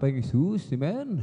ng Panginoong Hesus. Amen.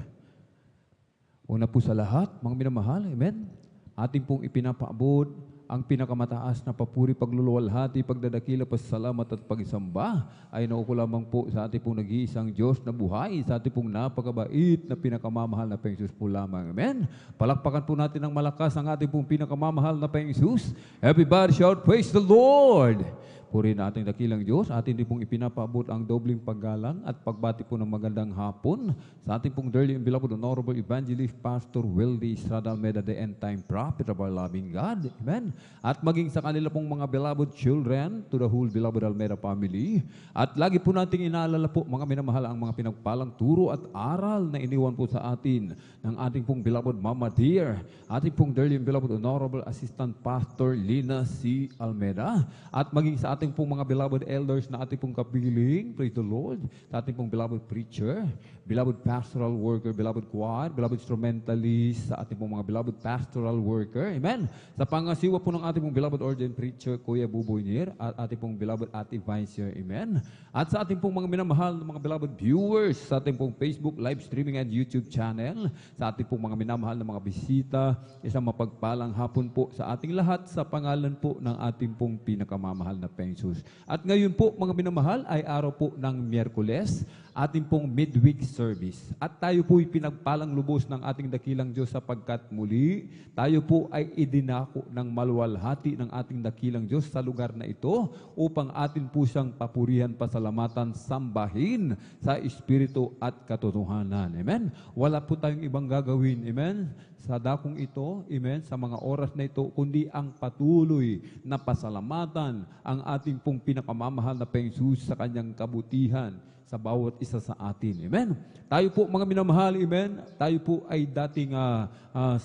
Una po sa lahat, mga minamahal, amen. Ating pong ipinapaabot ang pinakamataas na papuri, pagluluwalhati, pagdadakila, pasasalamat at pagisamba ay nauko lamang po sa ating pong nag-iisang Diyos na buhay, sa ating pong napakabait na pinakamamahal na Panginoon po lamang. Amen. Palakpakan po natin ng malakas ang ating pong pinakamamahal na Panginoon. Everybody shout, praise the Lord! Purihin na ating dakilang Diyos. Atin din pong ipinapaabot ang dobling paggalang at pagbati po ng magandang hapon sa ating pong dearly and beloved Honorable Evangelist Pastor Wildy Estrada Almeida, the end time prophet of our loving God. Amen. At maging sa kanila pong mga beloved children, to the whole beloved Almeida family. At lagi po nating inaalala po, mga minamahal, ang mga pinagpalang turo at aral na iniwan po sa atin ng ating pong beloved Mama Dear, ating pong dearly and beloved Honorable Assistant Pastor Lina C. Almeida. At maging sa ating pong mga beloved elders na ating pong kapiling, praise the Lord, sa ating pong beloved preacher, beloved pastoral worker, beloved choir, beloved instrumentalist, sa ating pong mga beloved pastoral worker, amen. Sa pangasiwa po ng ating pong beloved ordained preacher, Kuya Buboy Nir, at ating pong beloved Ate Vicer, amen. At sa ating pong mga minamahal na mga beloved viewers, sa ating pong Facebook live streaming and YouTube channel, sa ating pong mga minamahal na mga bisita, isang mapagpalang hapon po sa ating lahat sa pangalan po ng ating pong pinakamamahal na Jesus. At ngayon po, mga minamahal, ay araw po ng Miyerkules, ating pong midweek service. At tayo po'y pinagpalang lubos ng ating dakilang Diyos sapagkat muli, tayo po ay idinako ng maluwalhati ng ating dakilang Diyos sa lugar na ito upang atin po siyang papurihan, pasalamatan, sambahin sa Espiritu at katotohanan. Amen? Wala po tayong ibang gagawin. Amen? Sa dakong ito, amen, sa mga oras na ito, kundi ang patuloy na pasalamatan ang ating pong pinakamamahal na Panginoon sa kanyang kabutihan sa bawat isa sa atin. Amen. Tayo po, mga minamahal, amen, tayo po ay dating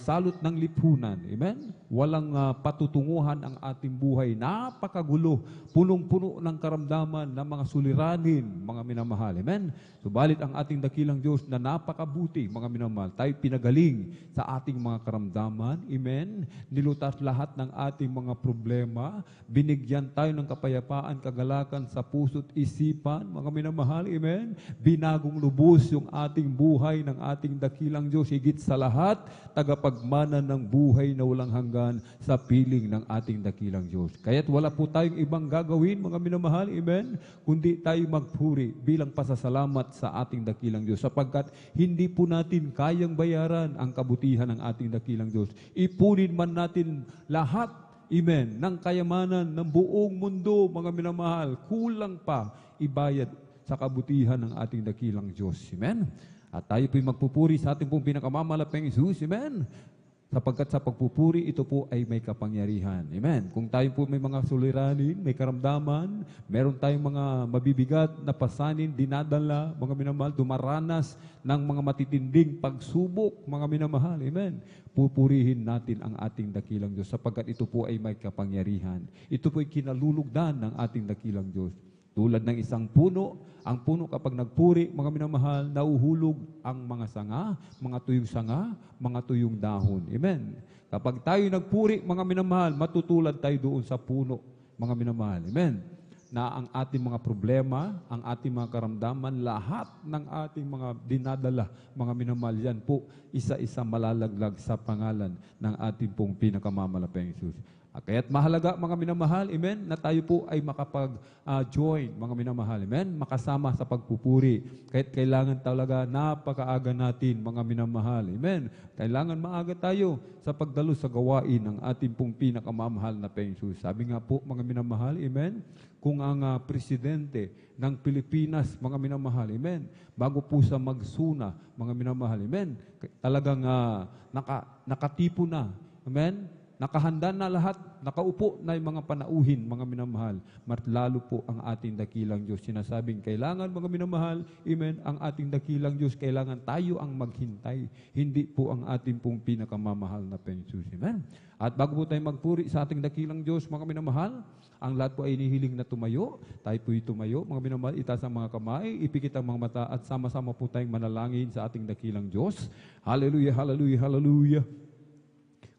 salot ng lipunan. Amen. Walang patutunguhan ang ating buhay. Napakagulo, punong-puno ng karamdaman ng mga suliranin, mga minamahal. Amen. Subalit ang ating dakilang Diyos na napakabuti, mga minamahal, tayo pinagaling sa ating mga karamdaman. Amen. Nilutas lahat ng ating mga problema. Binigyan tayo ng kapayapaan, kagalakan sa puso't isipan, mga minamahal. Amen. Binagong lubos yung ating buhay ng ating dakilang Diyos. Higit sa lahat, tagapagmana ng buhay na walang hanggan sa piling ng ating dakilang Diyos. Kaya't wala po tayong ibang gagawin, mga minamahal, amen, kundi tayo magpuri bilang pasasalamat sa ating dakilang Diyos. Sapagkat hindi po natin kayang bayaran ang kabutihan ng ating dakilang Diyos. Ipunin man natin lahat, amen, ng kayamanan ng buong mundo, mga minamahal, kulang pa ibayad sa kabutihan ng ating dakilang Diyos. Amen? At tayo po'y magpupuri sa ating pong pinakamamahal Jesus. Amen? Sapagkat sa pagpupuri, ito po ay may kapangyarihan. Amen? Kung tayo po may mga suliranin, may karamdaman, meron tayong mga mabibigat na pasanin, dinadala, mga minamahal, dumaranas ng mga matitinding pagsubok, mga minamahal. Amen? Pupurihin natin ang ating dakilang Diyos sapagkat ito po ay may kapangyarihan. Ito po ay kinalulugdan ng ating dakilang Diyos. Tulad ng isang puno, ang puno kapag nagpuri, mga minamahal, nauhulog ang mga sanga, mga tuyong sanga, mga tuyong dahon. Amen. Kapag tayo nagpuri, mga minamahal, matutulad tayo doon sa puno, mga minamahal. Amen. Na ang ating mga problema, ang ating mga karamdaman, lahat ng ating mga dinadala, mga minamahal, yan po, isa-isa malalaglag sa pangalan ng ating pong pinakamamalapeng Jesus. Kaya't mahalaga, mga minamahal, amen, na tayo po ay makapag-join, mga minamahal, amen, makasama sa pagpupuri. Kaya't kailangan talaga napakaaga natin, mga minamahal, amen. Kailangan maaga tayo sa pagdalo sa gawain ng ating pong pinakamamahal na Panginoon. Sabi nga po, mga minamahal, amen, kung ang presidente ng Pilipinas, mga minamahal, amen, bago po sa magsuna, mga minamahal, amen, talagang nakatipo na, amen, nakahanda na lahat, nakaupo na yung mga panauhin, mga minamahal. Lalo po ang ating dakilang Diyos. Sinasabing kailangan, mga minamahal, amen, ang ating dakilang Diyos, kailangan tayo ang maghintay. Hindi po ang ating pong pinakamamahal na Panginoon. Amen. At bago po tayo magpuri sa ating dakilang Diyos, mga minamahal, ang lahat po ay inihiling na tumayo. Tayo po tumayo, mga minamahal, itaas ang mga kamay, ipikit ang mga mata, at sama-sama po tayong manalangin sa ating dakilang Diyos. Hallelujah, hallelujah, hallelujah.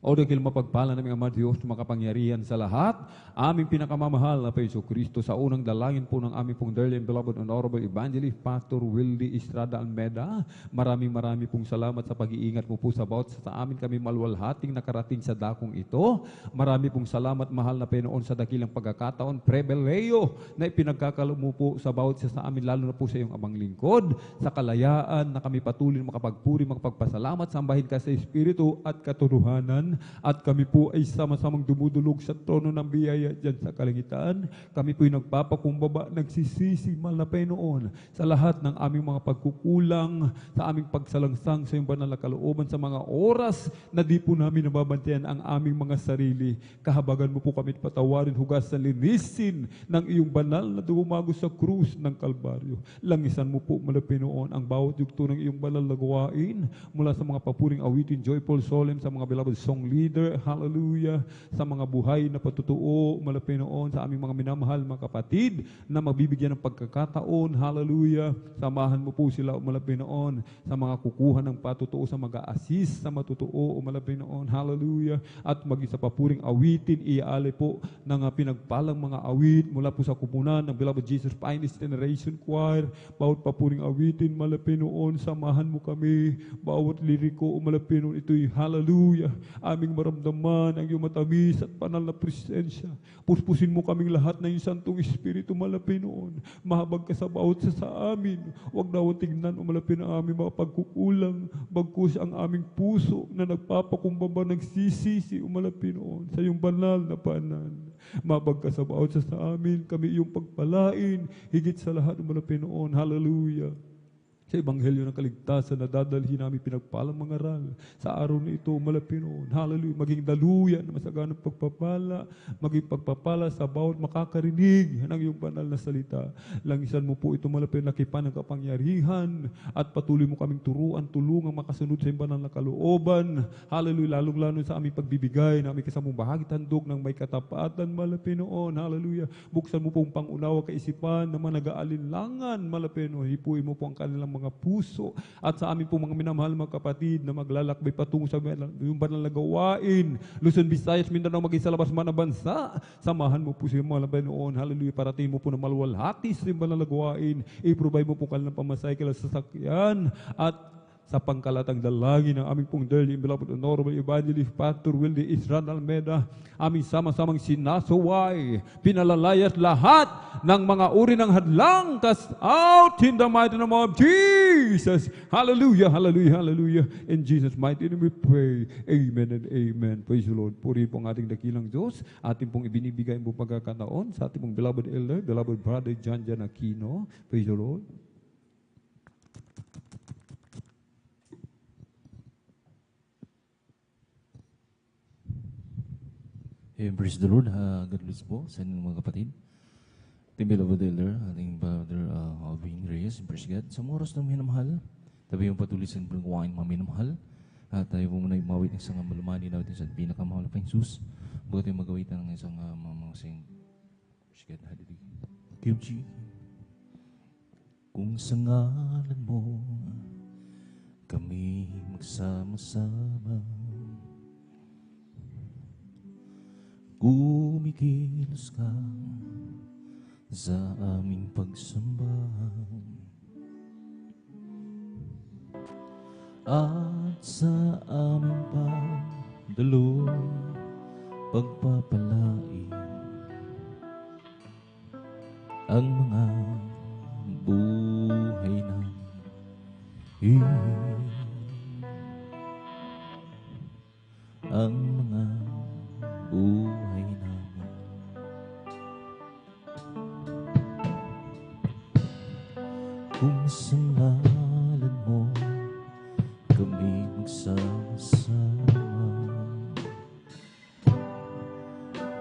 O dahil mapagpala naming Ama Diyos, makapangyarihan sa lahat, aming pinakamamahal na Paiso Kristo, sa unang dalangin po ng aming pong dearly and beloved Honorable Evangelist Pastor Wildy Estrada Almeda. Maraming pong salamat sa pag-iingat mo po sa bawat sa amin kami malwalhating nakarating sa dakong ito. Marami pong salamat, mahal na Panginoon, sa dakilang pagkakataon, pribileyo na ipinagkakalo mo po sa bawat sa amin, lalo na po sa iyong abang lingkod, sa kalayaan na kami patuloy makapagpuri, makapagpasalamat, sambahin ka sa Espiritu at katotohanan. At kami po ay sama-samang dumudulog sa trono ng biyaya dyan sa kalangitan. Kami po ay nagpapakumbaba, nagsisisi, mahal na Panginoon, sa lahat ng aming mga pagkukulang, sa aming pagsalangsang sa iyong banal na kalooban, sa mga oras na di po namin nababantayan ang aming mga sarili. Kahabagan mo po kami patawarin, hugasan, linisin ng iyong banal na dumago sa krus ng Kalbaryo. Langisan mo po, mahal na Panginoon, ang bawat yugto ng iyong banal na gawain, mula sa mga papuring awitin, joyful, solemn, sa mga beloved song leader, hallelujah, sa mga buhay na patutuo, malapit noon, sa aming mga minamahal mga kapatid na magbibigyan ng pagkakataon, hallelujah, samahan mo po sila, malapit noon, sa mga kukuha ng patutuo, sa mag-a-assist sa matutuo, malapit noon, hallelujah, at maging sa papuring awitin, iaali po ng pinagpalang mga awit mula po sa kupunan ng Beloved Jesus Finest Generation Choir, bawat papuring awitin, malapit noon, samahan mo kami, bawat liriko, malapit noon, ito'y hallelujah, aming maramdaman ang iyong matamis at banal na presensya. Puspusin mo kaming lahat ng iyong Santong Espiritu, malapit noon. Mahabag ka sa bawat sa amin. Huwag daw tingnan o malapit na aming mga pagkukulang, bagkus ang aming puso na nagpapakumbaba, nagsisisi o malapit noon sa iyong banal na paanan. Mahabag ka sa bawat sa amin, kami iyong pagpalain, higit sa lahat o malapit noon. Hallelujah. Sa Ebanghelyo ng Kaligtasan na dadalhin namin pinagpalang mga aral sa araw na ito, malapit noon. Hallelujah. Maging daluyan na masaganang pagpapala, maging pagpapala sa bawat makakarinig ng iyong banal na salita. Langisan mo po ito, malapit na kipan ng kapangyarihan, at patuloy mo kaming turuan, tulungan makasunod sa iyong banal na kalooban. Hallelujah. Lalong-lalo sa aming pagbibigay, na aming kasamang bahagi tandog ng may katapatan, malapit noon. Hallelujah. Buksan mo pong pangunawa kaisipan na manag-aalinlangan, malapit noon. Hipuin mo po ang kanilang mga puso, at sa amin po mga minamahal mga kapatid na maglalakbay patungo sa yung banal na gawain, Luzon, Visayas, Mindanao, maging sa labas man na bansa, samahan mo po siya mga labay noon, hallelujah, parating mo po na maluwalhati sa yung banal na gawain, i-provide mo po kanilang pamasay, kailang sasakyan, at sa pangkalatang dalangin ng aming pong dearly beloved Honorable Evangelist Pastor Wildy Estrada Almeda, aming sama-samang sinasaway, pinalalayas lahat ng mga uri ng hadlang, cast out in the mighty name of Jesus. Hallelujah, hallelujah, hallelujah. In Jesus' mighty name we pray. Amen and amen. Praise the Lord. Puri po ang ating dakilang Diyos, ating pong ibinibigay mo pagkakataon sa ating pong beloved elder, beloved brother John Aquino. Praise the Lord. Praise the Lord. God bless po sa inyong mga kapatid. Ating beloved elder, ating brother Alvin Reyes, praise God. Sa oras na minamahal, tabi yung patuloy sa pagkawain mga minamahal. At tayo po muna imawit ng isang malumani natin sa pinakamahal pa yung sus. Bago tayo magawitan ng isang mga sing. Praise God. Hallelujah. Kimchi. Kung sa ngalan mo kami magsama-sama, kumikilos ka sa aming pagsamba, at sa aming pagdaloy, pagpapalain ang mga buhay namin, ang mga buhay namin. Kung sa ngalan mo kami magsama-sama,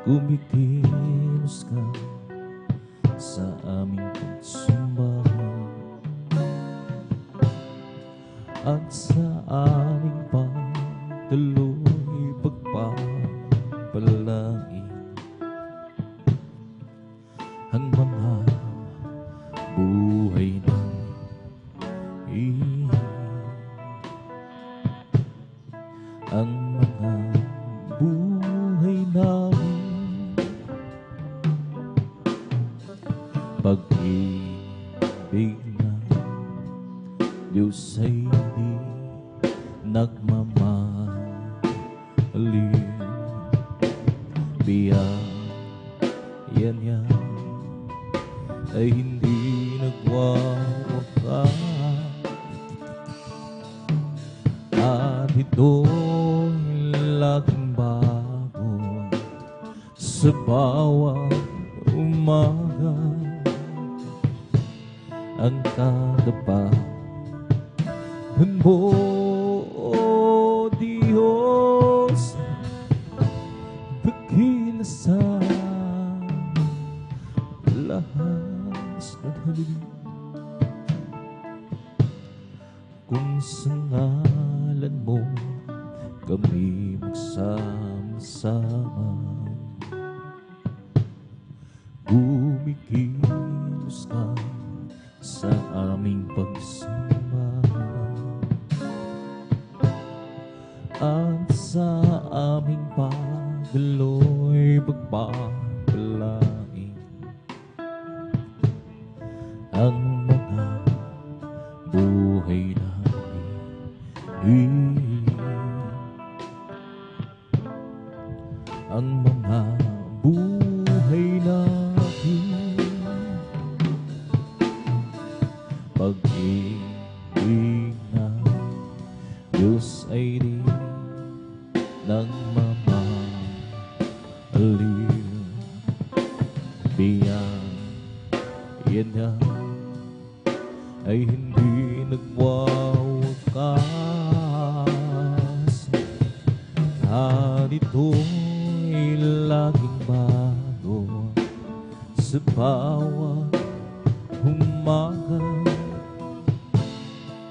kumikilos ka sa aming pagsamba, at sa aming pagdaloy, pagpapalain ang mga buhay namin, ang mga Pag-ibig na Diyos ay di nagmamahalin. Biyaya niya ay hindi nagwawakas, at ito'y laging bago sa bawat umaga. Ang katapangan mo, O Diyos, dakila sa lahas ng haligi. Kung sa ngalan mo kami magsama-sama, gumigilos ka sa aming pagsamba, at sa aming pagdaloy pagpapalain ang mga buhay namin, ang mga buhay namin. Pag-ibig na Diyos ay di nagmamahalin. Biyaya niya ay hindi nagwawakas, at ito'y laging bago sa bawat umaga.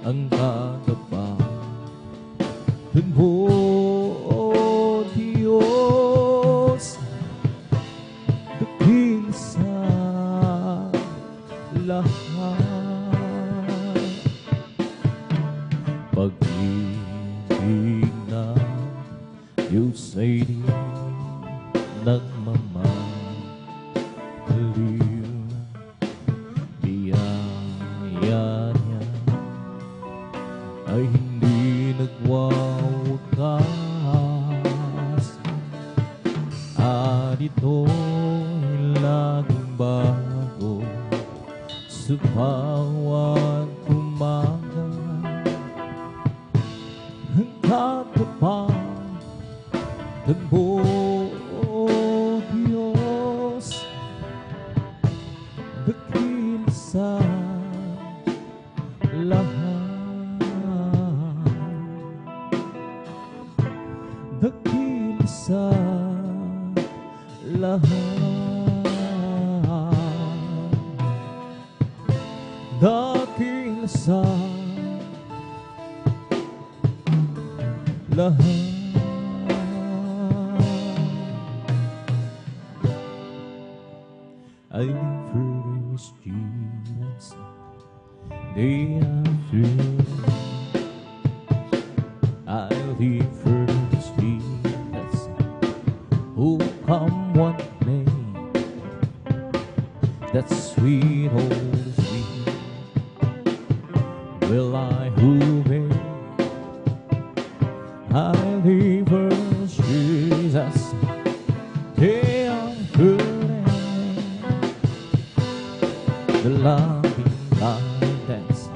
Ang katapangan mo, O Diyos, dakil sa lahat. Pag-ibig na Diyos ay di nagmamahalin. Biyaya niya ay hindi nagwawakas, at ito'y laging bago sa bawat umaga. Ang katapangan mo, O Diyos, dakil sa lahat, dakil sa lahat, dakil sa lahat. I live for His Jesus day after day. I live for His Jesus who come what may. That sweet Holy Spirit will I obey. I live for Jesus day after day. The loving kindness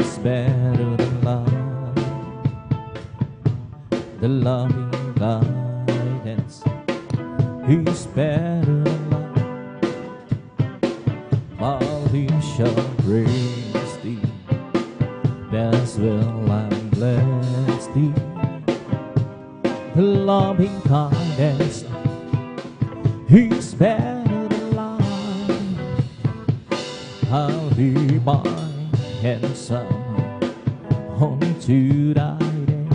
is better than love. The loving kindness is better than love. While He shall praise thee, as well and bless thee. The loving kindness is better than life. I'll leave my hands up unto thy day.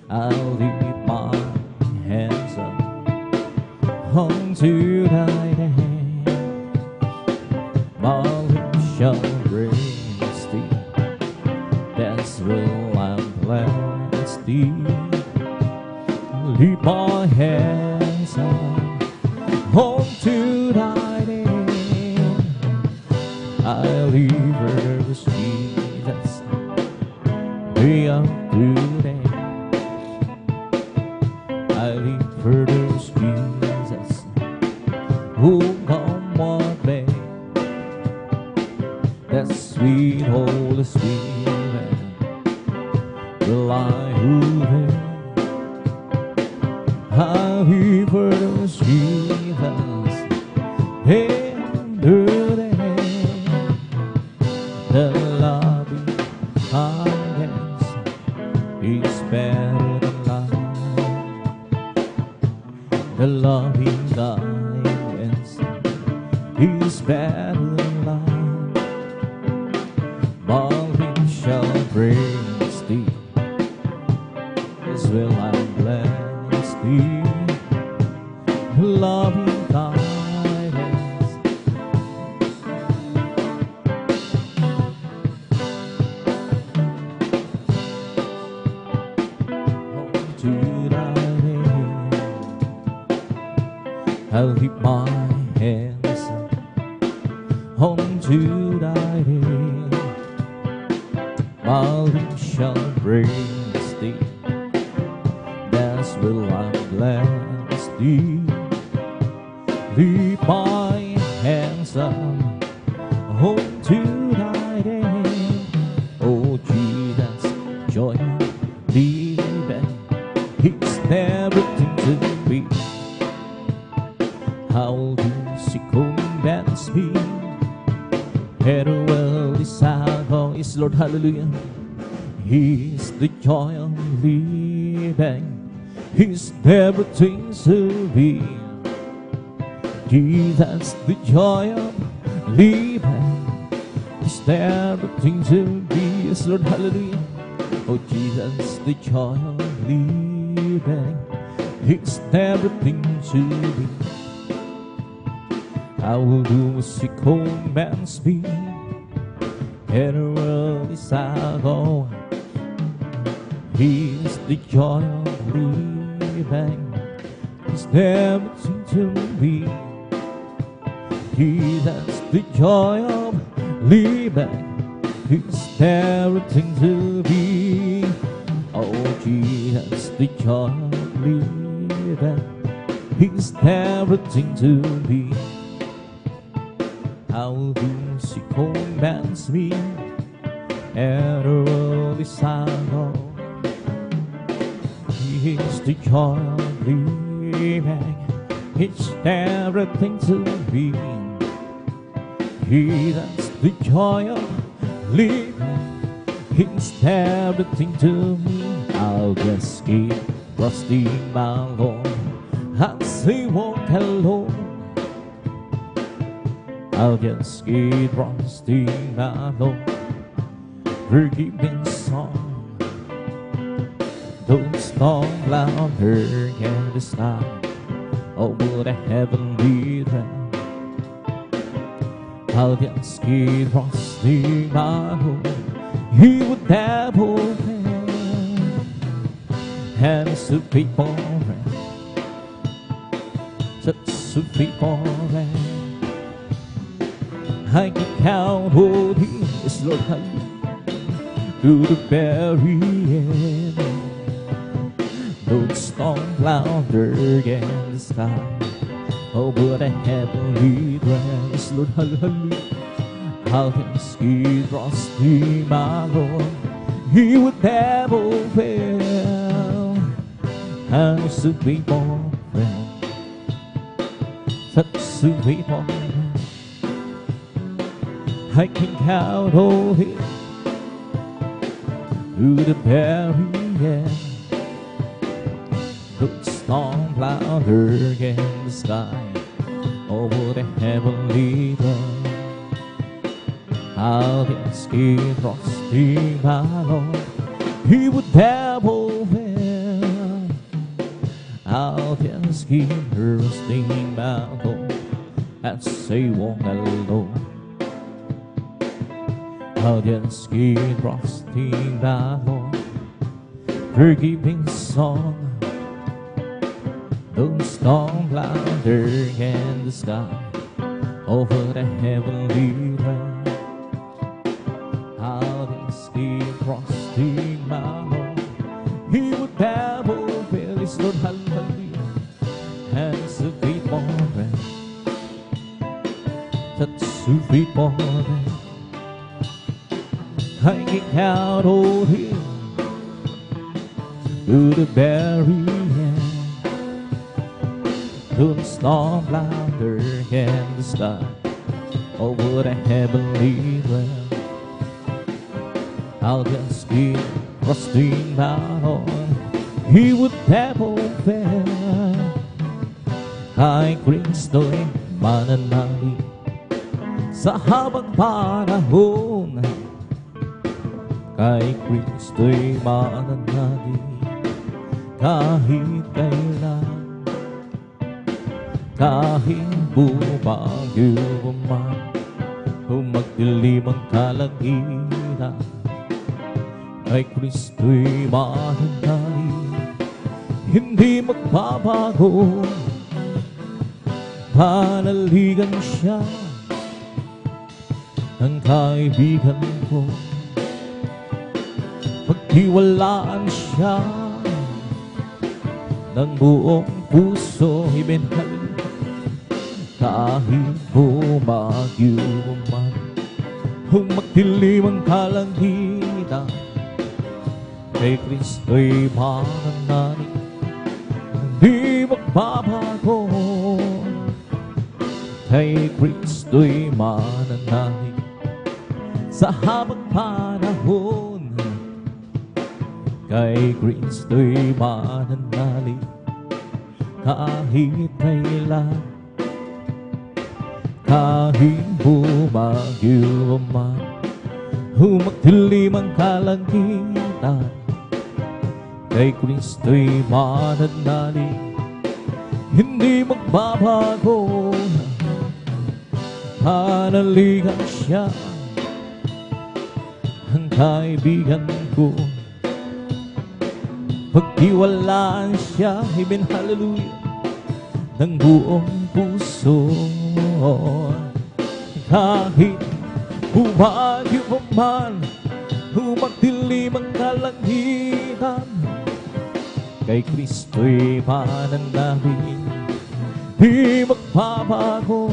I'll leave my hands up unto thy day. While He shall praise thee, that's will and bless thee. Leave my hands up unto thy I live for the sweetest day of today. I live for the sweetest who come what may. That sweet Holy Spirit will I who may. I live for the sweetest day of today. The loving kindness is better than life. The loving kindness is better than life. But it shall praise thee, as well I bless thee. The loving kindness to thy name. I'll lift my hands unto thy name. My lips shall praise thee, that's will I bless thee. Lift my hands up unto thy name. Oh Jesus, joy living, it's everything to me. How do she convince me? Better well decide how is Lord, hallelujah. He's the joy of living, He's everything to be. Jesus, the joy of living, He's everything to be. Yes, Lord, hallelujah. Oh Jesus, the joy of living, He's everything to be. I will do as He commands me. Better world is I go. He's the joy of living, He's everything to me. Jesus, the joy of living, He's everything to be. Oh Jesus, the joy of living, He's everything to be. I will do as He commands me, and the world is I know. He is the joy of living, it's everything to be. He that's the joy of living, it's everything to me. I'll just keep trusting my Lord as He walk alone. I'll just keep trusting my Lord, forgiving song. Those storm louder can the sky over the heavenly realm. I'll just keep trusting my Lord, He would never fail. And it's a faithful friend, such a faithful friend. I can count on Him, yes Lord, hallelujah, to the very end. Though storm louder again the sky over the heavenly realm, yes Lord, hallelujah. I'll just keep trusting my Lord, He would never fail. And it's a faithful friend, such a faithful friend. I can count on Him to the very end. Though storm louder again the sky over the heavenly realm, I'll just keep trusting my Lord, He would never fail. I'll just keep trusting my Lord as He walk alone. I'll just keep trusting the Lord, forgiving song. Though storm louder in the sky over the heavenly realm, trusting my Lord. He would babble with his Lord, hallelujah, and sweet morning, such sweet morning, hanging out on him to the very end. To the storm louder in the sky, over the heavenly realm, I'll just be trusting my Lord. He would babble fair, kay Kristo'y mananali sa habang panahon. Kay Kristo'y mananali kahit kailan, kahit bumagyo man o magdilim ang kalangitan. Kay Kristo'y mananali, hindi magbabago. Panaligan siya ang kaibigan ko, pagtiwalaan siya ng buong puso. Ibinhal kahit bumagyo man o magdilim ang kalangitan. Kay Kristo'y mananali, hindi magbabago. Kay Kristo'y mananali sa habang panahon. Kay Kristo'y mananali kahit kailan, kahit bumagyo man o magdilim ang kalangitan. Kay Kristo'y mananali, hindi magbabago. Panaligan siya ang kaibigan ko, pagtiwalaan siya, amen, hallelujah, ng buong puso. Kahit bumagyo pa man o magdilim ang kalangitan, kay Kristo'y mananali, di magbabago.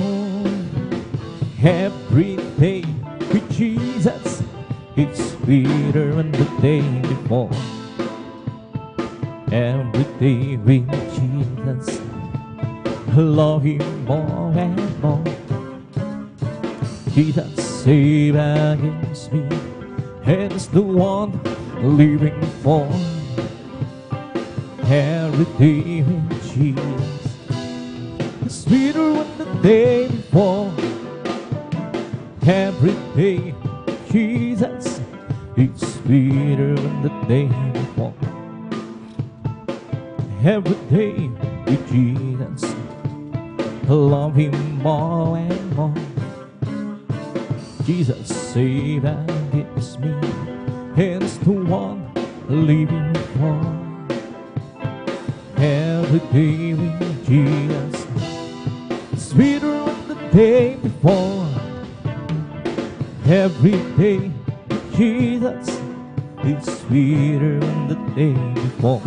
Every day with Jesus, it's sweeter than the day before. Every day with Jesus, I love Him more and more. Jesus saved against me, and is the one living for. Every day with Jesus, it's sweeter than the day before. Every day, Jesus, it's sweeter than the day before. Every day with Jesus, I love Him more and more. Jesus saved and gives me, and is the one living for. Every day with Jesus, sweeter than the day before. Every day with Jesus is sweeter than the day before.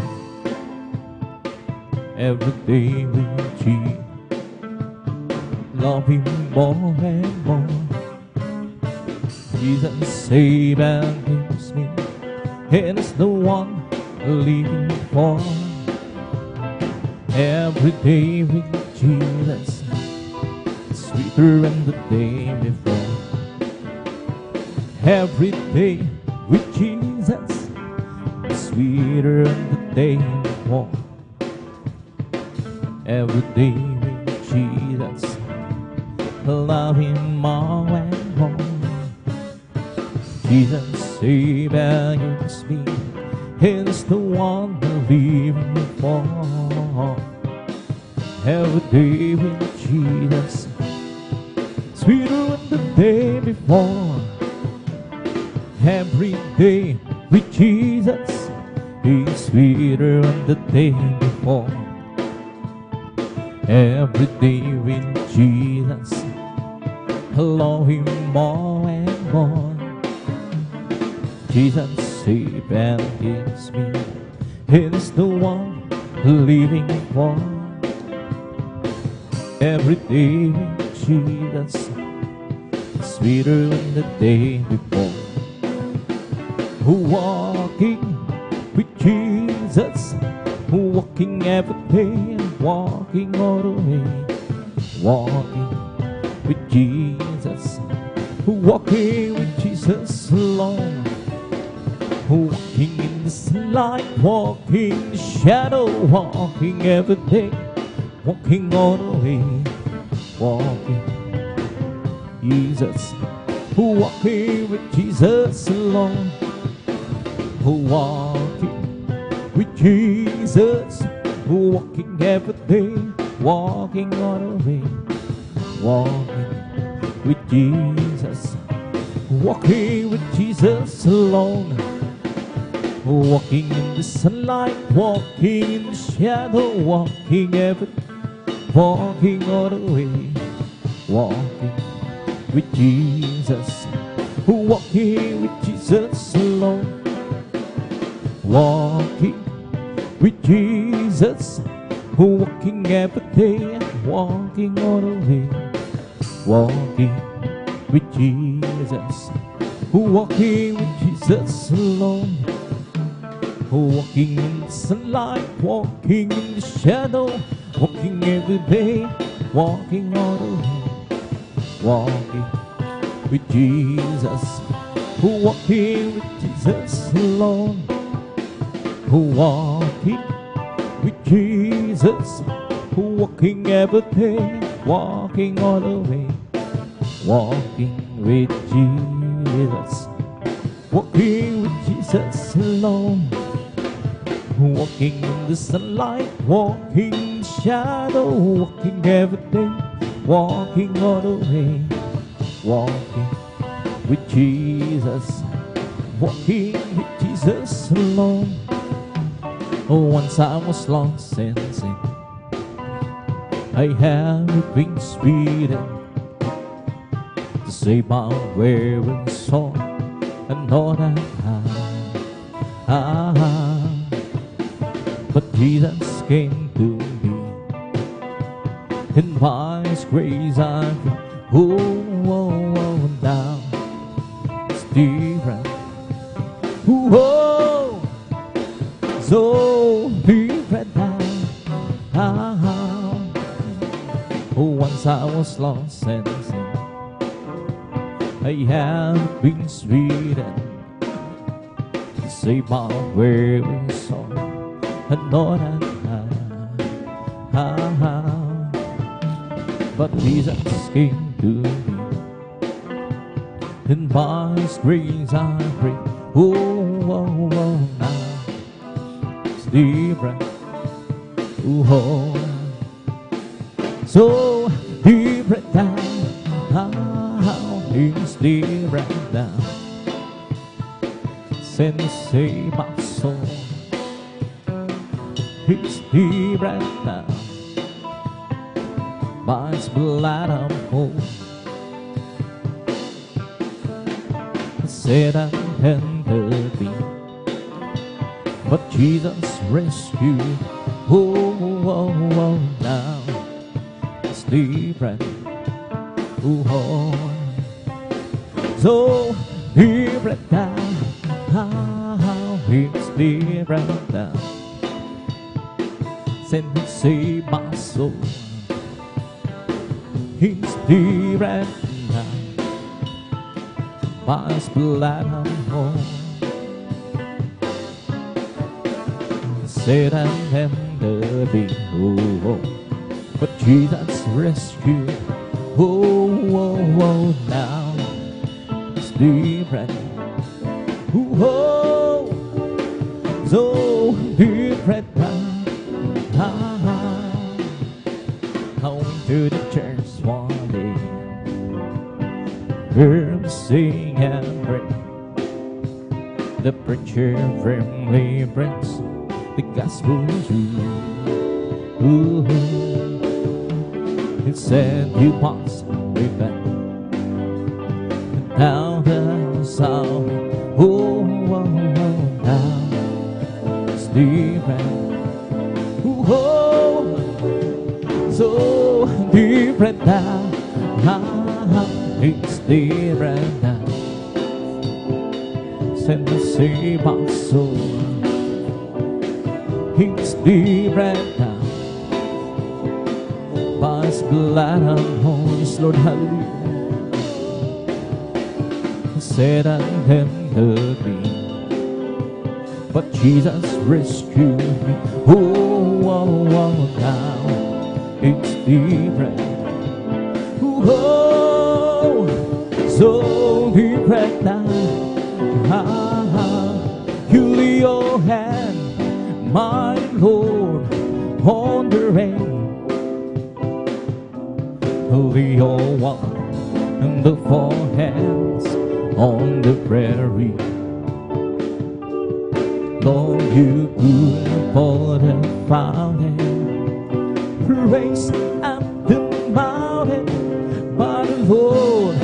Every day with Jesus, love Him more and more. Jesus saved and gives me, and is the one living for. Every day with Jesus, sweeter than the day before. Every day with Jesus, sweeter than the day before. Every day with Jesus, I love Him more and more. Jesus saved and gives me, and is the one living for. Every day with Jesus, sweeter than the day before. Every day with Jesus is sweeter than the day before. Every day with Jesus, I love Him more and more. Jesus safe and heals me. It is the one living for every day. Jesus, sweeter than the day before. Walking with Jesus, walking every day, walking all the way. Walking with Jesus, walking with Jesus alone. Walking in this light, walking in the shadow, walking every day, walking all the way. Walking Jesus, walking with Jesus alone. Walking with Jesus, walking every day, walking all the way. Walking with Jesus, walking with Jesus alone. Walking in the sunlight, walking in the shadow, walking every day, walking all the way. Walking with Jesus, walking with Jesus alone. Walking with Jesus, walking every day, walking all the way. Walking with Jesus, walking with Jesus alone. Walking in the sunlight, walking in the shadow, walking every day, walking all the way. Walking with Jesus, walking with Jesus alone. Walking with Jesus, walking every day, walking all the way. Walking with Jesus, walking with Jesus alone. Walking in the sunlight, walking in the shadow, walking every day, walking all the way. Walking with Jesus, walking with Jesus alone. Once I was lost in sin, I have been speeding to save my weary soul, and know that but Jesus came to me, and by His grace I'm now it's different. So different now. Once I was lost and sin, I have been sweden to save my weary soul, and know that but Jesus came to me, and by His grace I pray. Now it's different. So different now. It's different now. Since save my soul, it's different now. By His blood I'm whole. Said I entered me, but Jesus rescued. Now it's different. So different now. It's different now. Send He save my soul. It's different now. By His blood I'm whole. Said I am the big but Jesus rescued. Now it's different. So different now. I went to the church one day, heard me sing and pray. The preacher firmly brings the gospel true. It said you must repent, and now the salvation. now. It's different now. Send me see my soul. It's different now. By His blood I'm whole. Yes, Lord, hallelujah. Said I am the but Jesus rescued me. Oh, oh, oh, now it's different. Oh, so different now. You lay your hand, my Lord, on the rain. Lay your one and the four hands on the prairie. Lord, you good for the fountain, raised up the mountain. But Lord,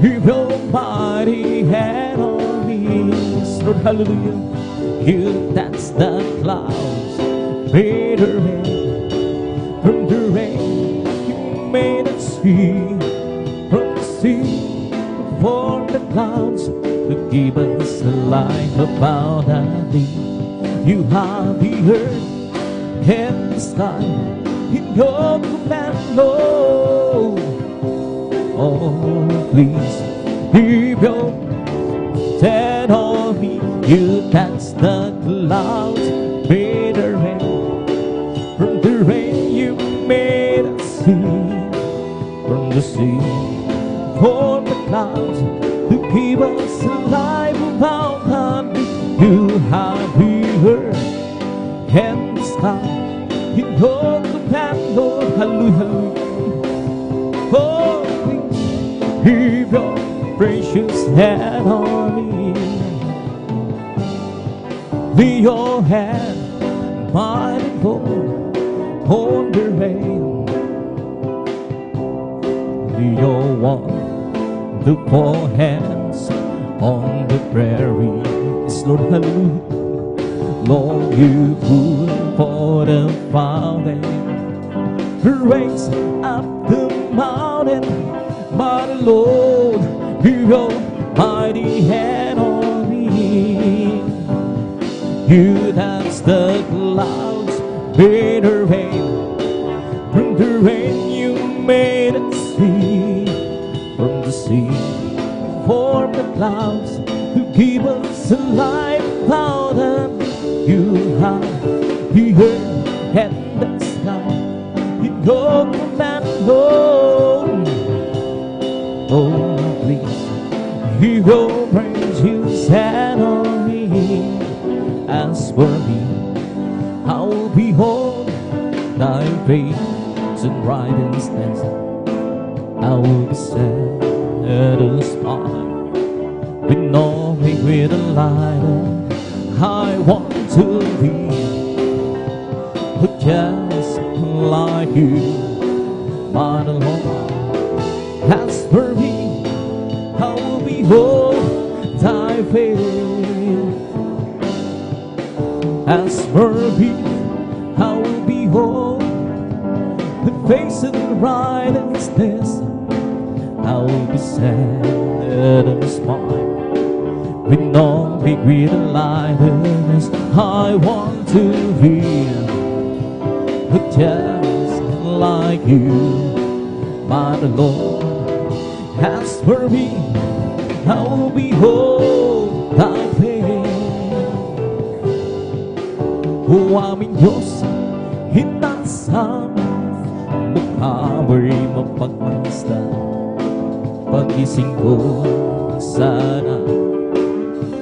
give your mighty hand on me. Lord, hallelujah. You dance the clouds, made a rain from the rain. You made a sea from the sea, for the clouds to give us a light about our thee. You have the earth and the sky in your command, Lord. Oh, please keep your hand on me. You dance the clouds, made a rain. From the rain you made a sea, from the sea for the clouds to keep us alive about our thee. You have the earth and the sky in your command, Lord. Hallelujah. Oh, please keep your precious hand on me. Lay your hand, mighty Lord, on the rain. Lay your one, the four hands on the prairie. Yes, Lord, hallelujah. Lord, you good for the fountain, raise up the mountain. But Lord, give your mighty hand on me. You dance the clouds, made a rain. From the rain you made a sea, from the sea formed the clouds to keep us alive without them. You have the earth and the sky in your command, Lord. Oh, please, give your precious hand on me. As for me, I will behold thy face and righteousness. I will be satisfied with knowing with a light. I want to be just like you, my Lord. As for me, I will behold thy face. As for me, I will behold the face of righteousness. I will be satisfied with no regret and lightness. I want to be just like you, my Lord. As for me, I will behold thy face. O aming Diyos, hinasam mukha mo'y mapagmasdan. Pagising ko, sana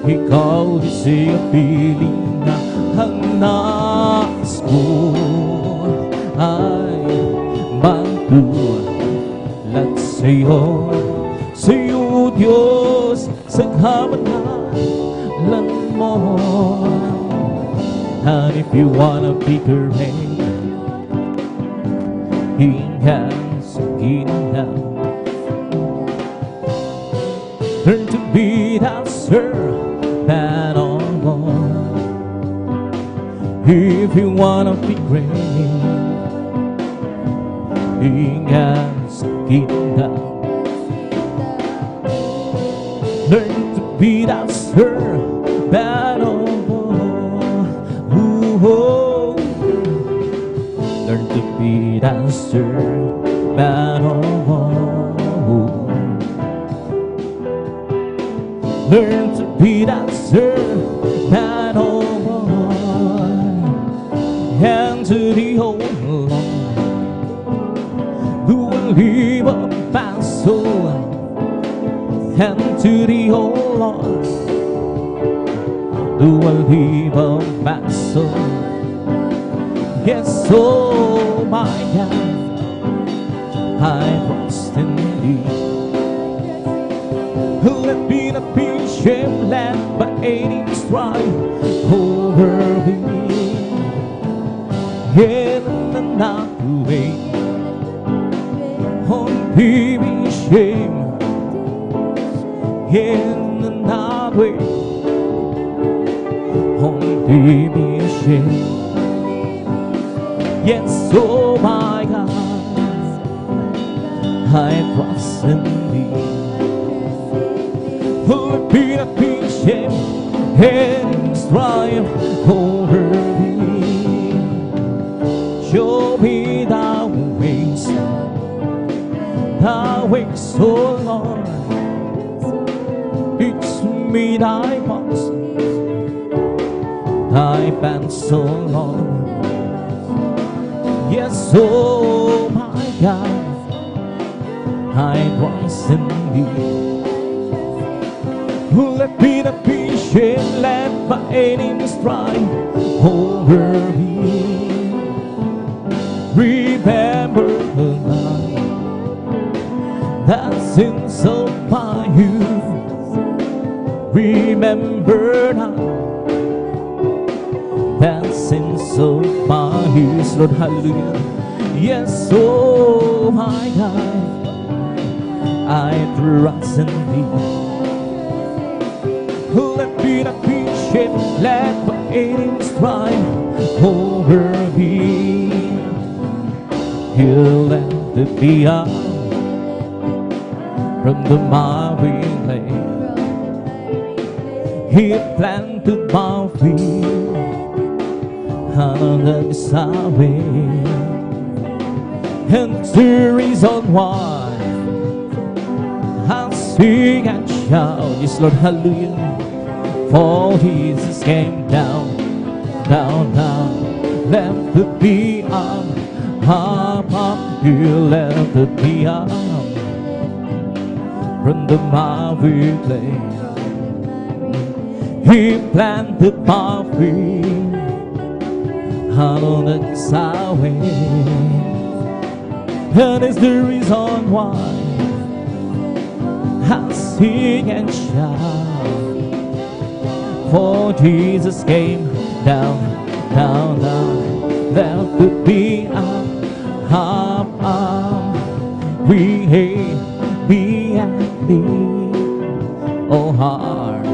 ikaw di siya piling na ang nais mo ay magdulad sa'yo. Sa'yo, Diyos, sa kamahalan mo. And if you wanna be great, He has kingdom. Learn to be that servant of God. If you wanna be great, He has it down. Learn to be that sir, battle. Ooh, learn to be that sir, battle. Learn to be that sir, battle. And to the old Lord, who will leave up my soul. And to the old Lord, who will leave up my soul. Yes, oh my God, I trust in Thee. Let me not be ashamed, led by any strife over me. And not to wait, only be ashamed, and not wait, only be ashamed. Yes, oh my God, I trust in Thee. Let me not be ashamed, and strive over me. Show me Thy ways, oh Lord. Teach me Thy paths, Thy paths, oh Lord. Yes, oh my God, I trust in Thee. Let me not be ashamed, led by any strife over me. Remember the night, that sins of my youth. Remember now, that sins of my youth. Lord, hallelujah. Yes, oh my God, I trust in Thee. Let me not be ashamed, led by any strife over me. He'll let me out from the miry clay. He planted my feet on the highway, and the reason why I sing and shout, yes, Lord, hallelujah. For Jesus came down, down, down, left me up, He left me up from the miry clay. He planted my feet on the highway, and it's the reason why I sing and shout. For Jesus came down, down, down, left me up, we hate me and me, oh heart,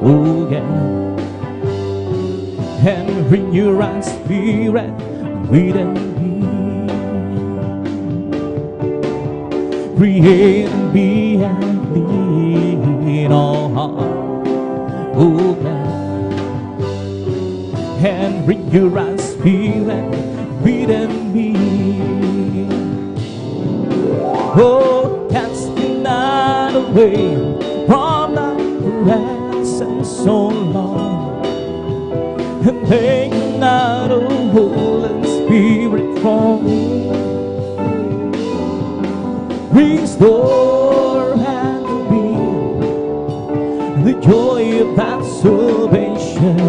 oh yeah. And renew right spirit within me. Create me and me, oh heart, oh God. And renew right spirit within me. Oh, cast me not away from thy presence so long, and take not a Holy Spirit from me. Restore and be the joy of thy salvation,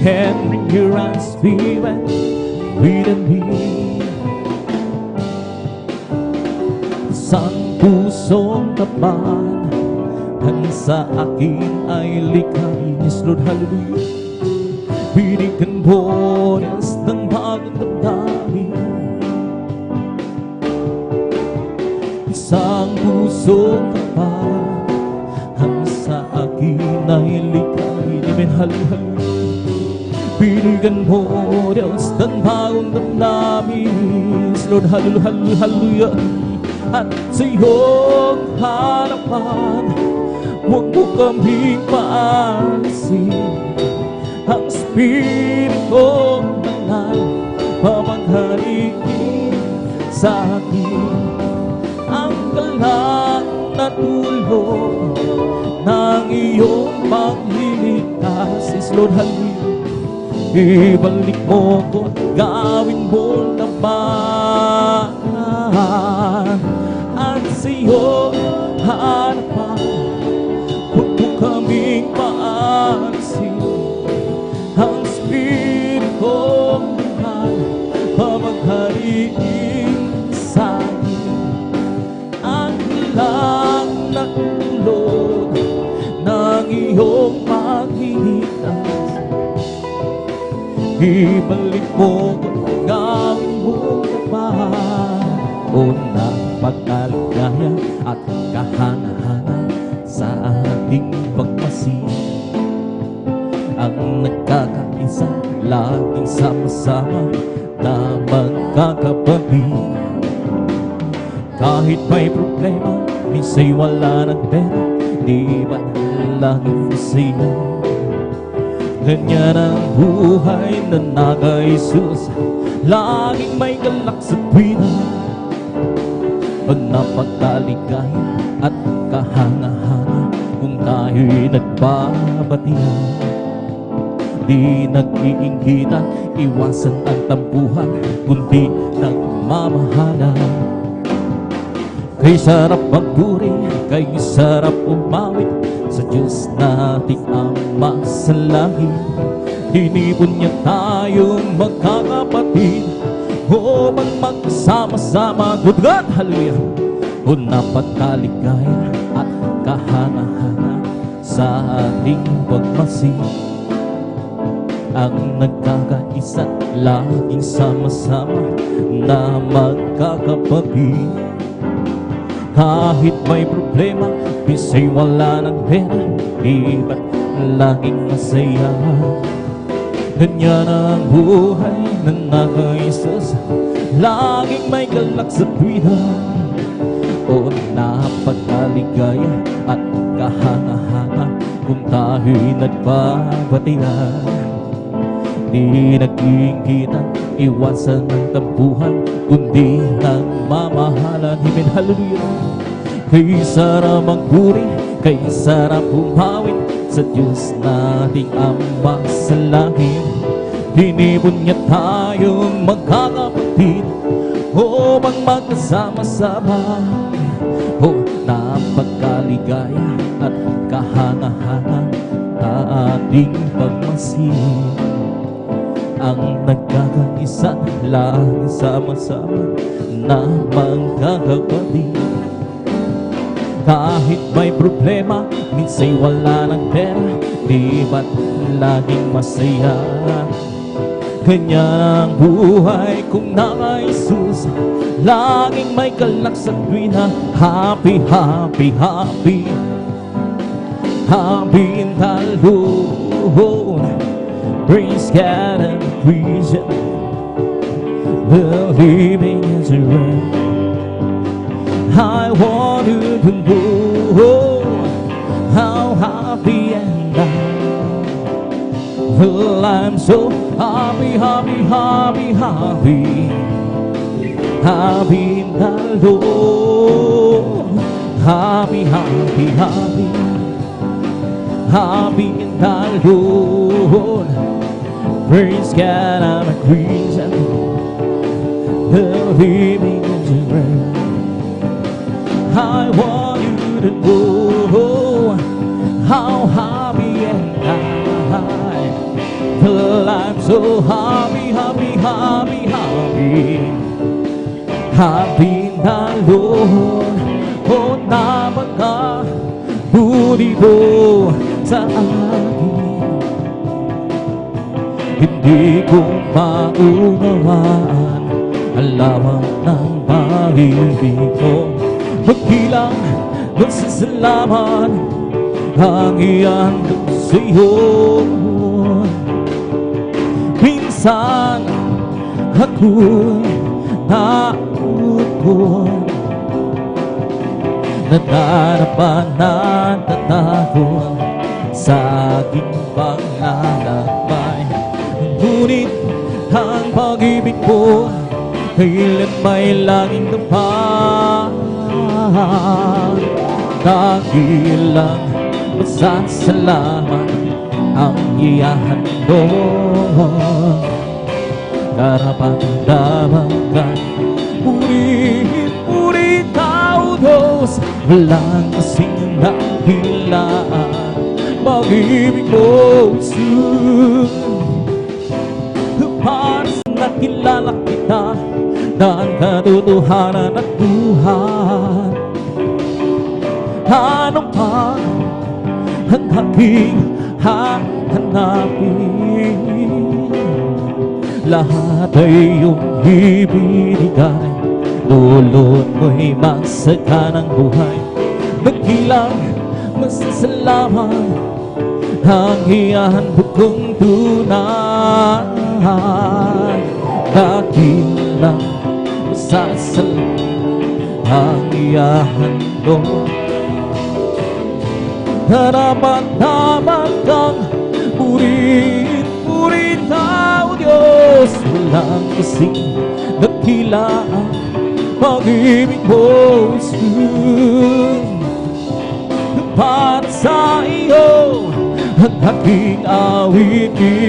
and bring your right spirit within me. Isang pusong tapat ang sa akin ay likhain. Yes, Lord, hallelujah. Binigyan bones ng bagong damdamin. Isang pusong tapat ang sa akin ay likhain. Amen, hallelujah. diligan mo, Diyos, ng bagong damdamin. Lord, hallelujah. At sa iyong harapan, huwag mo kaming paalisin. Ang Espiritong Banal, pamaghaliin sa akin. Ang galak na tulong ng iyong pagliligtas. Is Lord, hallelujah. Ibalik mo ko, gawin mo naman. At sa iyong harapan, huwag mo kaming paalisin. Ang Espiritong Banal, pamaghaliin sa akin. Ang lang na tulog ng iyong pagliligtas. Ibalik mo ko, gawin mo naman. O napakaligaya at kahanga-hanga sa ating pagmasid. Ang nagkakaisa, laging sama-sama na magkakapatid. Kahit may problema, minsa'y wala ng pera, di ba't laging masaya? Ganyan ang buhay na naka-Jesus, laging may galak sa tuwina. Pag napagkaligaya at kahanga-hanga, kung tayo'y nagbabatihan. Di nag-iinggitan, iwasan ang tampuhan, kundi nagmamahalan. Kay sarap magpuri, kay sarap umawit sa Diyos nating Ama sa langit. Hinipon niya tayong magkakapatid, o magkasama-sama. Good God, hallelujah. O napagkaligaya at kahanga-hanga sa ating pagmasid. Ang nagkakaisa, laging sama-sama na magkakapatid. Kahit may problema, minsa'y wala ng pera, di ba't laging masaya? Ganyan ang buhay na naka-Jesus, laging may galak sa tuwina. O napagkaligaya at kahanga-hanga kung tayo'y nagbabatihan. Di nag-iinggitan, iwasan ang tampuhan, kundi nagmamahalan. Amen, hallelujah. Kay sarap magpuri, kay sarap humawit sa Diyos nating Ama sa langit. Hinipon niya tayong magkakapatid, o magkasama-sama. O napagkaligaya at kahanga-hanga ating pagmasid. Ang nagkakaisa, laging sama-sama na magkakapatid. Kahit may problema, minsa'y wala ng pera, di ba't laging masaya? Ganyan ang buhay kung naka-Jesus, laging may galak sa tuwina. Happy, happy, happy, happy in the Lord. Praise God and praise Him. The living is around. I want you to know how happy and well, I'm so happy, happy, happy, happy, happy in the Lord. Happy, happy, happy, happy in the Lord. Praise God, I'm a Christian. The living is around. I want you to know how happy and I feel. I'm so happy, happy, happy, happy, happy in the Lord. O napakabudi mo sa akin. Hindi ko maunawaan ang lawak ng pag-ibig mo. Magbilang ng sasalamat ang iyang sa iyo. saan ako'y nauupo, nadarapa na natatakot sa aking paglalakbay. Ngunit ang pag-ibig mo kailan may laging tapat, dakilang masasalamat ang iyahandog. Karapat-dapat purihin, puri tao Diyos, walang kasing dakilaan pag-ibig mo, Jesus. Para sa nakilala kita ng katotohanan at buhay, ano pa ang aking hahanapin? Lahat ay iyong ibinigay, lulot mo'y magsaganang buhay. Magkilang masasalamat ang iyahandog kong tunay, dakilang masasalamat ang iyahandog. Karapat-dapat kang purihin, puri tao Diyos, walang kasing dakilaan pag-ibig mo, Jesus. Para sa iyo ang aking awitin,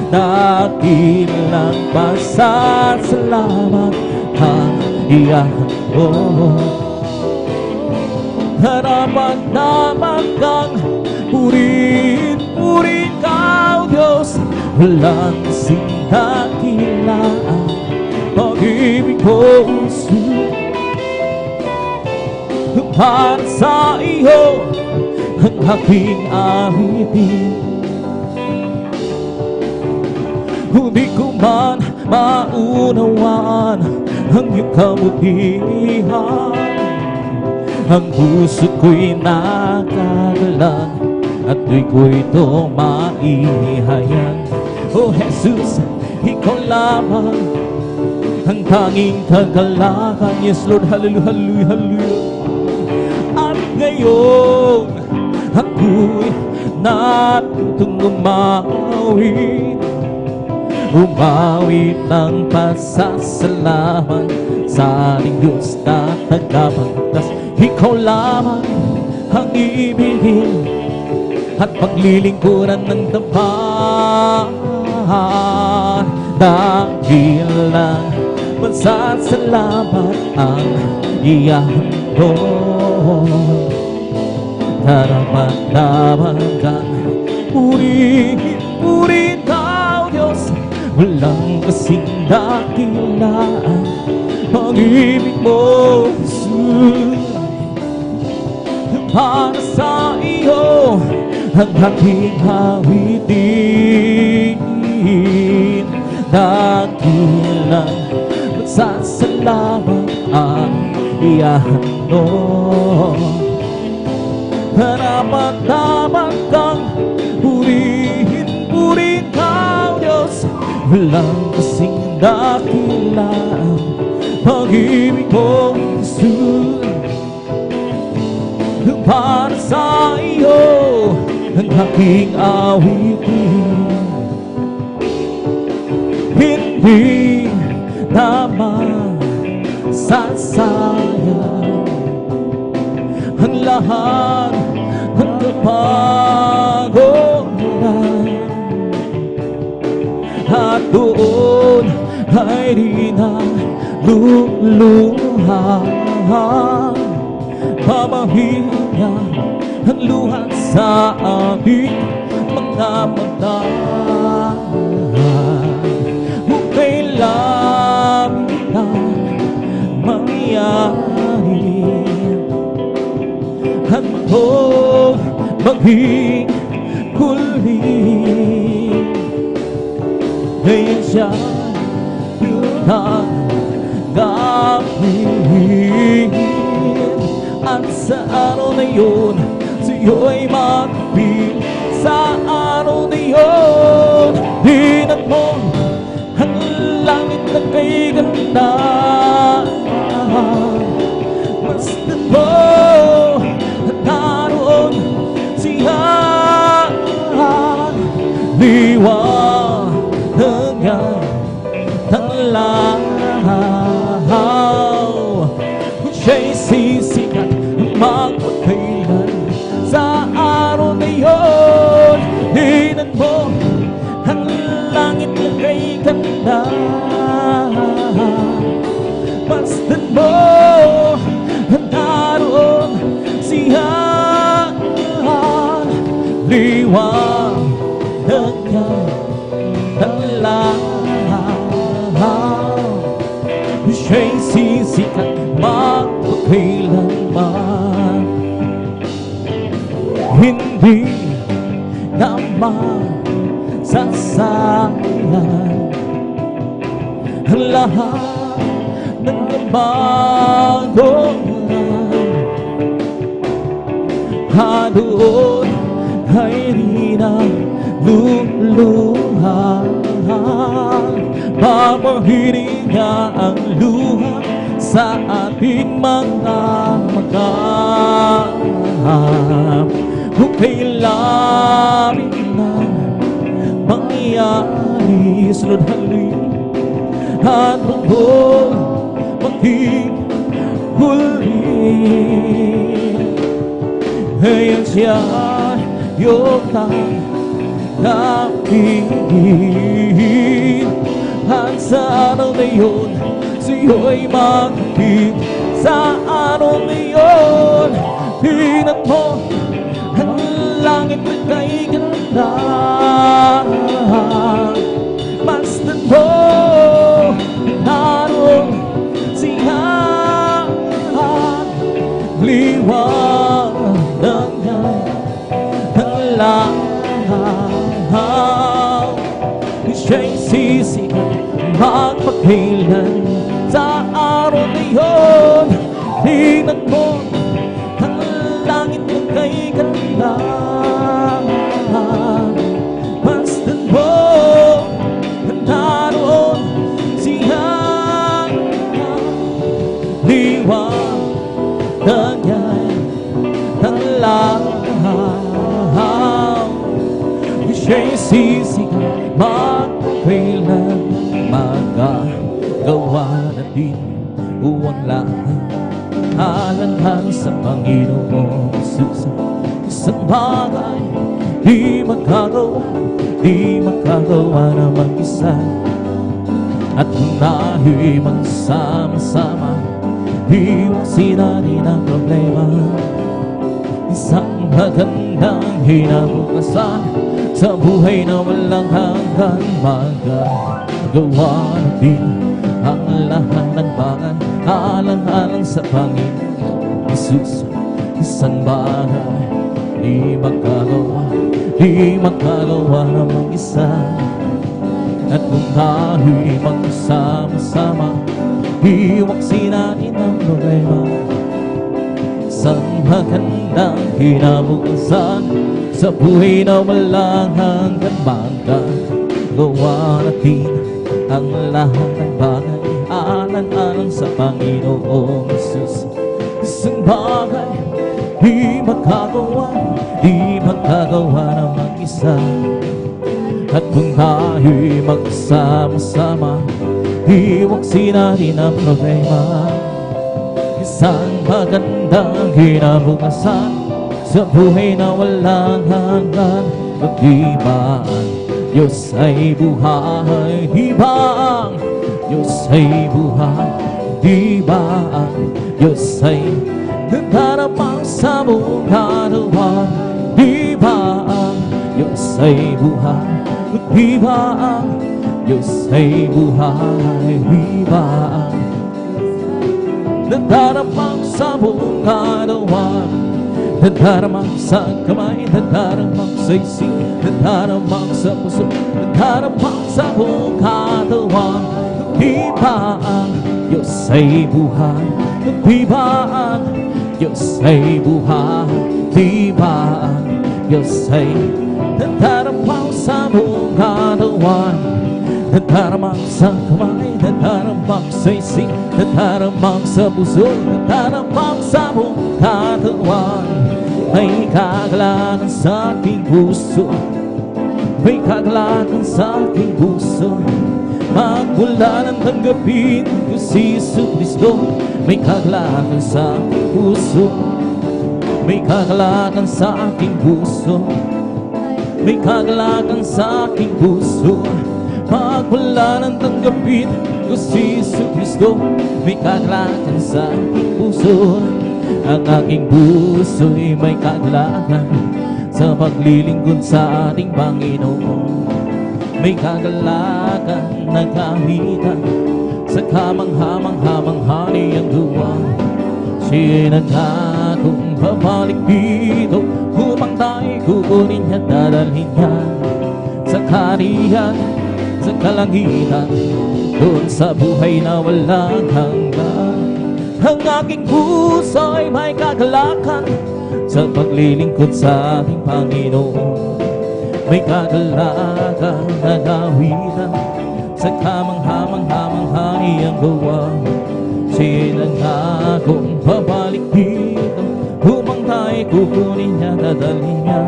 dakilang pasasalamat ang iyahandog. Karapat-dapat kang purihin, puri ka, O Diyos, walang kasing dakilaan pag-ibig mo, Jesus. Para sa iyo ang aking awitin, hindi ko man maunawaan ang iyong kabutihan. Ang puso ko'y nakagalan at di ko ito maihayag. O Jesus, ikaw lamang ang tanging kagalakan. Yes Lord, hallelujah, hallelujah, hallelujah. At ngayon ako'y natutong umawit, umawit ng pasasalamat sa ating Diyos na tagapagligtas. Ikaw lamang ang ibigin at paglilingkuran ng tapat, dakilang masasalamat ang iyahandog. Karapat-dapat kang purihin, puri ka, O Diyos, walang kasing dakilaan pag-ibig mo, Jesus. Para sa iyo ang aking awitin, dakilang magsasalamat ang iyahandog. Karapat-dapat kang purihin, puri ka, O Diyos, walang kasing dakilaan pag-ibig mo, Jesus. Para sa iyo ang aking awitin, hindi naman sasayang ang lahat ng kapagoran, at doon ay di na luluhan. Pabahiya ang luha sa aming mga mata. Kung kailan na mangyari, hantong maging huli, ngayon siya yung gagawin. At sa araw na yun, sa'yo'y magpil. Sa araw na yun, mo ang langit na kay ganda. Masdan mo naroon siya, liwanag niya ng lahaw. Siya'y sisikat magpagkailan sa araw na yun. Tingnan mo ang langit na kay ganda. Masdan mo naroon siya, liwanag niya ng lahaw. Siya'y sisikat magpakailanman, hindi naman sasayang ang lahat ng nabagoan. Doon ay di na luluhan, babahirin niya ang luha sa ating mga mata. Kung kailangan na mangyari, sunod halin at tungkol maging huli. Ngayon siya yung tanggapin, at sa araw na yun siya'y magiging. Sa araw na yun, tingnan mo ang langit na kay ganda. Masdan mo naroon siya, liwanag niya ng lahaw. Siya'y sisikat magpakailan sa araw na yun. Tingnan mo ang langit na kay ganda. Masdan mo naroon siya, liwanag niya ng lahaw. Siya'y sisikat magpakailan, magagawa natin uwang lahat. Alang-alang sa Panginoong Jesus, isang bagay di magagawa na mag-isa. At kung tayo'y magsama-sama, iwasin natin ang problema. Isang magandang hinabukasan sa buhay na walang hanggan, magagawa natin ang lahat ng bagay. Alang-alang sa Panginoon Jesus, isang bagay di magagawa na mag-isa. At kung tayo'y magsama-sama, iwaksin natin ang problema. Isang magandang kinabukasan sa buhay na walang hanggan, magagawa natin ang lahat ng bagay. Alang-alang sa Panginoong Jesus, isang bagay di magagawa na mag-isa. At kung tayo'y magsama-sama, iwaksin natin ang problema. Isang magandang kinabukasan sa buhay na walang hanggan. Di ba ang Diyos ay buhay? Di ba ang Diyos ay buhay? Di ba ang Diyos ay nagdarapang sa buong katawan? Di ba ang Diyos ay buhay? Di ba ang Diyos ay buhay? Di ba ang nagdarapang sa buong katawan? Nagdarapang sa kamay, nagdarapang sa isip, nagdarapang sa puso, nagdarapang sa buong katawan. Di ba ang Diyos ay buhay? Di ba ang Diyos ay buhay? Di ba ang Diyos ay nagdarapang sa buong katawan? Nadaramang sa kamay, nadaramang sa isip, nadaramang sa puso, nadaramang sa buong katawan. May kagalakan sa aking puso, may kagalakan sa aking puso. Magmula ng tanggapin ko si Jesucristo, may kagalakan sa aking puso, may kagalakan sa aking puso, may kagalakan sa aking puso. Magmula ng tanggapin ko si Jesucristo, may kagalakan sa aking puso. Ang aking puso'y may kagalakan sa paglilingkod sa ating Panginoon. May kagalakan na kawitan sa kamangha-mangha niyang gawa. Siya'y nagkakong babalik dito upang tayo'y kukunin niya, dadalhin niya sa kaharian, sa kalangitan, doon sa buhay na walang hanggan. Ang aking puso'y may kagalakan sa paglilingkod sa ating Panginoon. May kagalakan na gawitan sa kamangha-mangha niyang gawa. Siya'y nangakong babalik dito upang tayo'y kukunin niya, dadalhin niya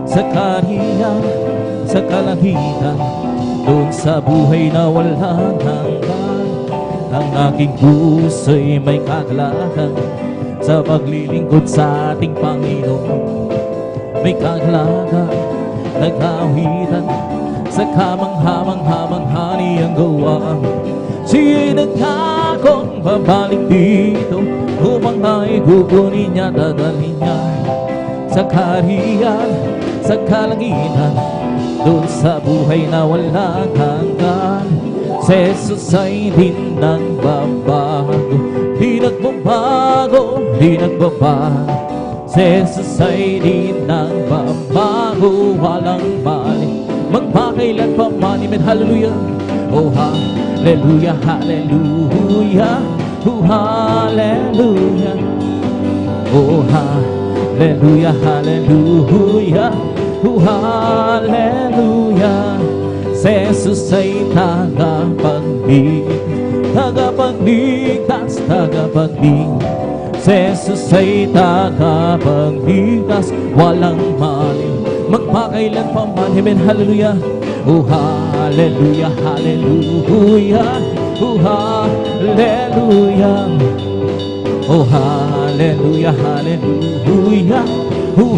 sa kaharian, sa kalangitan, doon sa buhay na walang hanggan. Ang aking puso'y may kagalakan sa paglilingkod sa ating Panginoon. May kagalakan na kawitan sa kamangha-mangha niyang gawa. Siya'y nagkakong babalik dito upang tayo'y kukunin niya, dadalhin niya sa kaharian, sa kalangitan, doon sa buhay na walang hanggan. Si Jesus ay di nagbabago, di nagbabago, di nagbabago. Si Jesus ay di nagbabago, walang balik, magpakailan pa man. Amen, hallelujah. Oh, hallelujah, hallelujah, oh, hallelujah. Oh, hallelujah, hallelujah, oh, hallelujah. Si Jesus ay tagapagligtas, tagapagligtas. Si Jesus ay tagapagligtas, walang mali, magpakailan pa man. Amen, hallelujah. Oh, hallelujah, hallelujah, oh, hallelujah. Oh, hallelujah, hallelujah, oh,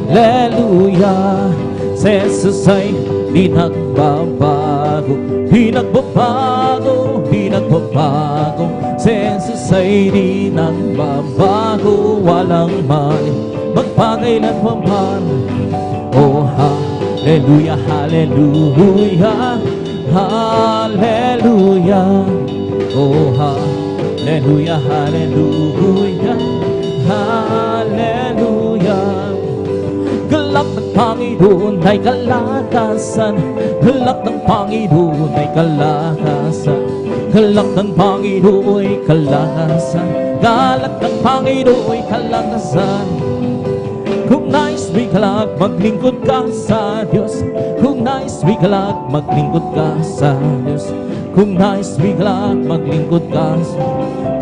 hallelujah. Si Jesus ay di nagbabago, di nagbabago, di nagbabago. Si Jesus ay di nagbabago, walang mali, magpakailan pa man. Oh, hallelujah, hallelujah, hallelujah. Oh, hallelujah, hallelujah, hallelujah. Galak ng Panginoon ay kalakasan, galak ng Panginoon ay kalakasan, galak ng Panginoon ay kalakasan, galak ng Panginoon ay kalakasan. Kung nais may galak, maglingkod ka sa Diyos. Kung nais may galak, maglingkod ka sa Diyos. Kung nais may galak, maglingkod ka sa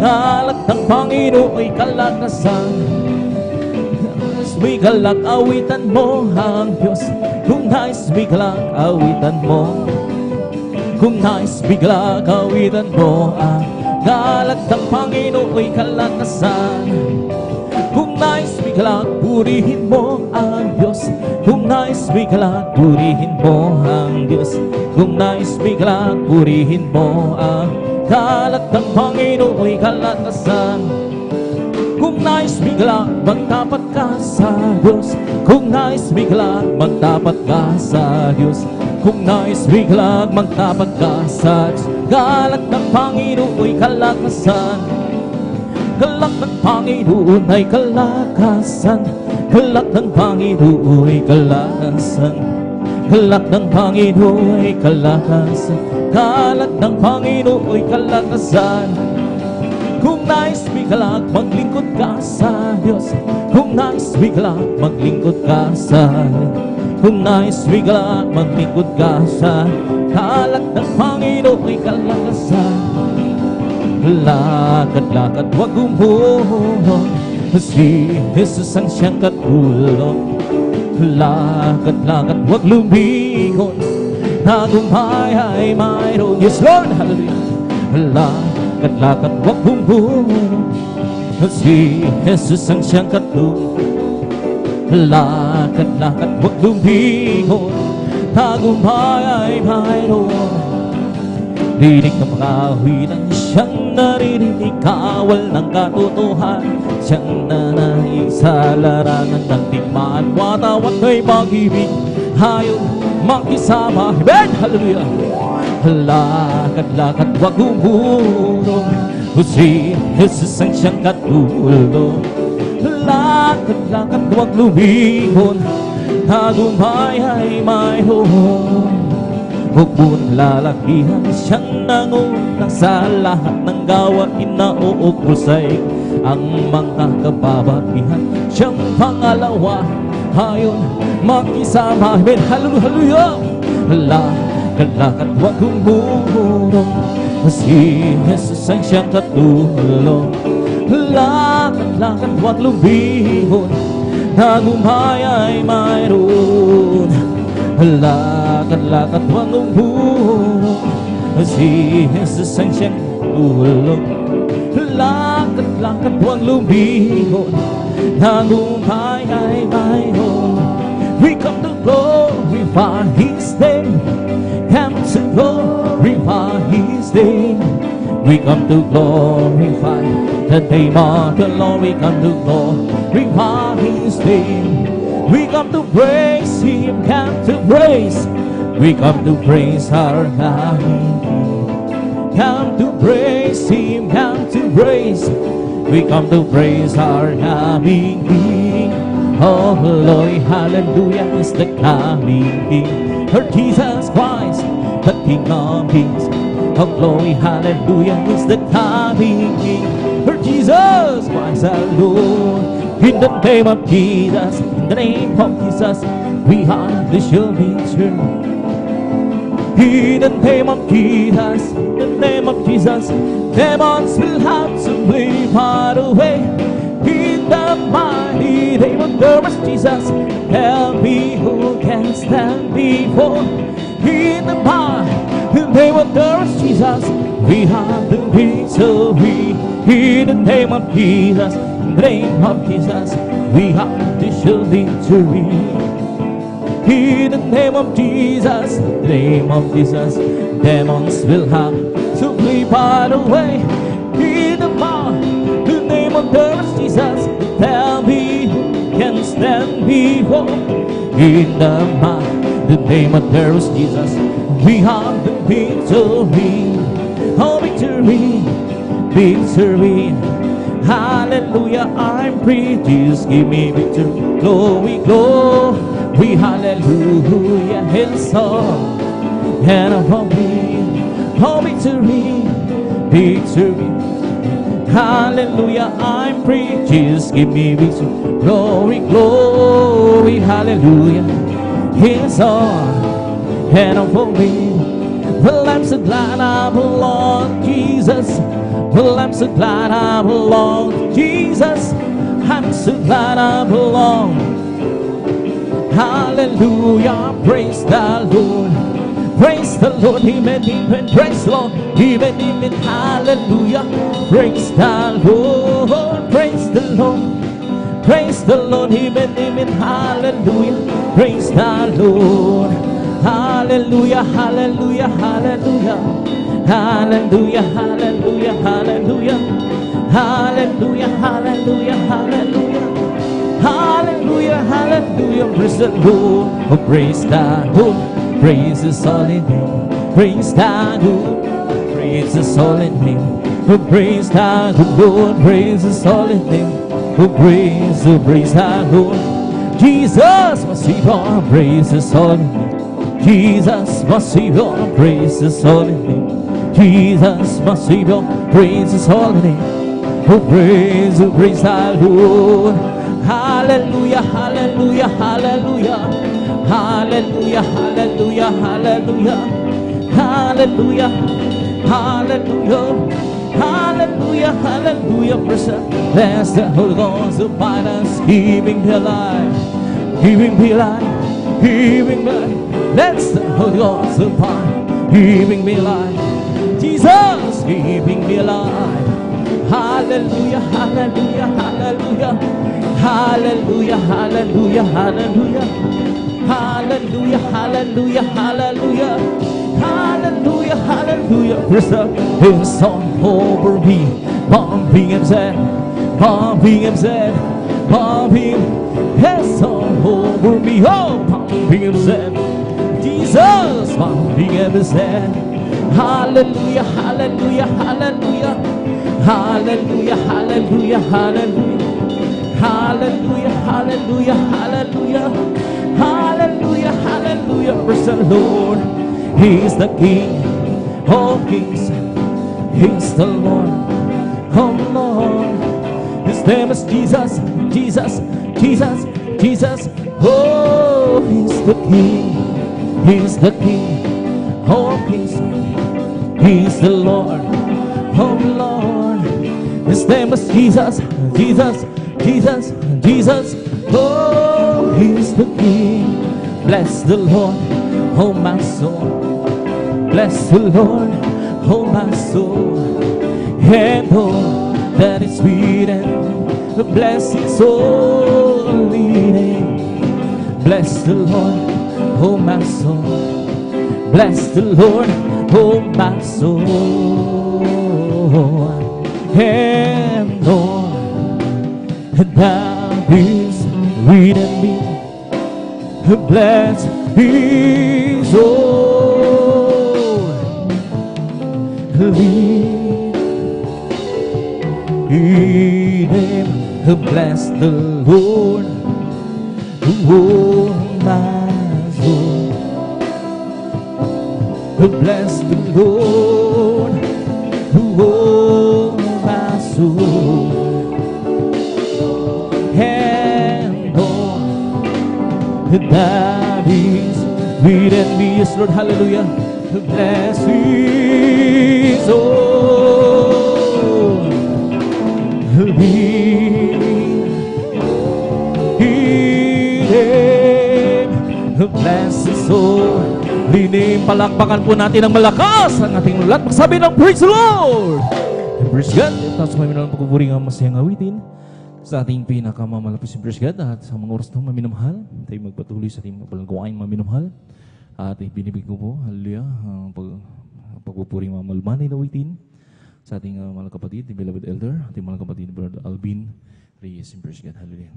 galak ng Panginoon ay kalakasan. May galak, awitan mo ang Diyos. Kung nais may galak, awitan mo. Kung nais may galak, awitan mo ang galak ng Panginoon ay kalakasan. Kung nais may galak, purihin mo ang Diyos. Kung nais may galak, purihin mo ang Diyos. Kung nais may galak, purihin mo ang galak ng Panginoon ay kalakasan. Kung nais bigla, magtapat ka sa Diyos. Kung nais bigla, magtapat ka sa Diyos. Kung nais bigla, magtapat ka sa Diyos. Galak ng Panginoon ay kalakasan. Galak ng Panginoon ay kalakasan. Galak ng Panginoon ay kalakasan. Galak ng Panginoon ay kalakasan. Galak ng Panginoon ay kalakasan. Kung nais bigalak, maglingkod ka sa Diyos. Kung nais bigalak, maglingkod ka sa Diyos. Kung nais bigalak, maglingkod ka sa Alak ng Panginoon ay kalakasan. Lakad-lakad wag gumuho, si Jesus ang siyang katulong. Lakad-lakad wag lumingon, tagumpay ay mayroon. Yes Lord, hallelujah. Lakad-lakad wag gumuho, si Jesus ang siyang katulong. Lakad-lakad wag lumingon, tagumpay ay mayroon. Dinig ng pagkahoy ng siyang naririnig, kawal ng katotohanan, siyang nanaig sa larangan ng digmaan. Watawat ay pag-ibig, hayo makisama. Amen! Hallelujah! Lakad-lakad wag umurong, si Jesus ang siyang katulong. Lakad-lakad wag lumingon, tagumpay ay mayroon. Huwag mong lalakihan, siyang nanguna sa lahat ng gawain na uukusay. Ang mga kababaihan, siyang pangalawa, hayon makisama. Amen, hallelujah. Lakad-lakad wag umurong, si Jesus ang siyang katulong. Lakad-lakad wag lumingon, tagumpay ay mayroon. Lakad-lakad wag umurong, si Jesus ang siyang tulong. Lakad-lakad wag lumingon, tagumpay ay mayroon. We come to glorify His name, come to glorify His name. We come to glorify the name of the Lord. We come to glorify His name. We come to praise Him, come to praise. We come to praise our God. Come to praise Him, come to praise. We come to praise our coming King. Oh Lord, hallelujah is the coming King. For Jesus Christ, the King of Kings. Oh glory, hallelujah is the coming King. For Jesus Christ our Lord. In the name of Jesus, in the name of Jesus, we have the sure victory. In the name of Jesus, in the name of Jesus, demons will have to flee far away. In the mighty name of the Lord Jesus, tell me who can stand before. In the mighty name of the Lord Jesus, we have the victory. In the name of Jesus, in the name of Jesus, we have the sure victory. In the name of Jesus, in the name of Jesus, demons will have to flee far away. In the name of the Lord Jesus, tell me who can stand before. In the name of the Lord Jesus, we have the victory. Oh, victory, victory. Hallelujah, I'm free. Jesus, give me victory. Glory, glory, hallelujah. His song and for me. Oh, victory, victory. Hallelujah, I'm free. Jesus, give me victory. Glory, glory, hallelujah. His song and for me. Well, I'm so glad I belong to Jesus. Well, I'm so glad I belong to Jesus. I'm so glad I belong. Hallelujah, praise the Lord. Praise the Lord, amen, amen. Praise the Lord, amen, amen. Hallelujah, praise the Lord. Praise the Lord. Praise the Lord, amen, amen. Hallelujah, praise the Lord. Hallelujah, hallelujah, hallelujah. Hallelujah, hallelujah, hallelujah. Hallelujah, hallelujah, hallelujah. Hallelujah, hallelujah. Praise the Lord. Oh, praise the Lord. Praise His holy name. Praise the Lord. Praise His holy name. Oh, praise the Lord. Praise His holy name. Oh, praise the Lord. Jesus, my Savior. Praise His holy name. Jesus, my Savior. Praise His holy name. Jesus, my Savior, praise His holy name. Oh, praise the Lord. Hallelujah, hallelujah, hallelujah. Hallelujah, hallelujah, hallelujah. hallelujah, hallelujah, hallelujah, hallelujah. Bless the Holy Ghost upon us, giving me life, giving me life, giving me life. Bless the Holy Ghost upon, giving me life. Jesus, giving me life. Hallelujah, hallelujah, hallelujah, hallelujah, hallelujah, hallelujah, hallelujah, hallelujah, hallelujah, hallelujah, hallelujah. Praise the His song over me, bumping him said, bumping him said, bumping His song over me, oh, bumping him said, Jesus, bumping him said. Hallelujah, hallelujah, hallelujah, hallelujah, hallelujah, hallelujah, hallelujah, hallelujah, hallelujah, hallelujah, hallelujah. Praise the Lord. He is the King of kings. He is the Lord of lords. His name is Jesus, Jesus, Jesus, Jesus. Oh, He's the King. He is the King of kings. He's the Lord of Lord. His name is Jesus, Jesus, Jesus, Jesus. Oh, He's the King. Bless the Lord, oh my soul. Bless the Lord, oh my soul. And all that is written, bless His holy name. Bless the Lord, oh my soul. Bless the Lord, oh my soul, and all that is within me, bless His holy name. Bless the Lord, oh my soul. Bless the Lord, oh my soul, and all that is within me. Yes, Lord, hallelujah. Bless His holy name. Bless His holy name. Palakpakan po natin ng malakas ang ating lahat. Magsabi ng praise the Lord! And praise God. Tapos may minamahal pagpupuri ng masayang awitin sa ating pinakamamalapis si praise God. At sa mga oras na maminamahal, tayo magpatuloy sa ating gawain maminamahal. At binibig ko po, hallelujah, ang pagpupuri ng mamalmanay na awitin sa ating mga kapatid, the beloved elder, ating mga kapatid, Brother Alvin Reyes, in praise God. Hallelujah.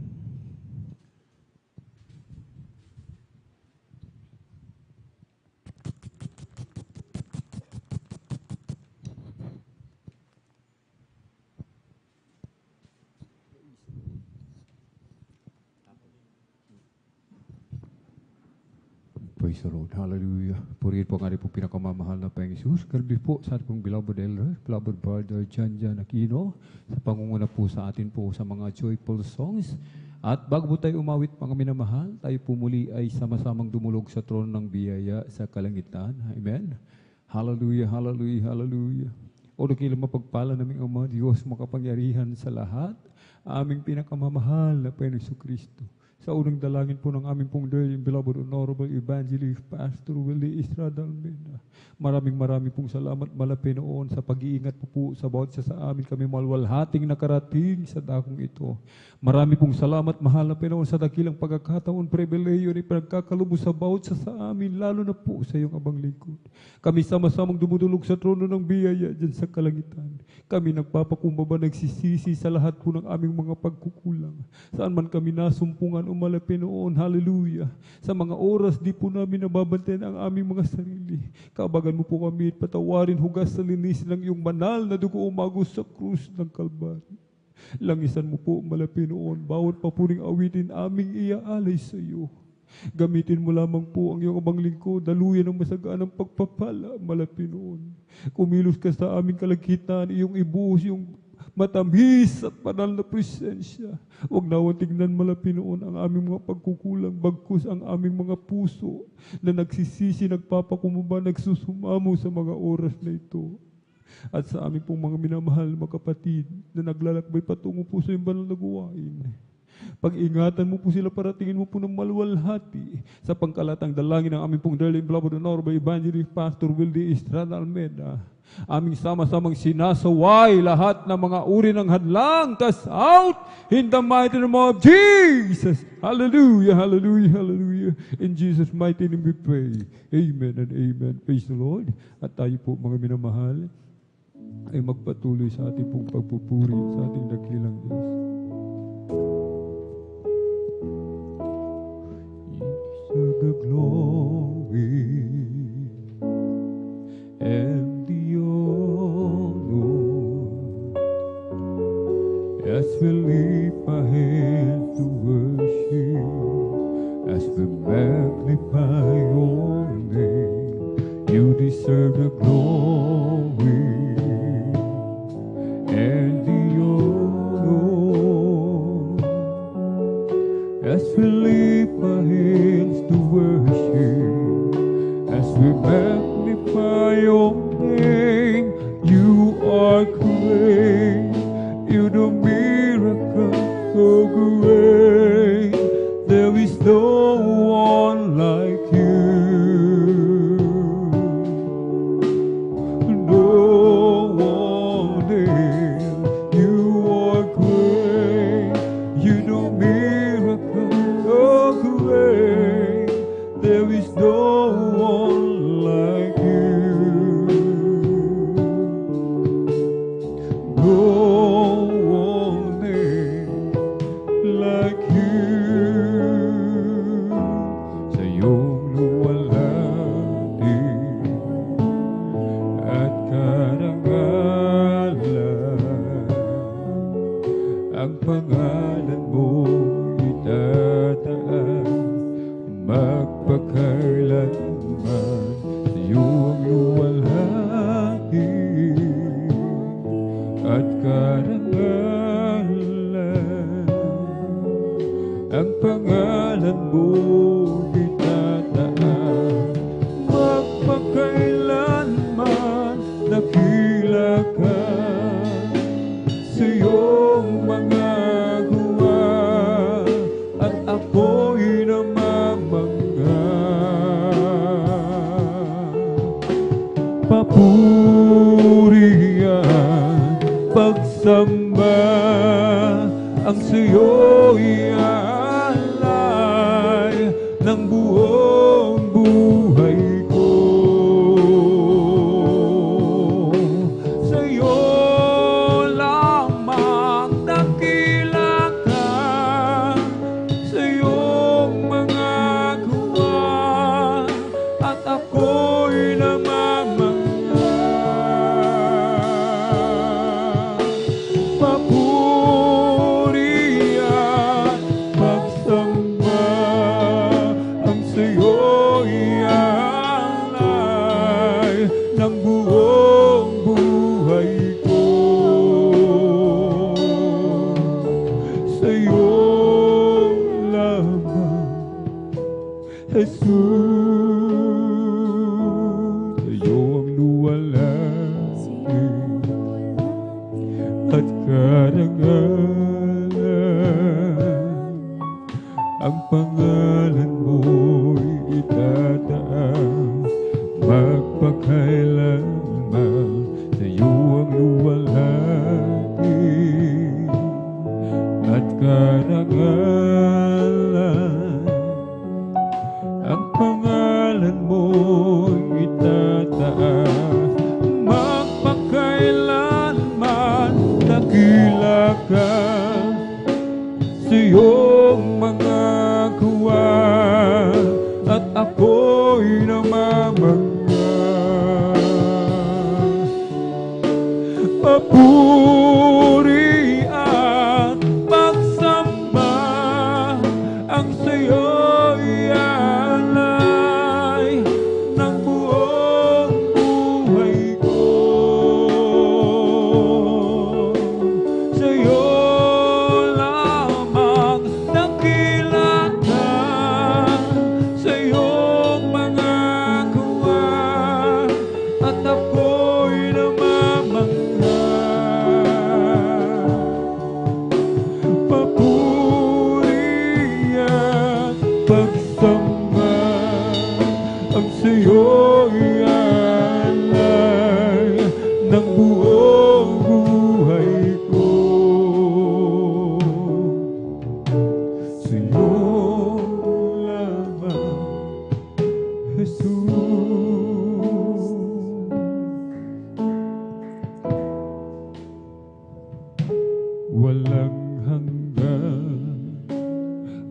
Praise the Lord. Hallelujah. Purihin po ang ating pong pinakamamahal na Panginoong Jesus. Kalbi po sa ating pong beloved elder, beloved brother Jan Aquino, sa pangunguna po sa atin po sa mga joyful songs. At bago po tayo umawit, mga minamahal, tayo po muli ay sama-samang dumulog sa trono ng biyaya sa kalangitan. Amen. Hallelujah, hallelujah, hallelujah. O nakilang mapagpala naming Ama, Diyos makapangyarihan sa lahat, aming pinakamamahal na Panginoong Kristo. Sa unang dalangin po ng aming pong dearly beloved honorable evangelist Pastor Willie Estrada Almeida. Maraming pong salamat malapit noon sa pag-iingat po sa bawat isa sa amin kami malwalhating nakarating sa dakong ito. Marami pong salamat mahal na Pinoon sa dakilang pagkakataon, pribileyo ni pagkakalubos sa bawat isa sa amin, lalo na po sa iyong abang lingkod. Kami sama-samang dumudulog sa trono ng biyaya dyan sa kalangitan. Kami nagpapakumbaba, nagsisisi sa lahat po ng aming mga pagkukulang. Saan man kami nasumpungan o malapit noon, hallelujah. Sa mga oras di po namin nababantayan ang aming mga sarili. Kabagan mo po kami at patawarin hugas sa linis ng iyong banal na dugo umagos sa krus ng Kalbaryo. Langisan mo po malapit noon, bawat papuring awitin aming iaalay sa iyo. Gamitin mo lamang po ang iyong abang lingkod, daluyan ng masaganang pagpapala malapit noon. Kumilos ka sa aming kalagkitan, iyong ibuhos yung matamis at banal na presensya. Huwag nawang tingnan malapinoon ang aming mga pagkukulang, bagkus ang aming mga puso na nagsisisi, nagpapakumbaba, nagsusumamo sa mga oras na ito. At sa aming pong mga minamahal mga kapatid na naglalakbay patungo po sa iyong banal na gawain. Pag-ingatan mo po sila, paratingin mo po ng maluwalhati sa pangkalatang dalangin ng aming pong darling beloved Honorable Evangelist Pastor Wildy Estrada Almeida. Aming sama-samang sinasaway lahat ng mga uri ng hadlang, cast out in the mighty name of Jesus. Hallelujah, hallelujah, hallelujah. In Jesus' mighty name we pray. Amen and amen. Praise the Lord. At tayo po mga minamahal ay magpatuloy sa ating pong pagpupuri sa ating dakilang Diyos. You deserve the glory and the honor as we lift our hands to worship, as we magnify your name. You deserve the glory and the honor as we lift our hands to worship, as we magnify your name. You are great, you do miracles so great. There is no one like you, no one else. You are great, you do miracles so great. There is no one like you. No one like you. Sa iyong luwalhati at karangalan, ang pangalan mo itataas magpakailanman. Sa iyong luwalhati at karangalan, ang pangalan mo itataas magpakailanman. Dakila ka sa iyong mga gawa at ako'y namamangha. Papurihan, pagsamba ang sa'yo'y alay ng buong buhay ko. Sa'yo lamang dakila ka sa iyong mga gawa at ako'y namamangha. Papurihan, pagsamba ang sa'yo'y alay ng buong buhay ko. Sa'yo lamang, Jesus. Sa'yo ang luwalhati at karangalan, ang pangalan mo'y itataas magpakailanman. Sa'yo ang luwalhati at karangalan, ang pangalan mo'y itataas magpakailanman. Dakila ka sa iyong mga gawa at ako'y namamangha. Papuri at pagsamba ang sa'yo'y alay ng buong buhay ko.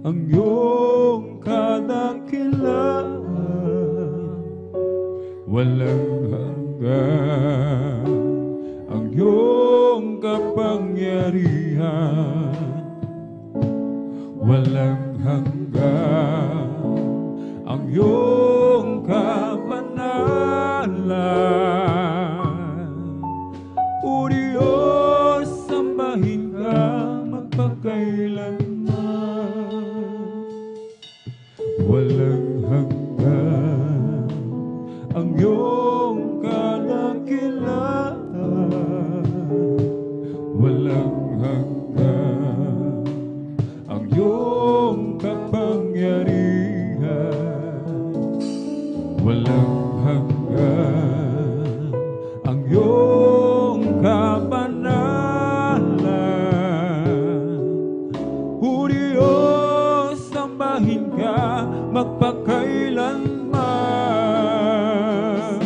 ang iyong kadakilaan, walang hanggan ang iyong kapangyarihan, walang hanggan ang iyong kabanalan. O Diyos, sambahin ka magpakailanman, walang hanggan ang iyong kadakilaan, walang hanggan ang iyong kapangyarihan, walang hanggan ang iyong kabanalan. O Diyos, sambahin ka magpakailanman,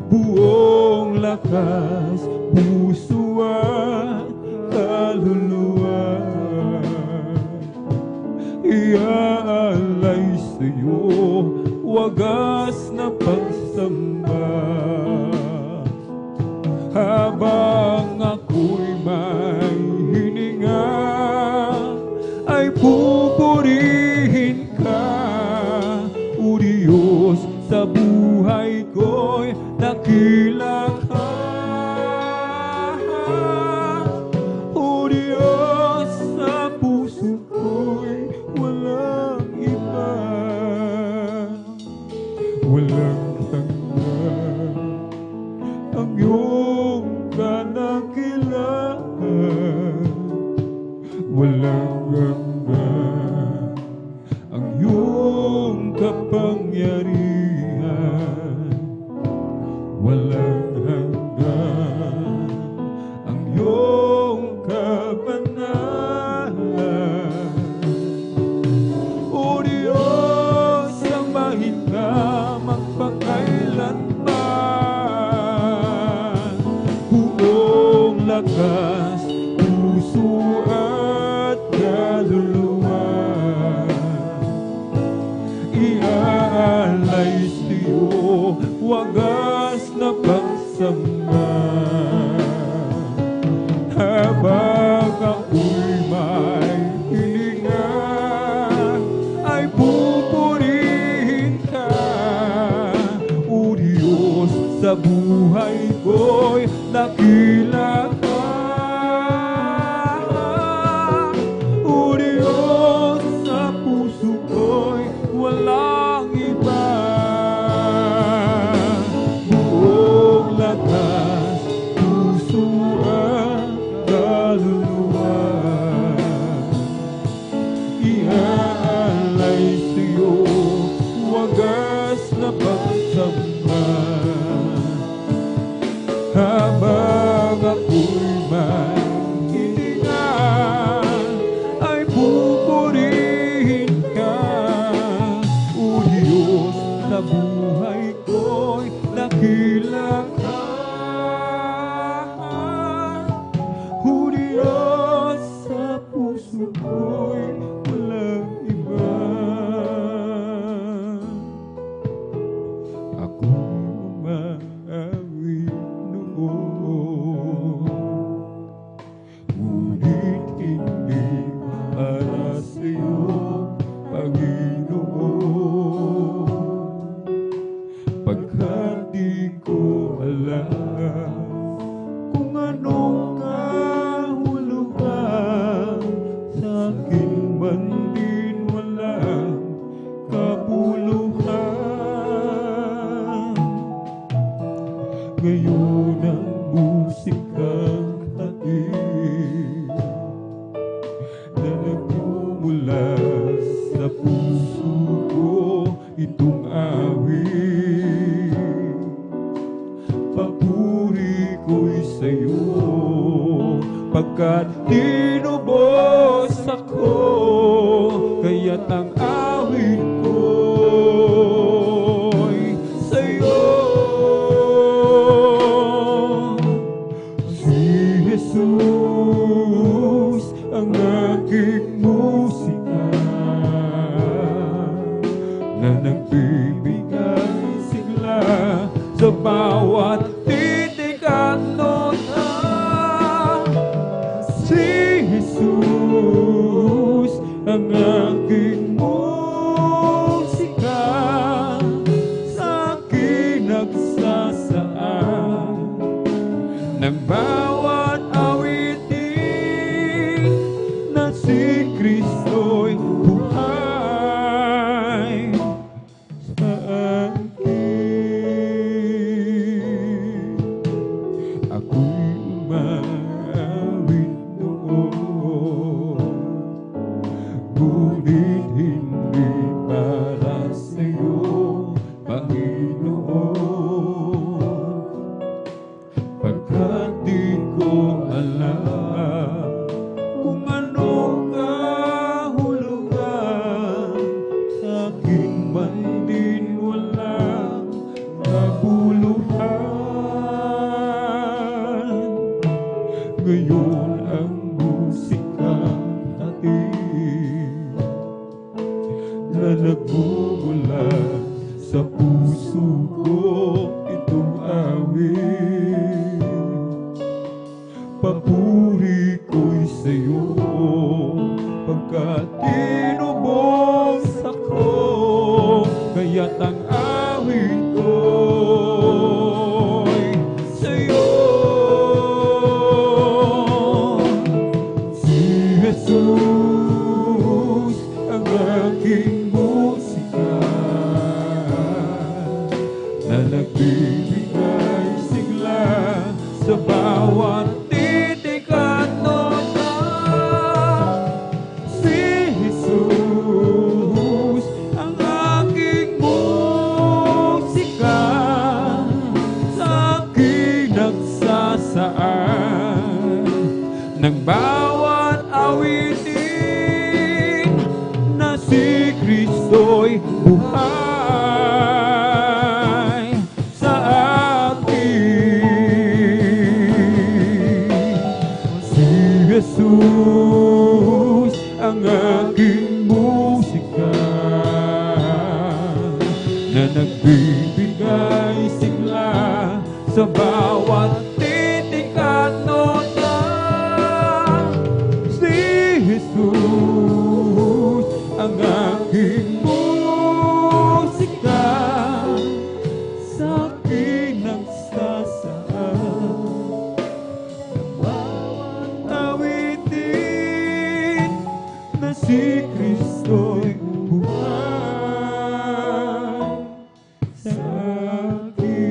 buong lakas, puso at kaluluwa, iaalay sa'yo wagas na pagsamba. Habang ako'y may hininga, ay pupurihin ka. O Diyos, sa buhay ko'y dakila ka. O Diyos, sa puso ko'y walang iba, walang hanggan ang iyong kadakilaan, walang hanggan ang iyong kapangyarihan, walang hanggan ang iyong kabanalan. O Diyos, sambahin ka magpakailanman, buong lakas, puso at kaluluwa, iaalay sa'yo wagas na pagsamba. Habang ako'y may hininga, ay pupurihin ka. O Diyos, sa buhay ko'y dakila ka. O Diyos, sa puso ko'y walang iba, buong lakas, puso at kaluluwa, iaalay sa'yo wagas na pagsamba. Habang ako'y may hininga, ay pupurihin ka. O Diyos, sa buhay ko'y dakila ka. O Diyos, sa puso ko'y walang iba, ako maawi noon, ngunit hindi para sa'yo, Panginoon, pagkat di ko alam kung anong kahulugan, sa'kin man din walang kapuluhan. Ngayon ang musikang hatid na nagmumula sa puso ko, itong awit, papuri ko'y sa'yo, pagkat tinubos ako, kaya't ang awit ko'y sa'yo. Si Jesus ang aking musika, na nagbibigay sigla sa bawat titik at nota. Si Jesus ang aking musika, sa akin nagsasaan ng bawat awitin na si Kristo'y buhay sa akin. Ako'y umawit noon, ngunit hindi para sa'yo, Panginoon, pagkat di ko alam kung anong kahulugan, sa akin man din walang kabuluhan. Ngayon ang musikang hatid na nagmumula sa puso ko, itong awit. Papuri ko'y sa'yo, pagkat tinubos ako, kaya't ang awit ko'y sa'yo. Si Jesus ang aking musika, na nagbibigay sigla sa bawat titik at nota. Si Jesus ang aking musika, sa akin nagsasaan ng bawat awitin na si Kristo'y buhay sa akin. Si Jesus ang aking musika, na nagbibigay sigla sa bawat titik at nota. Si Jesus ang aking musika, sa akin nagsasaan ng bawat awitin na si Kristo'y buhay sa akin.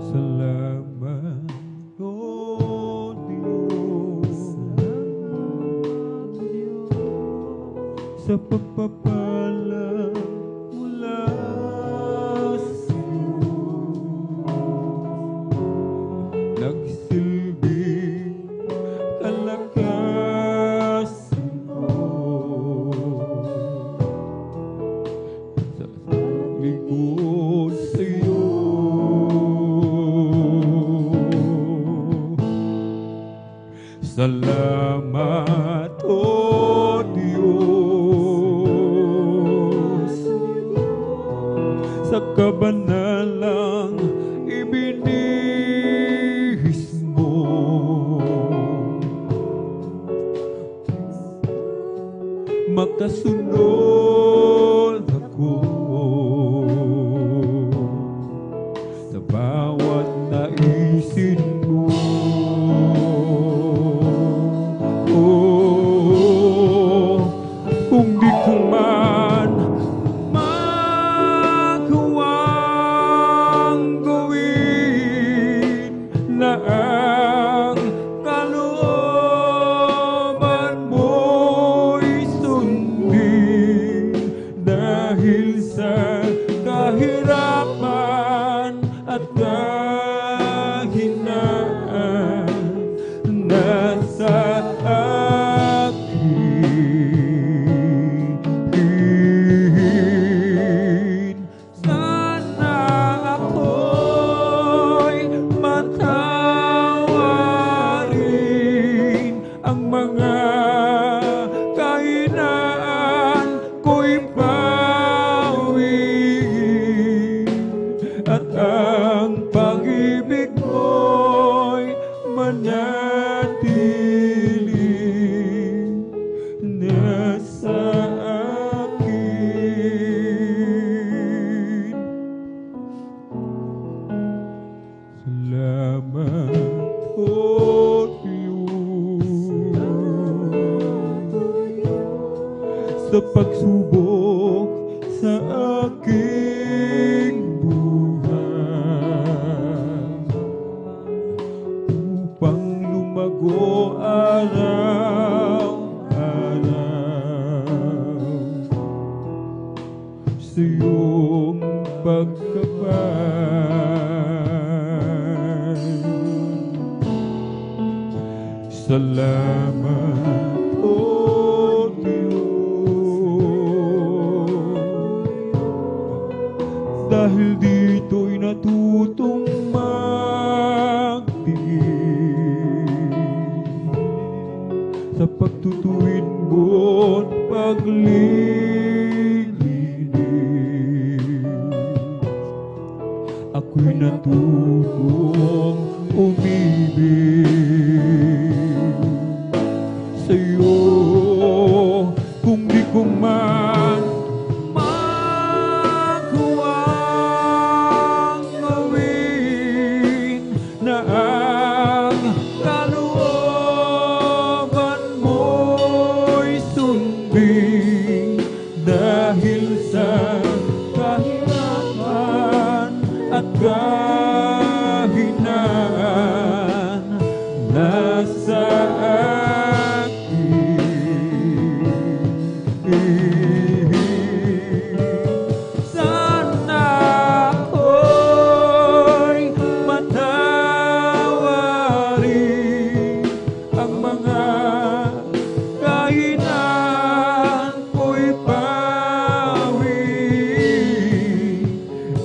Salamat, O Diyos, sa pagpapala mula sa'yo. Nagsilbing kalakasan ko sa lingkod sa'yo. Salamat, O Diyos, sa kabanalang ibinihis mo. Makasunod ako sa bawat naisin mo. Kung di ko man magawang gawin na ang kalooban mo'y sundin, dahil sa kahirapan at kahinaan nasa akin. Sana sa pagsubok sa aking buhay, upang lumago araw-araw sa iyong pagkabay. Salamat, O Diyos, dahil dito'y natutong magdiin sa pagtutuwid mo't paglilinis. Ako'y natutong umibig sa'yo, kung di ko man magawang gawin na ang kalooban mo'y sundin, dahil sa kahirapan at kahinaan nasa sana ako'y matawarin, ang mga kahinaan ko'y pawin,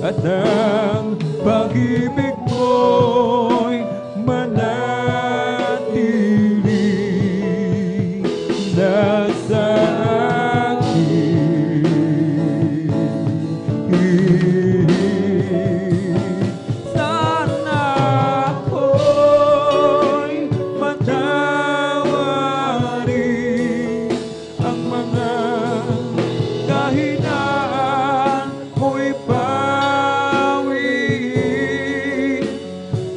at ang pag-ibig mo'y manatili nasa sana ako'y matawarin, ang mga kahinaan mo'y pawin,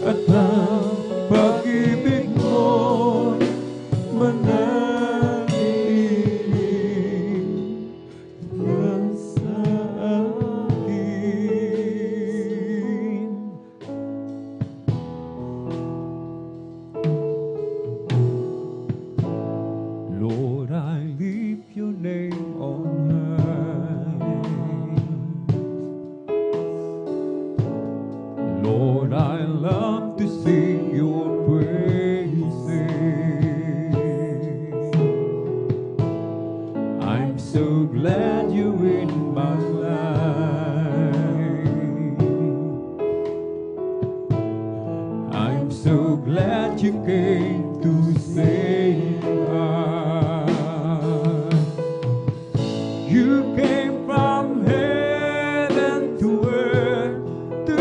at ang pag-ibig mo'y manatili nasa akin. Lord, I lift your name on high. Lord, I love to sing your praises. I'm so glad you're in my life. I'm so glad you came to save us. You came from heaven to earth to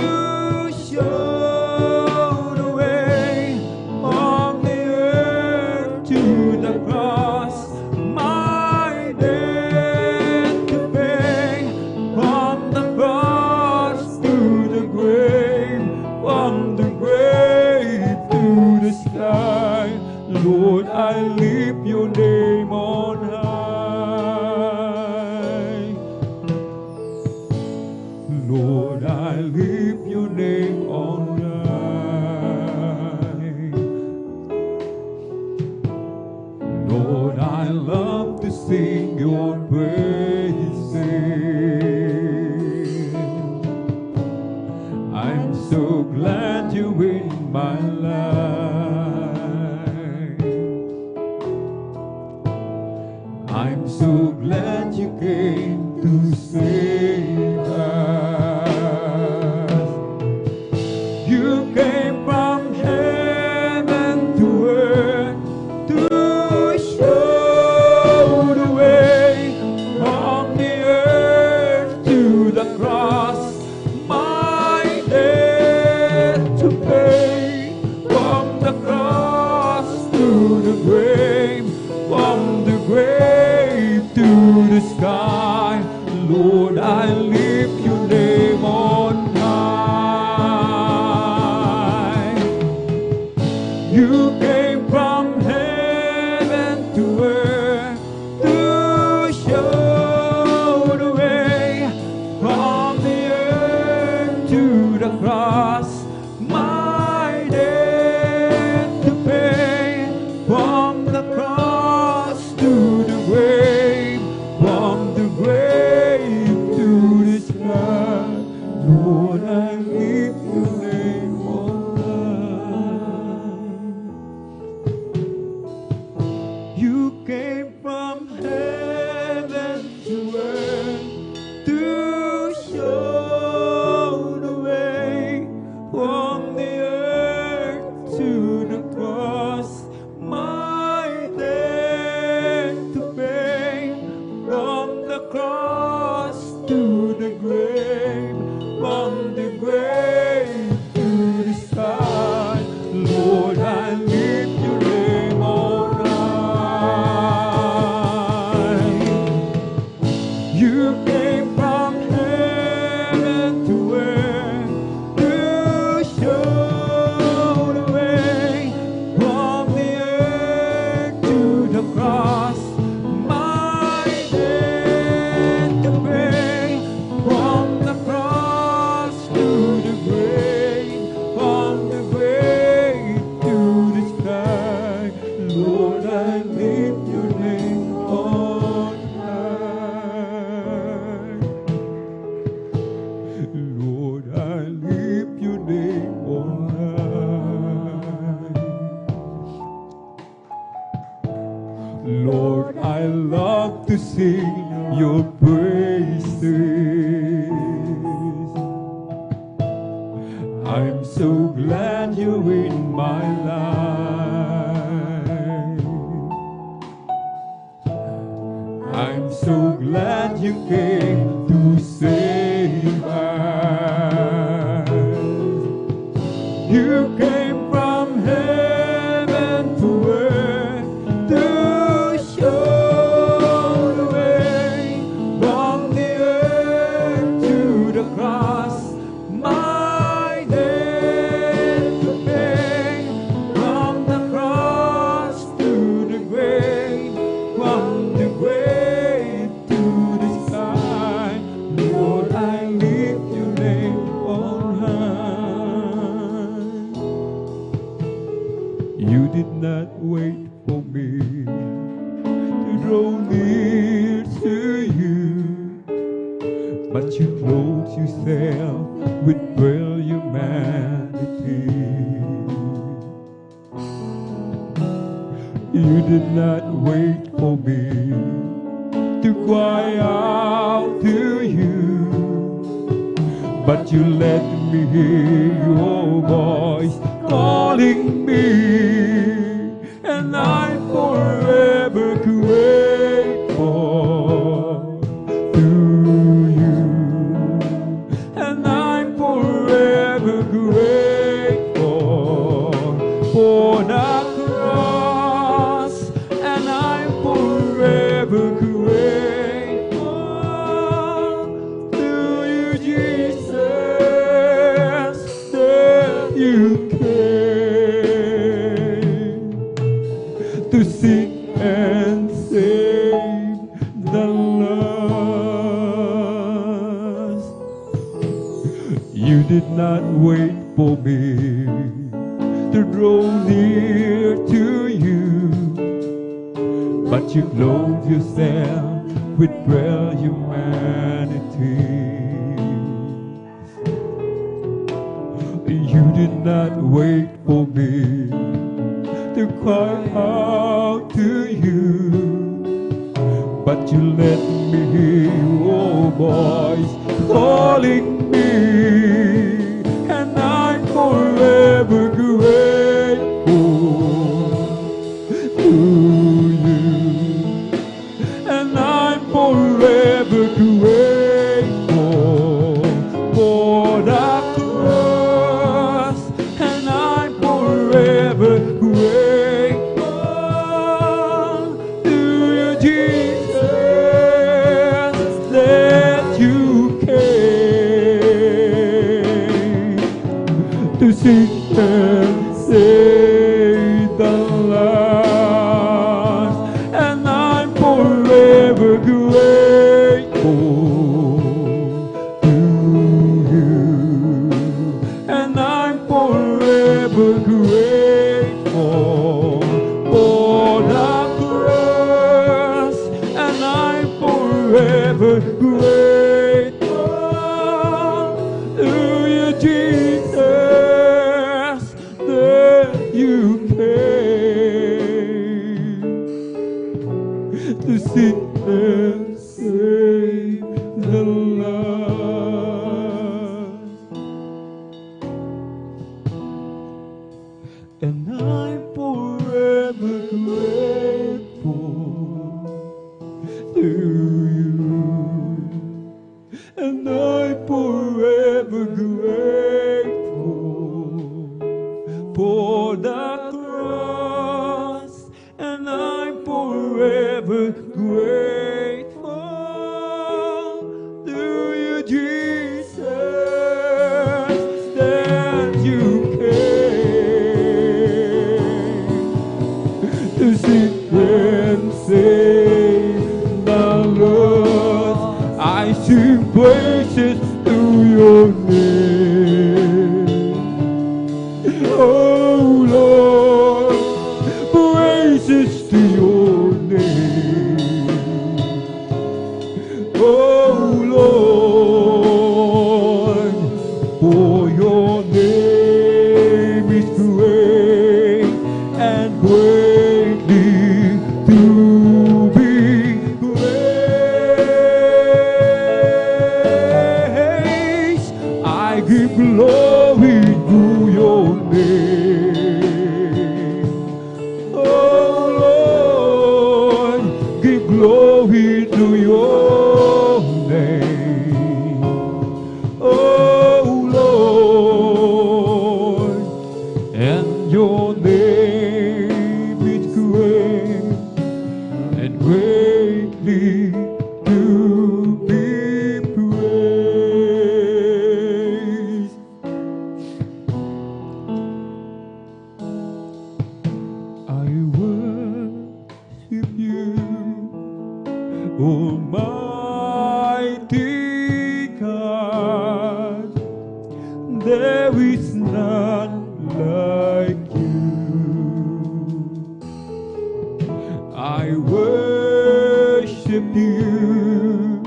show the way, from the earth to the cross, my debt to pay, from the cross to the grave, from the grave to the sky. Lord, I lift your name on high. Lord, I lift your name on high. Lord, I love to sing your praises. I'm so glad you're in my life. I'm so glad you came to save us. You came from heaven to earth to show the way, from the earth to the cross, my debt to pay, from the cross to the grave, from the grave to the sky. Lord, I lift your name on high. You came from heaven to earth to show You came from heaven to earth to show the way from the earth to the cross. My debt to pay from the cross to the grave, from the grave to the sky. Lord, I lift your name on high. Lord, I lift your name on high. Lord, I love to sing your praises. I'm so glad you're in my life. I'm so glad you came to save us. You came from heaven to earth to show the way from the earth to the cross. My debt to pay from the cross to the grave, from the grave to the sky. Lord, I lift your name on high. You did not wait for me to draw near to you, but you clothed yourself with real humanity. You did not wait for me to cry out to you, but you let me hear your voice calling me, and I'm forever grateful to you, and I'm forever grateful for the cross, and I'm forever grateful to you, Jesus, that you came to seek and save the lost. You did not wait for me to draw near to you, but you clothed yourself with real humanity. You did not wait for me to cry out to you, but you let me hear your voice calling me, and I'm forever grateful to you, and I'm forever grateful for the cross, and I'm forever grateful to you, Jesus, that you came to seek and save the lost, and I'm forever grateful to you, and I'm forever grateful for the cross, and I'm forever grateful to you, Jesus, that you came to seek and save the lost. And I'm forever grateful to you, praises to your name. Oh Lord, praises to your name. Oh Lord, for your name is great and greatly to be praised. I give glory to your name. Oh Lord, give glory to your name. Oh Lord, and your name is great and greatly to be praised. I worship you, Almighty God. There is none like you. I worship you,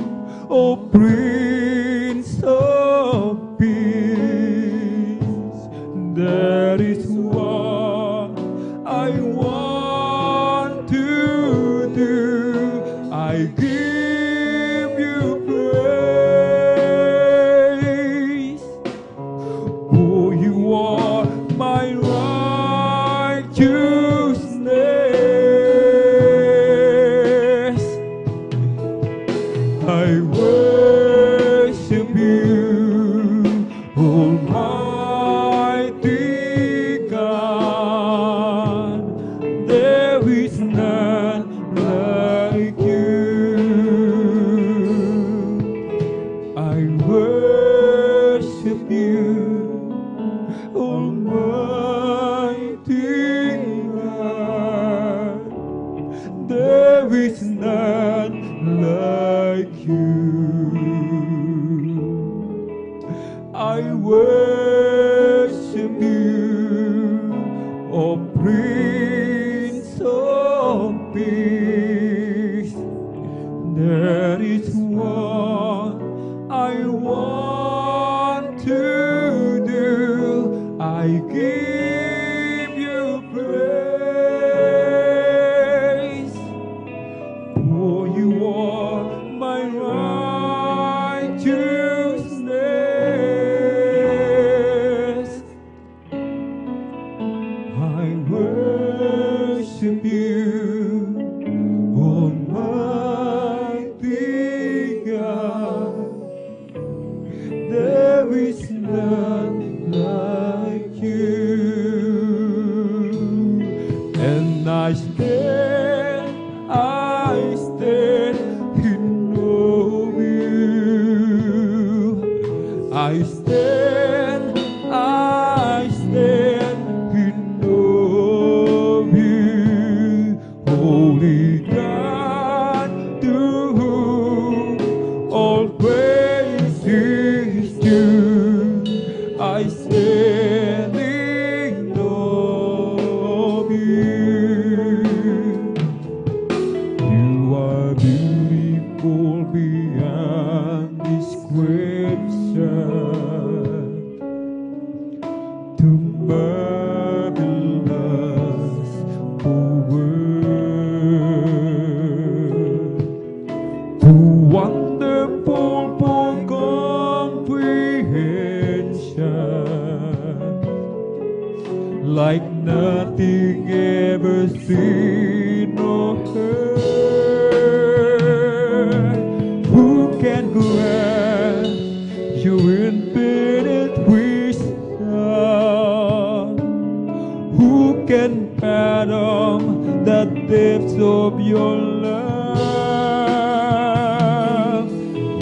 O Prince of Peace. That is what I want to do. I give you praise, for you are my righteousness. I worship you, Almighty God. There is none like you. I worship you, Almighty God. There is none like you. I worship you, O Prince of Peace. That is what I want to do. I give you praise, for you are my righteousness. I worship you, Almighty God. There is none like you. And I stand in awe of you. I stand in awe of you. Holy God, to whom all praise is due. I stand in awe of you. You are beautiful beyond description, too marvelous for words, too wonderful for comprehension, like nothing ever seen or heard. Who can grasp your infinite wisdom? Who can fathom the depths of your love?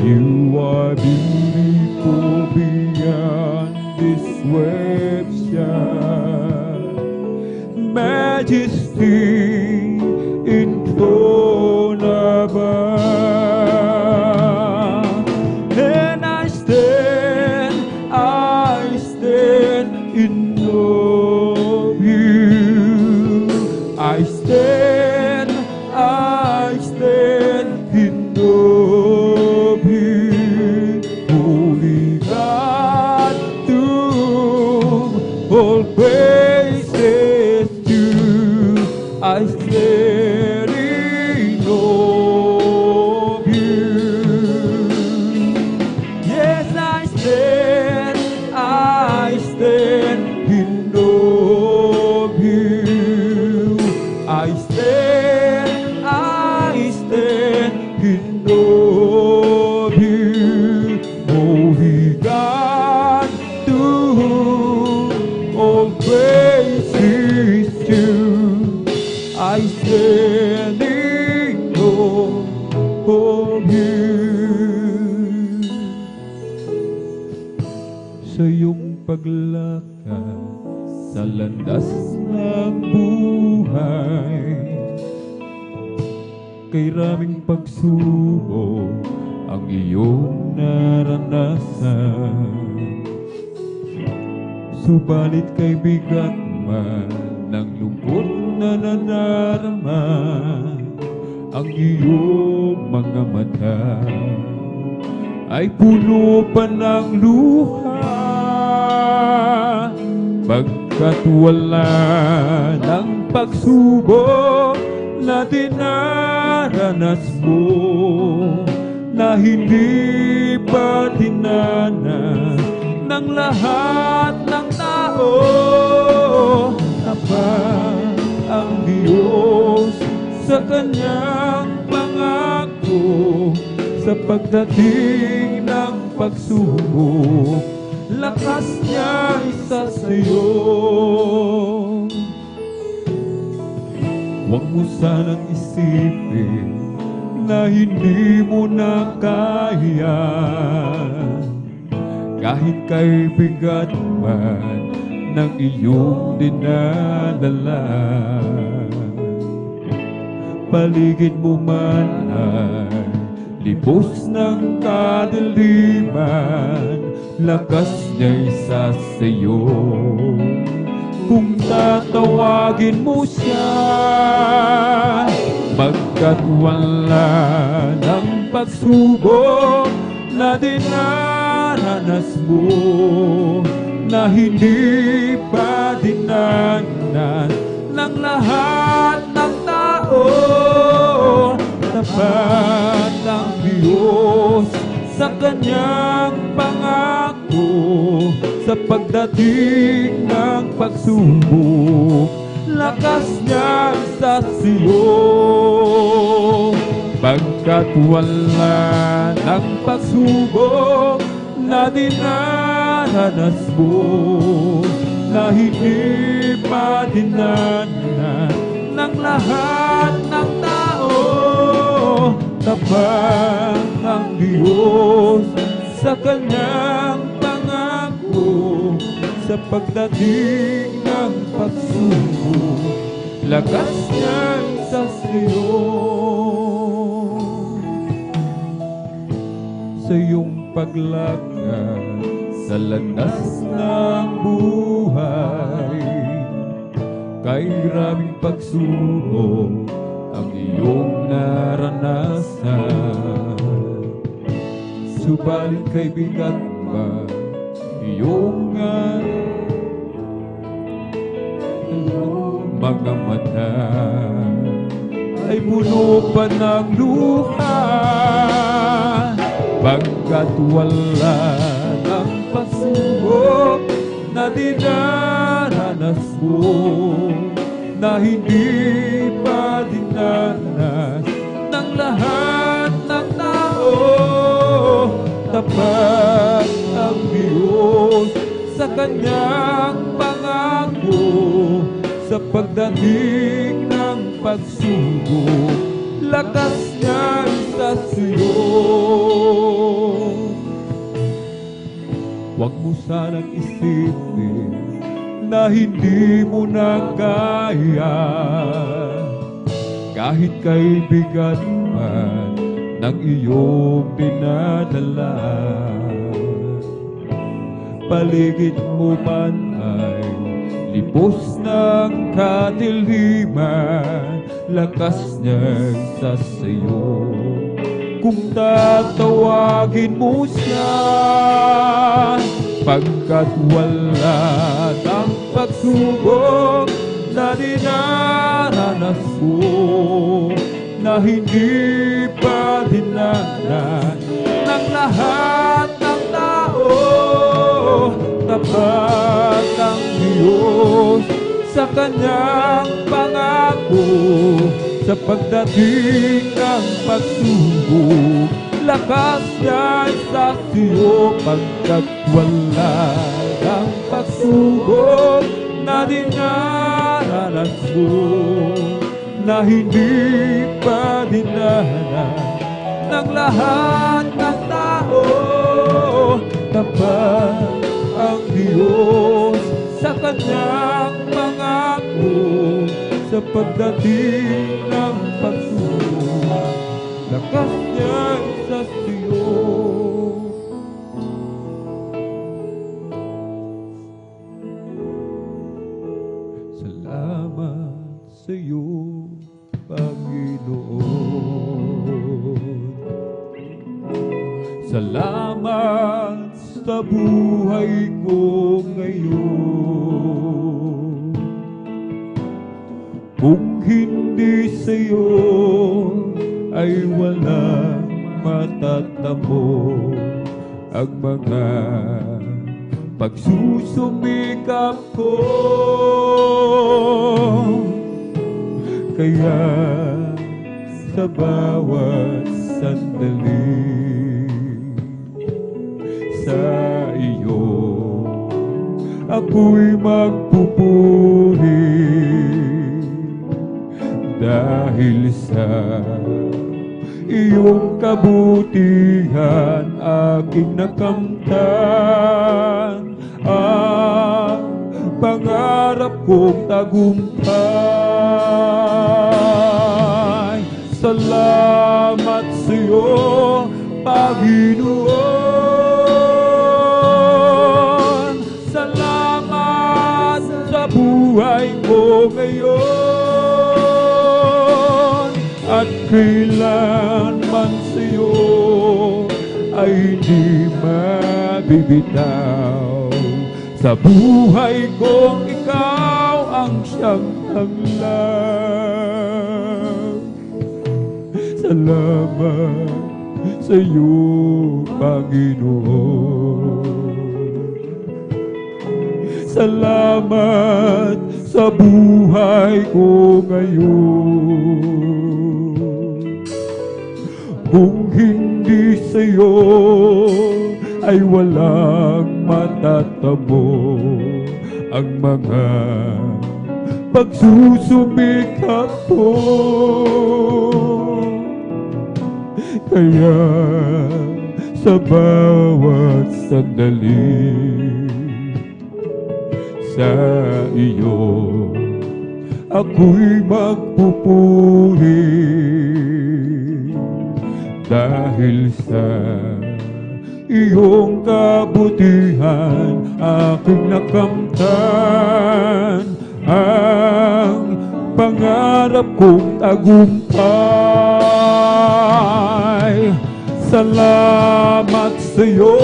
You are beautiful beyond description, majesty enthroned above. paglakad sa landas ng buhay. Kay raming pagsubok ang iyong naranasan, subalit kay bigat man ng lungkot na nadarama, ang iyong mga mata ay puno pa ng luha, pagkat wala ng pagsubok na dinaranas mo, na hindi pa dinanas ng lahat ng tao. Tapat ang Diyos sa kanyang pangako, sa pagdating ng pagsubok, lakas niya isa sa'yo. Huwag mo sanang isipin na hindi mo na kaya, kahit kay bigat man ng iyong dinadala. Paligid mo man ay libos ng kadiliman, lakas niya isa sa'yo. Kung tatawagin mo siya, pagkat wala ng pagsubok na dinaranas mo, na hindi pa dinanas ng lahat ng tao. Tapat ang Diyos sa kanyang pangako, sa pagdating ng pagsubok, lakas niya sa siyo. Pagkat wala ng pagsubok na dinaranas mo, na hindi pa dinanas ng lahat ng tao. Tapat ang Diyos sa kanyang pangako, sa pagdating ng pagsubok, lakas niya sa siyo. Sa iyong paglakad sa landas ng buhay, kay raming pagsubok ang iyong naranasan, subalit kay bigat ba iyong mga mata ay puno pa ng luha, pagkat wala ng pagsubok na dinaranas mo, na hindi pa dinanas ng lahat ng tao. Tapat ang Diyos sa kanyang pangako, sa pagdating ng pagsubok, lakas niya sa siyo. Huwag mo sanang isipin na hindi mo na kaya, kahit kay bigat man ng iyong pinadala. Paligid mo man ay libos ng kadiliman, lakas niya sa sayo. Kung tatawagin mo siya, pagkat wala ng pagsubok na dinaranas mo, na hindi pa dinanas ng lahat ng tao. Tapat ang Diyos sa kanyang pangako, sa pagdating ng pagsubok, lakas niya sa iyo. Pagkat wala ng pagsubok na dinaranas mo, na hindi pa dinanas ng lahat ng tao. Tapat ang Diyos kanyang pangako sa pagdating ng pagsuko. Lakas niya sa siyo. Salamat sa iyo, Panginoon. Salamat sa buhay ko ngayon. Kung hindi sa iyo ay walang matatamo ang mga pagsusumikap ko. Kaya sa bawat sandali sa iyo ako'y magpupuri dahil sa iyong kabutihan aking nakamtan ang pangarap kong tagumpay. Salamat sa iyo, Panginoon. Salamat sa buhay ko ngayon. At kailanman sa iyo ay hindi mabibitaw. Sa buhay kong ikaw ang siyang tanglang. Salamat sa iyo, Panginoon. Salamat sa buhay ko ngayon. Kung hindi sa iyo ay walang matatamo ang mga pagsusumikap ko. Kaya sa bawat sandali sa iyo ako'y magpupuri dahil sa iyong kabutihan aking nakamtan ang pangarap kong tagumpay. Salamat sa iyo,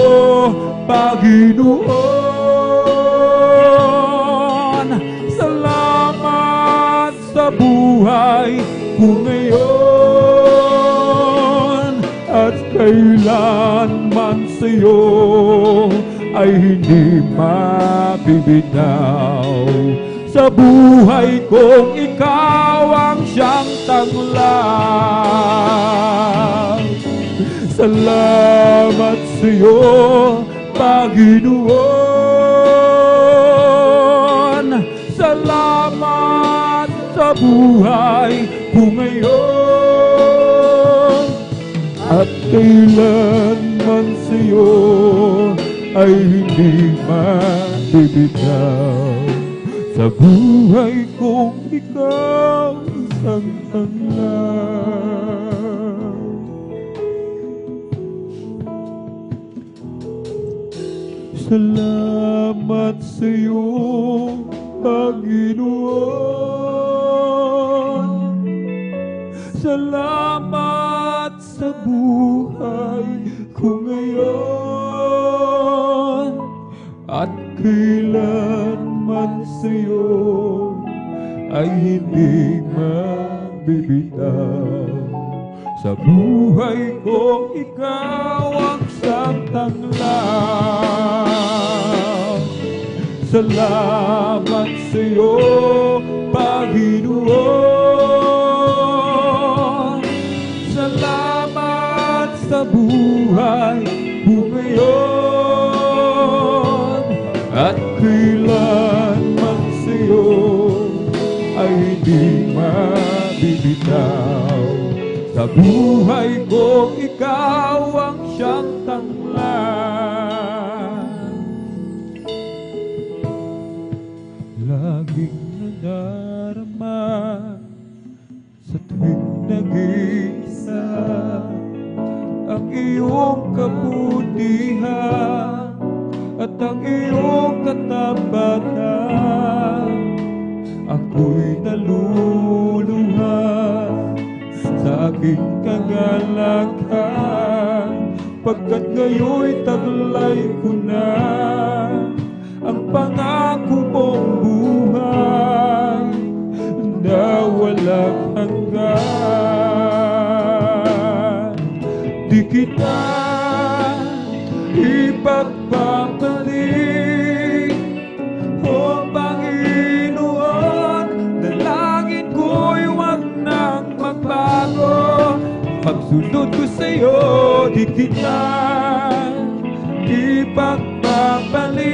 Panginoon. Salamat sa buhay ko ngayon. At kailanman sa iyo ay hindi mabibitaw. Sa buhay kong ikaw ang siyang tanglang. Salamat sa iyo, Panginoon. Salamat sa buhay ko ngayon. At kailanman sa iyo ay hindi mabibitaw. Sa buhay kong ikaw ang tanglang. Salamat sa iyo, Panginoon. Salamat sa buhay ko ngayon. At kailanman sa iyo ay hindi mabibitaw. Sa buhay ko ikaw ang siyang tanglang. Salamat sa iyo, Panginoon. Salamat sa buhay ko ngayon. At kailanman sa iyo ay hindi mabibitaw. Sa buhay ko ikaw ang siyang tanglang. nag-iisa, ang iyong kabutihan at ang iyong katapatan. Ako'y naluluha sa aking kagalakan, pagkat ngayon'y taglay ko na ang pangako mong buhay na walang hanggan. Di kita ipagpapalik, o Panginoon, dalangin ko'y huwag nang magbago. Pagsunod ko sa'yo, di kita ipagpapalik,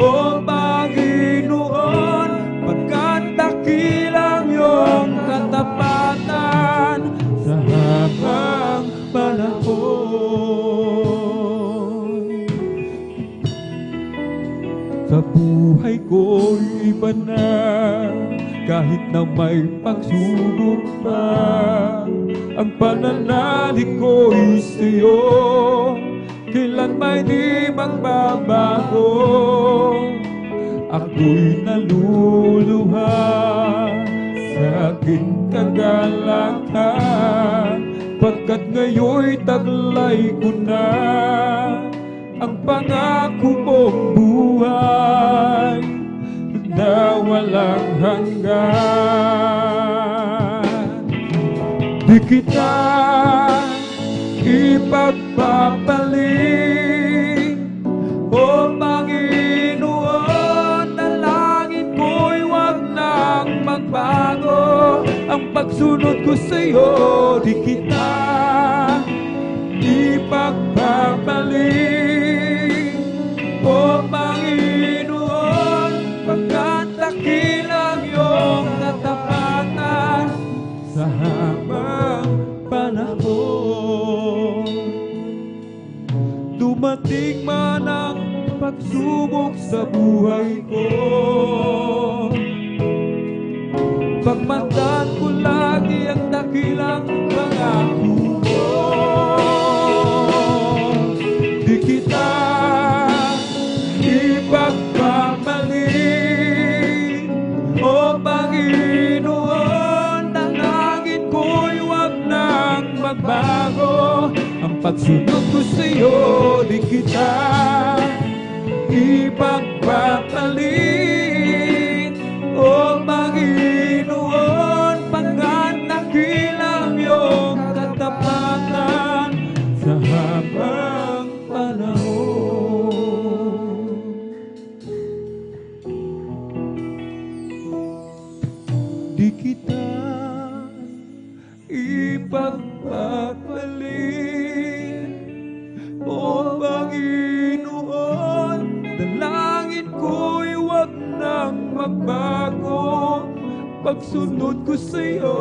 o Panginoon, pagkat dakilang iyong katapatan sa habang panahon. Sa buhay ko'y iba na, kahit na may pagsubok pa, ang pananalig ko'y sa'yo, kailan may di magbabago. Ako'y naluluha sa aking kagalakan, pagkat ngayon'y taglay ko na ang pangako mong buhay na walang hanggan. Di kita ipagpapaling, o Panginoon, dalangin ko'y huwag nang magbago. Ang pagsunod ko sa'yo, di kita ipagpapaling, o Panginoon, pagkat dakilang iyong katapatan sa habang panahon. Dumating man ang pagsubok sa buhay ko, pagmandaan ko lagi ang dakilang pangako mo. Di kita ipagpapalik, o Panginoon, dalangin ko'y huwag nang magbago. Ang pagsunod ko sa'yo, di kita ipagpapalik, o Panginoon, pagkat dakilang iyong katapatan sa habang panahon. Di kita ipagpapalik, o Panginoon, dalangin ko'y huwag nang magbago. Pagsunod ko sa'yo,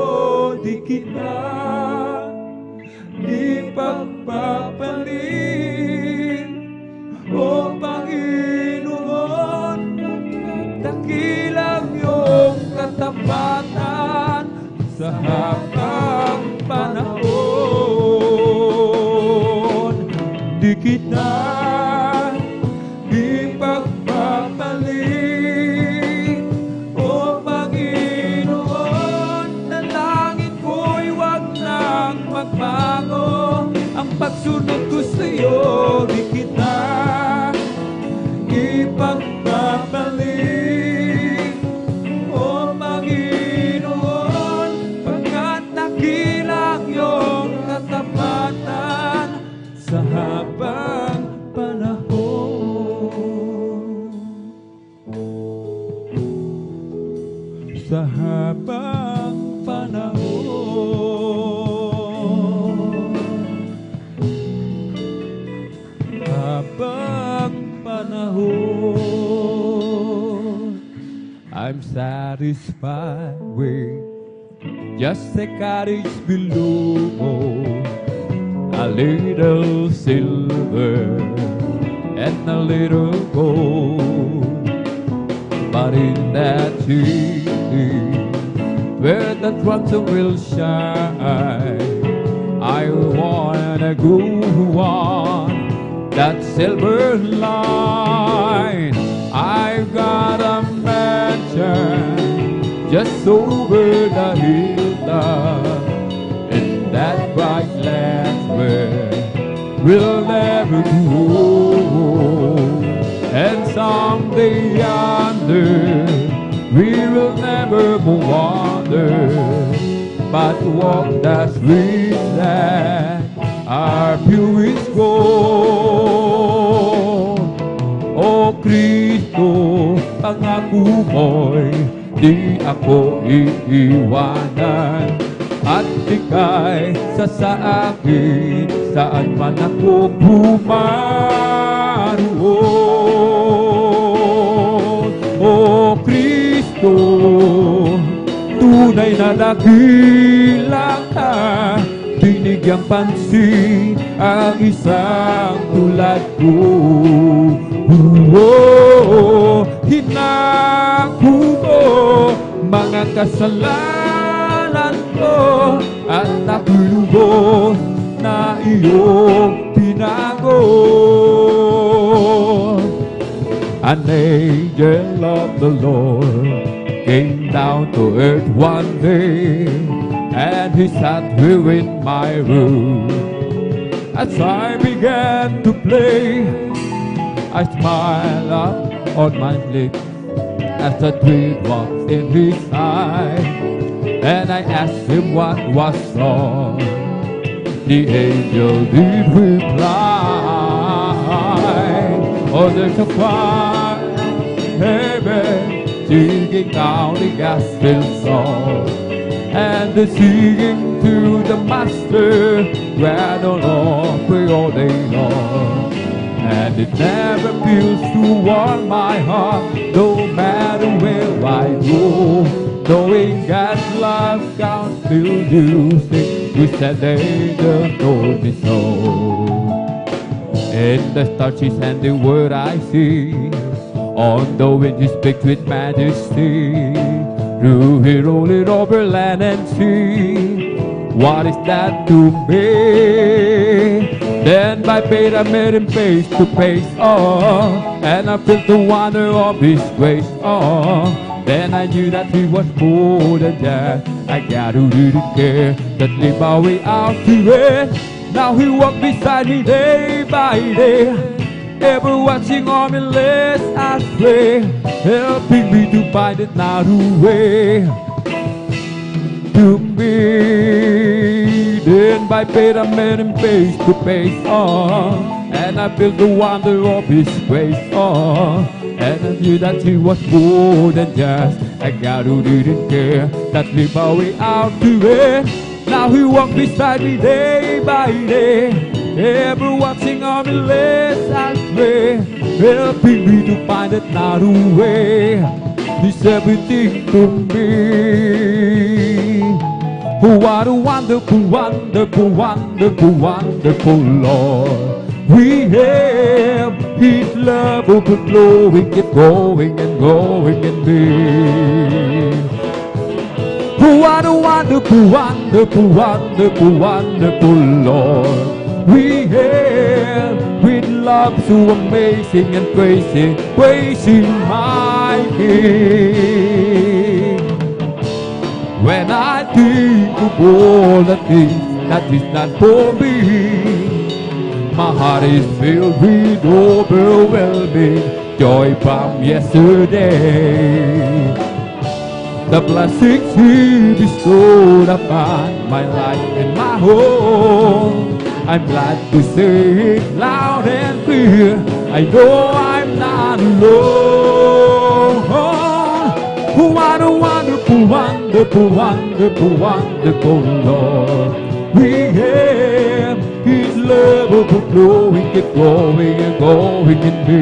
di kita ipagpapalik, o Panginoon, dakilang iyong katapatan sa habang panahon. Di kita ipagpapalik, o Panginoon, dalangin ko'y huwag nang magbago. Ang pagsunod ko sa'yo, di kita ipagpapalik, o Panginoon, pagkat dakilang iyong katapatan sa habang panahon. Sa habang panahon, habang panahon, I'm satisfied with just a cottage below, a little silver and a little gold. But in that city where the sun will shine. I wanna go on that silver line. I've got a mansion just over the hilltop, in that bright land where we'll never go old. And someday yonder we will never wander, but walk the streets that are purest gold. O Kristo, pangako mo'y di ako iiwanan, at ika'y sa akin saan man ako pumaroon. O Kristo, tunay na dakilang ka, binigyang pansin ang isang tulad ko. Hinako mo mga kasalanan ko, at ako'y lubos na iyong pinago. An angel of the Lord came down to earth one day, and he sat within my room. As I began to play, I smiled up on my lips as the dream was in his eye, and I asked him what was wrong. The angel did reply, oh, there's a choir in heaven singing out the gospel song, and they're singing to the Master, glad on all day long. And it never feels to warm my heart, no matter where I go, knowing God's love can still do things which the angel told me so. In the stars and the word I see, on the wind he speaks with majesty, through he roll it over land and sea. What is that to me? Then by faith I met him face to face, oh, and I felt the wonder of his grace, oh. Then I knew that he was more than that, a God who didn't care, that lived my way out to it. Now he walked beside me day by day, ever watching on me lest I stray, helping me to find it now the way to me. Then by faith I met him face to face, oh, and I felt the wonder of his grace, oh, and I knew that he was more than just a God who didn't care, that lived my way out to it. Now he walked beside me day by day, ever watching on me lest I stray, helping me to find it now the way. He's everything to me. Oh, what a wonderful, wonderful, wonderful, wonderful Lord we have. His love overflowing, keep going and going in me. Oh, what a wonderful, wonderful, wonderful, wonderful Lord we have. With love so amazing and praising, praising my King. When I think of all the things that is not for me, my heart is filled with overwhelming joy from yesterday. The blessings He bestowed upon my life and my home, I'm glad to say it loud and clear, I know I'm not alone. What a wonderful, wonderful, wonderful, wonderful Lord we have. His love overflowing, keep going and going in me.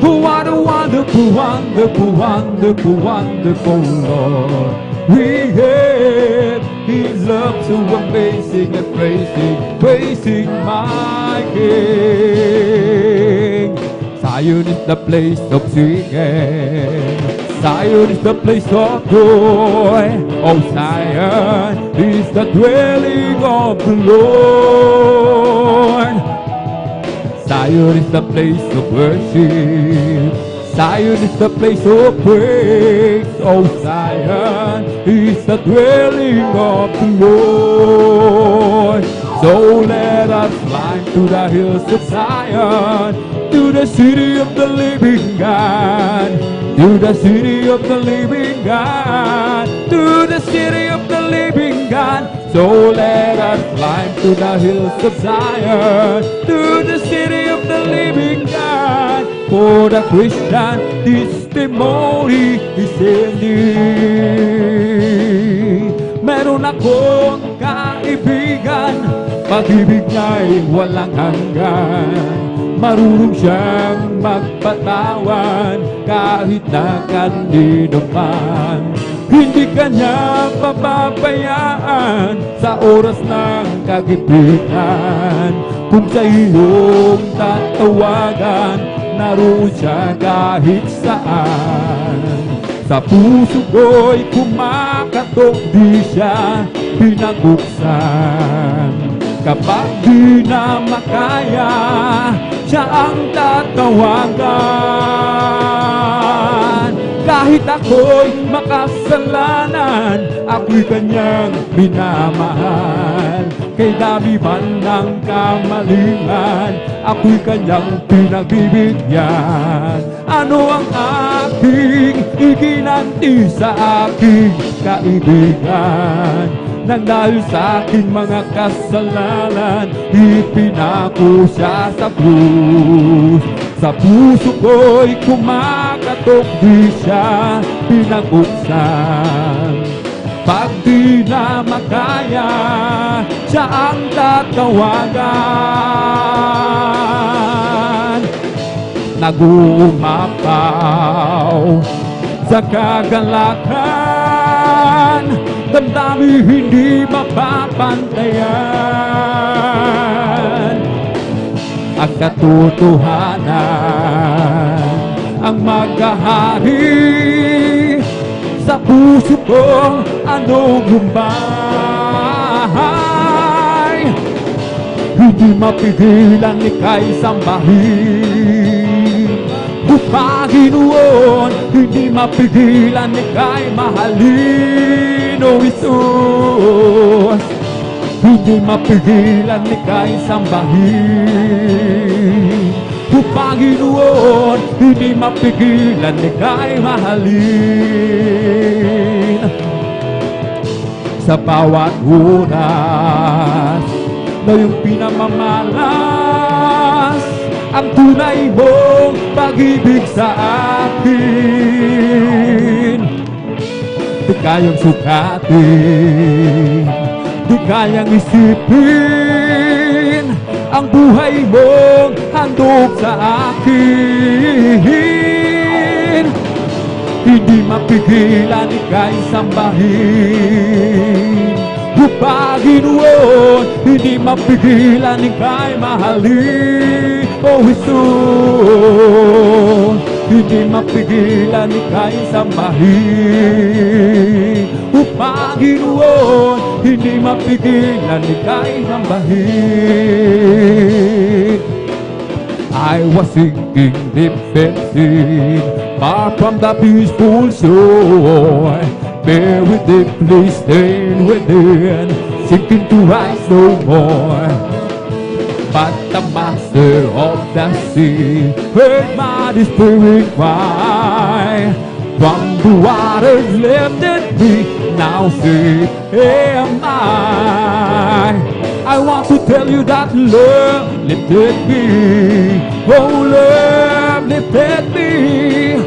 What a wonderful, wonderful, wonderful, wonderful Lord we have. His love so amazing and praising, praising my King. Zion is the place of singing, Zion is the place of joy. Oh, Zion is the dwelling of the Lord. Zion is the place of worship. Zion is the place of praise. Oh, Zion is the dwelling of the Lord. So let us climb to the hills of Zion, to the city of the living God, to the city of the living God, to the city of the living God. So let us climb to the hills of Zion, to the city of the living God. For the Christian testimony is ending. Meron akong kaibigan, pag-ibig niya'y walang hanggan. Marunong siyang magpatawan kahit na kanino man. Hindi kanya papabayaan sa oras ng kagipitan. Kung sa iyong tatawagan, naroon siya kahit saan. Sa puso ko'y kumakatok, di siya pinabuksan. Kapag di na makaya, siya ang tatawagan. Kahit ako'y makasalanan, ako'y kanyang minamahal. Kay dami man ng kamalingan, ako'y kanyang pinagbibigyan. Ano ang aking iginanti sa aking kaibigan? Nang dahil sa aking mga kasalanan, ipinako siya sa krus. Sa puso ko'y kumakatok, di siya pinabuksan. Pag di na makaya, siya ang tatawagan. Nag-uumapaw sa kagalakan, damdamin hindi mapapantayan. Ang katotohanan ang maghahari sa puso ko, anong lumbay. Hindi mapigilan ika'y sambahin. O Panginoon, hindi mapigilan ika'y mahalin. O Jesus, hindi mapigilan ika'y sambahin. O Panginoon, hindi mapigilan ika'y mahalin. Sa bawat oras na iyong pinamamalas ang tunay mong pag-ibig sa akin. Di kayang sukatin, di kayang isipin ang buhay mong handog sa akin. Hindi mapigilan ika'y sambahin. O Panginoon, hindi mapigilan ika'y mahalin. O Jesus, hindi mapigilan ika'y sambahin. O Panginoon, hindi mapigilan ika'y sambahin. I was sinking defensive, far from the peaceful shore. Buried deeply, staying within, sinking to rise no more. But the master of the sea heard my despairing cry. From the waters lifted me, now safe am I. I want to tell you that love lifted me. Oh, love lifted me.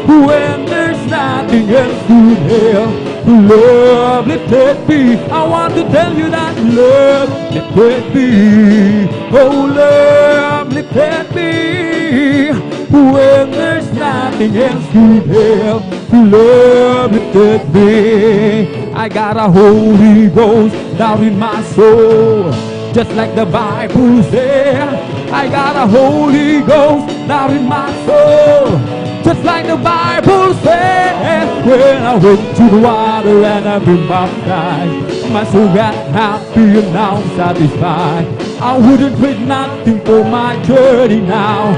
When there's nothing else to help, love lifted me. I want to tell you that love lifted me. Oh, love lifted me. When there's nothing else to help, love lifted me. I got a Holy Ghost down in my soul, just like the Bible said. I got a Holy Ghost down in my soul, just like the Bible says. When I went to the water and I've been baptized, my soul got happy and now satisfied. I wouldn't trade nothing for my journey now.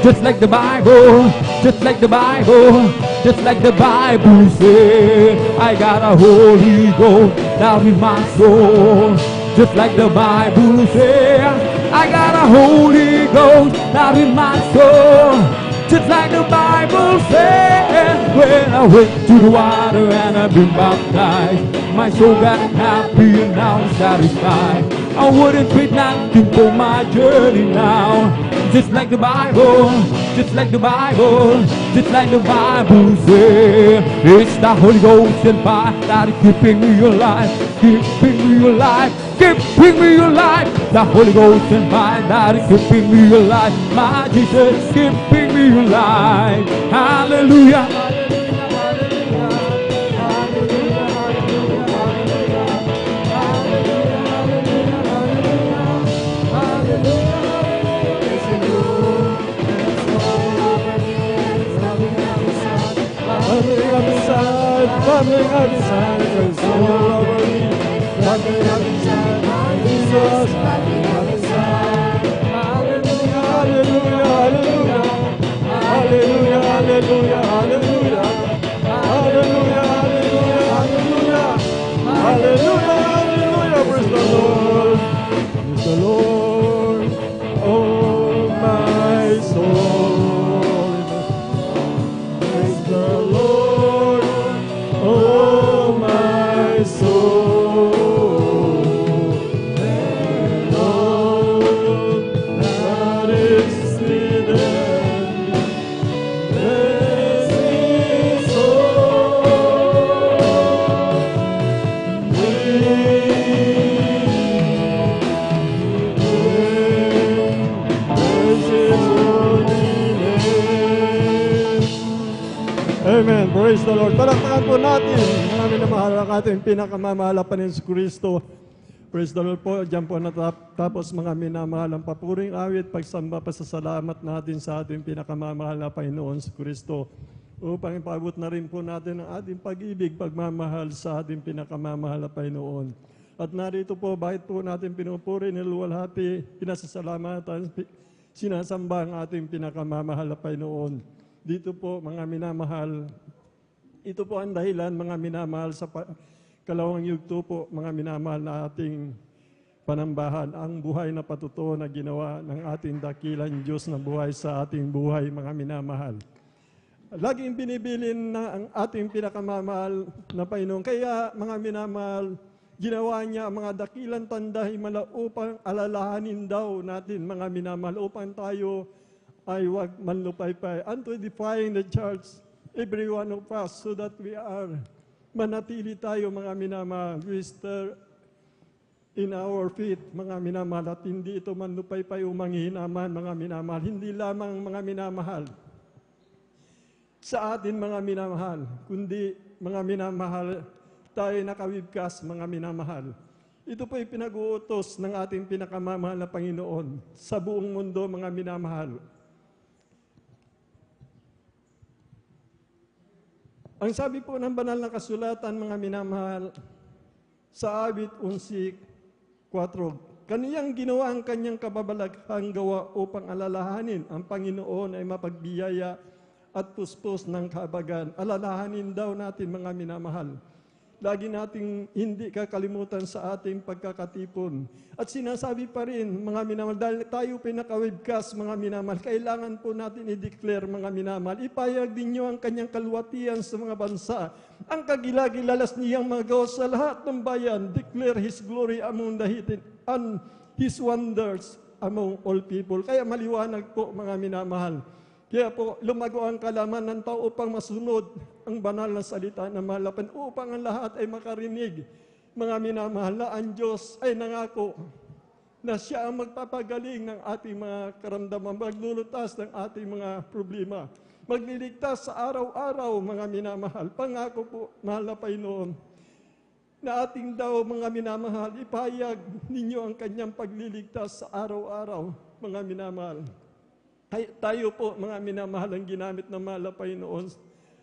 Just like the Bible, just like the Bible, just like the Bible says. I got a Holy Ghost down in my soul. Just like the Bible says, I got a Holy Ghost down in my soul. Just like the Bible says, when I went to the water and I've been baptized, my soul got happy and now I'm satisfied. I wouldn't trade nothing for my journey now. Just like the Bible, just like the Bible, just like the Bible says. It's the Holy Ghost and fire that is keeping me alive, keeping me alive, keeping me alive. The Holy Ghost and fire that is keeping me alive. My Jesus is keeping me alive. Hallelujah. Something inside, there's all over me. Something inside, Jesus. Something inside. Hallelujah, hallelujah, hallelujah. Hallelujah, hallelujah, hallelujah. Hallelujah, hallelujah, hallelujah. Hallelujah, hallelujah. Praise the Lord. Praise the Lord. Oh, my soul. Praise the Lord. Oh, my soul, and all that is within, bless His soul. Bless His holy name. Amen. Praise the Lord. Palakpakan po natin, mga minamahal ang ating pinakamamahal na Panginoon Kristo. Praise the Lord po. Diyan po natapos mga minamahal ang papuring awit, pagsamba, pasasalamat natin sa ating pinakamamahal na Panginoon Kristo. Upang ipabot na rin po natin ang ating pag-ibig, pagmamahal sa ating pinakamamahal na Panginoon. At narito po, bakit po natin pinupuri, niluwalhati, pinasasalamatan, sinasamba ang ating pinakamamahal na Panginoon. Dito po, mga minamahal, ito po ang dahilan, mga minamahal, sa kalawang yugto po, mga minamahal na ating panambahan, ang buhay na patutuo na ginawa ng ating dakilang Diyos na buhay sa ating buhay, mga minamahal. Laging binibilin na ang ating pinakamamahal na Panginoon. Kaya, mga minamahal, ginawa niya ang mga dakilang tanda himala upang alalahanin daw natin, mga minamahal, upang tayo ay wag manlupaypay, and to define the church, every one of us, so that we are manatili tayo, mga minamahal, we stir in our feet, mga minamahal, at hindi ito manlupaypay o manghihinaman, mga minamahal, hindi lamang mga minamahal sa atin, mga minamahal, kundi mga minamahal, tayo nakawibkas, mga minamahal. Ito po ay pinag-uutos ng ating pinakamamahal na Panginoon sa buong mundo, mga minamahal. Ang sabi po ng banal na kasulatan, mga minamahal, sa awit 11:4, kaniyang ginawa ang kanyang kababalaghang gawa upang alalahanin ang Panginoon ay mapagbiyaya at puspos ng kahabagan. Alalahanin daw natin, mga minamahal. Lagi nating hindi kakalimutan sa ating pagkakatipon. At sinasabi pa rin, mga minamahal, dahil tayo pinakawibkas, mga minamahal, kailangan po natin i-declare, mga minamahal, ipayag din niyo ang kanyang kalwatian sa mga bansa. Ang kagilagilalas niyang magawa sa lahat ng bayan, declare His glory among the heathen and His wonders among all people. Kaya maliwanag po, mga minamahal. Kaya po, lumago ang kalaman ng tao upang masunod ang banal na salita na malapan, upang ang lahat ay makarinig. Mga minamahal, na ang Diyos ay nangako na siya ang magpapagaling ng ating mga karamdaman, maglulutas ng ating mga problema, magliligtas sa araw-araw, mga minamahal. Pangako po, mahal na Panginoon, na ating daw, mga minamahal, ipahayag ninyo ang kanyang pagliligtas sa araw-araw, mga minamahal. Tayo po, mga minamahal, ang ginamit ng malapay noon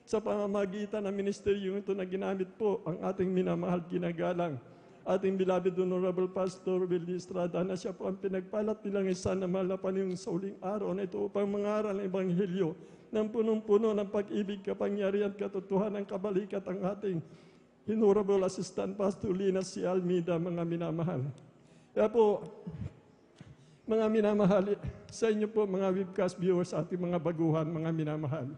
sa pamamagitan ng ministeryo ito na ginamit po ang ating minamahal ginagalang. Ating beloved Honorable Pastor Will Estrada na siya po ang pinagpalat nilang isa na malapan yung sa uling araw na ito upang mangaral ng Ebanghelyo ng punong-puno ng pag-ibig, kapangyarihan, katotohanan, kabalikat ang ating Honorable Assistant Pastor Lina C. Almeida, mga minamahal. Kaya po, mga minamahal, sa inyo po mga webcast viewers, ating mga baguhan, mga minamahal.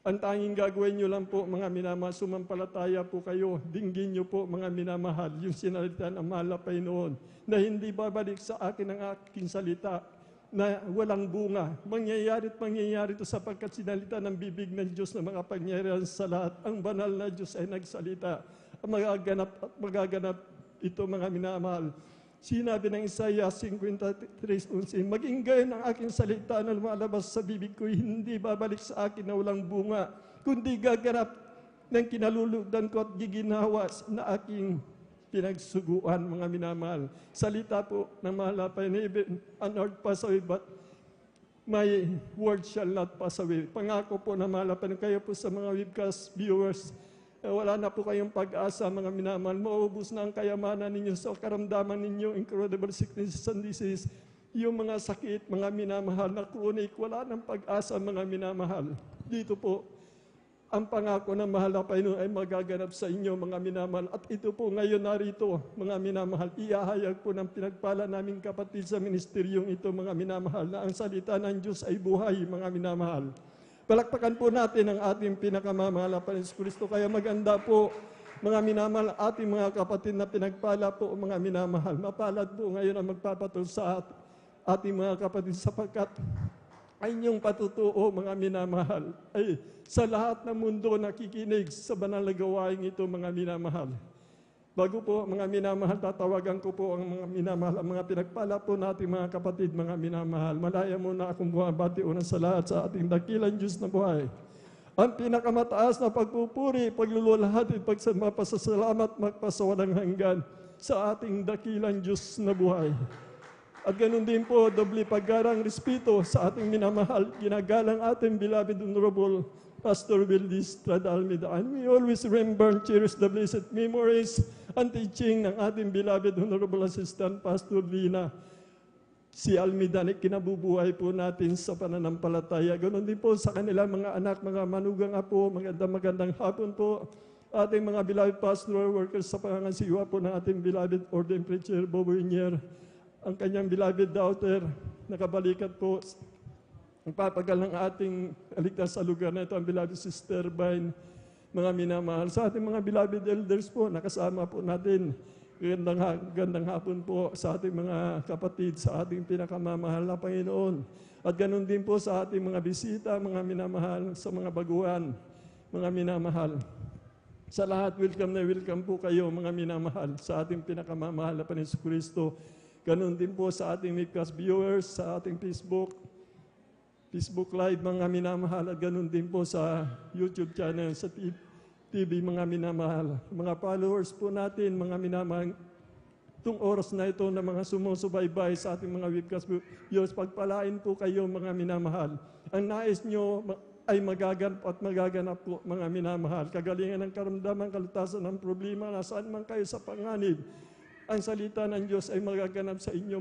Ang tanging gagawin nyo lang po, mga minamahal, sumampalataya po kayo, dinggin nyo po, mga minamahal, yung sinalita ng malapay noon, na hindi babalik sa akin ang aking salita, na walang bunga. Mangyayari at mangyayari ito sapagkat sinalita ng bibig ng Diyos na mga pangyayarihan sa lahat. Ang banal na Diyos ay nagsalita. Magaganap at magaganap ito, mga minamahal. Sinabi ng Isaiah 53:11, maging gayon ang aking salita na lumalabas sa bibig ko, hindi babalik sa akin na walang bunga, kundi gaganap ng kinalulugdan ko at giginawa na aking pinagsuguan, mga minamahal. Salita po ng malapay na heaven and earth pass away, but my word shall not pass away. Pangako po na malapay kayo po sa mga webcast viewers, wala na po kayong pag-asa, mga minamahal. Maubos na ang kayamanan ninyo sa karamdaman ninyo, incurable sicknesses and disease. Yung mga sakit, mga minamahal na chronic, wala nang pag-asa, mga minamahal. Dito po, ang pangako ng mahal na Panginoon ay magaganap sa inyo, mga minamahal. At ito po ngayon narito, mga minamahal, iahayag po ng pinagpala naming kapatid sa ministeryong ito, mga minamahal, na ang salita ng Diyos ay buhay, mga minamahal. Palakpakan po natin ang ating pinakamamahal na Panginoon Kristo. Kaya maganda po, mga minamahal, ating mga kapatid na pinagpala po, mga minamahal. Mapalad po ngayon ang magpapatol sa ating mga kapatid sapagkat ay inyong patutuo, mga minamahal, ay sa lahat ng mundo nakikinig sa banal na gawain ito, mga minamahal. Bago po, mga minamahal, tatawagan ko po ang mga minamahal, ang mga pinagpala po natin, mga kapatid, mga minamahal. Malaya muna akong bumabati unang sa lahat sa ating dakilang Diyos na buhay. Ang pinakamataas na pagpupuri, pagluluwalhati, pagpasasalamat, magpasawalang hanggan sa ating dakilang Diyos na buhay. At ganun din po, doble paggarang respeto sa ating minamahal, ginagalang ating beloved Honorable Pastor Will Estrada Almeida. And we always remember and cherish the blessed memories and teaching ng ating beloved Honorable Assistant Pastor Lina si Almeida na kinabubuhay po natin sa pananampalataya. Ganon din po sa kanilang mga anak, mga manugang apo, magandang hapon po. Ating mga beloved pastoral workers sa pangangasiwa po ng ating beloved ordained preacher, Bobo Inier, ang kanyang beloved daughter, nakabalikat po, ang papagal ng ating aligtas sa lugar na ito, ang beloved Sister Vine, mga minamahal. Sa ating mga beloved elders po, nakasama po natin. Gandang hapon po sa ating mga kapatid, sa ating pinakamamahal na Panginoon. At ganun din po sa ating mga bisita, mga minamahal, sa mga baguhan, mga minamahal. Sa lahat, welcome po kayo, mga minamahal, sa ating pinakamamahal na Panginoon Kristo. Ganun din po sa ating webcast viewers, sa ating Facebook Live, mga minamahal, at ganun din po sa YouTube channel, sa TV, mga minamahal. Mga followers po natin, mga minamahal, itong oras na ito na mga sumusubaybay sa ating mga webcast viewers, pagpalain po kayo, mga minamahal. Ang nais nyo ay magaganap po, mga minamahal. Kagalingan ng karamdaman, kalutasan ng problema, nasaan man kayo sa panganib, ang salita ng Diyos ay magaganap sa inyo.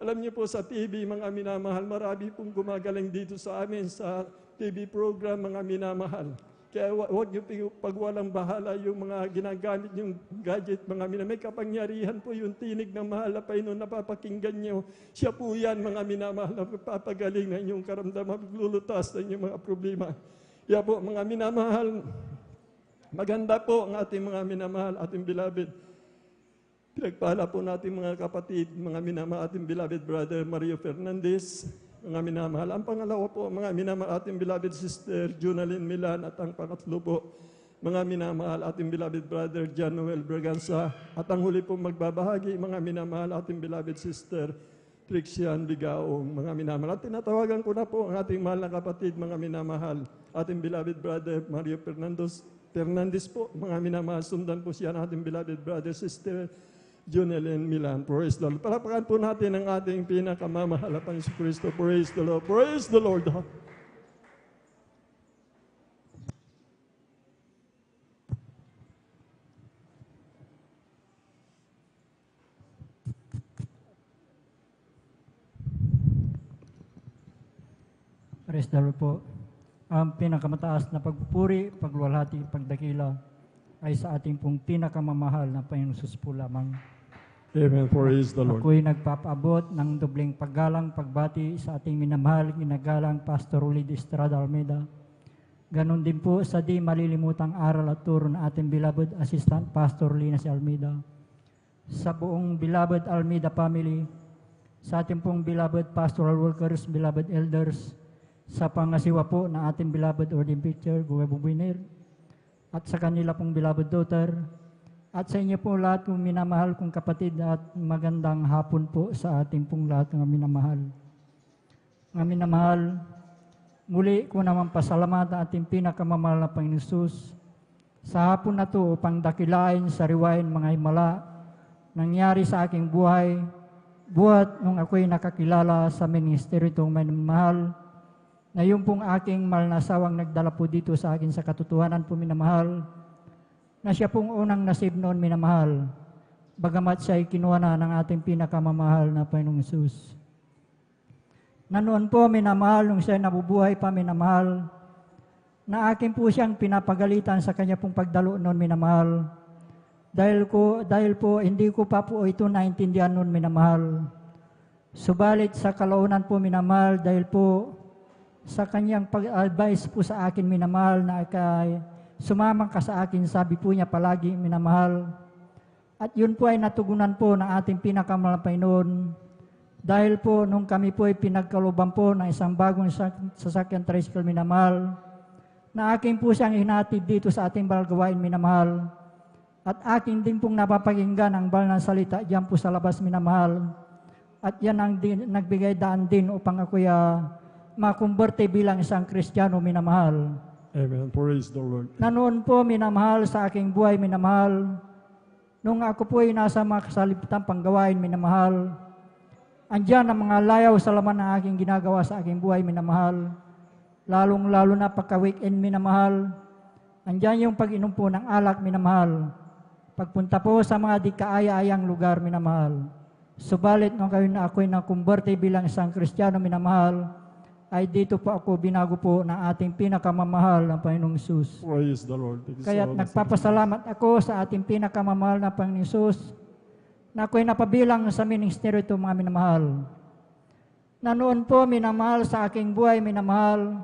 Alam niyo po sa TV, mga minamahal, marami pong gumagaling dito sa amin sa TV program, mga minamahal. Kaya huwag niyo pagwalang bahala yung mga ginagamit yung gadget, mga minamahal. May kapangyarihan po yung tinig ng mahal na Panginoon na napapakinggan niyo. Siya po yan, mga minamahal, na papagaling ng inyong karamdaman, maglulutas ng inyong mga problema. Kaya po, mga minamahal, maganda po ang ating mga minamahal, ating beloved. Pinagpala po natin mga kapatid, mga minamahal, ating beloved brother Mario Fernandez, mga minamahal. Ang pangalawa po, mga minamahal, ating beloved sister Junalyn Milan, at ang pangatlo po, mga minamahal, ating beloved brother John Noel Braganza, at ang huli po magbabahagi, mga minamahal, ating beloved sister Trixian Bigaong, mga minamahal. At tinatawagan ko na po ang ating mahal na kapatid, mga minamahal, ating beloved brother Mario Fernandez po, mga minamahal. Sundan po siya ng ating beloved brother sister Junelyn Milan. Praise the Lord. Palakpakan po natin ang ating pinakamamahal na Panginoon Kristo. Praise the Lord. Praise the Lord. Praise the Lord po. Ang pinakamataas na pagpupuri, pagluwalhati, pagdakila ay sa ating pong pinakamamahal na Panginoon Jesus po lamang. Amen. Praise the Lord. Ako'y nagpapaabot ng dobleng paggalang, pagbati sa ating minamahal, ginagalang Pastor Rolly de Estrada Almeida. Ganon din po sa di malilimutang aral at turo ng ating beloved Assistant Pastor Lina si Almeida. Sa buong beloved Almeida family, sa ating pong beloved pastoral workers, beloved elders, sa pangasiwa po ng ating beloved ordained preacher, Guwe Bubiner, at sa kanila pong beloved daughter, at sa inyo po lahat kong minamahal kong kapatid at magandang hapon po sa ating pong lahat ng minamahal. Ng minamahal, muli ko naman pasalamat ang ating pinakamamahal na Panginoon Jesus sa hapon na to upang dakilain, sariwain mga himala nangyari sa aking buhay, buhat nung ako'y nakakilala sa ministeryo itong minamahal, na yung pong aking mahal na asawang nagdala po dito sa akin sa katotohanan po minamahal, na siya pong unang nasib noon minamahal, bagamat siya ay kinuha na ng ating pinakamamahal na Panginoong Jesus. Na noon po minamahal, nung siya nabubuhay pa minamahal, na akin po siyang pinapagalitan sa kanya pong pagdalo noon minamahal, dahil po hindi ko pa po ito naintindihan noon minamahal. Subalit sa kalaunan po minamahal, dahil po sa kanyang pag-advise po sa akin minamahal na sumamang ka sa akin, sabi po niya palagi minamahal. At yun po ay natugunan po ng ating pinakamahal na Panginoon. Dahil po nung kami po ay pinagkaluban po ng isang bagong sasakyan tricycle minamahal, na akin po siyang hinatid dito sa ating balgawain minamahal. At akin din pong napapakinggan ang banal na salita diyan po sa labas minamahal. At yan ang nagbigay daan din upang ako'y makumberte bilang isang Kristiyano minamahal. Amen. Praise the Lord. Na noon po minamahal sa aking buhay minamahal, nung ako po ay nasa mga kasalipitang panggawain minamahal, andyan ang mga layaw sa laman ng aking ginagawa sa aking buhay minamahal, lalong-lalo na pagka-weekend minamahal, andyan yung pag-inom po ng alak minamahal, pagpunta po sa mga di kaaya-ayang lugar minamahal. Subalit nung ako'y nakumberte bilang isang Kristiyano minamahal, ay dito po ako binago po ng ating pinakamamahal na Panginoong Jesus. Praise the Lord. Kaya't nagpapasalamat ako sa ating pinakamamahal na Panginoong Jesus na ako'y napabilang sa ministeryo ito mga minamahal. Na noon po minamahal sa aking buhay minamahal,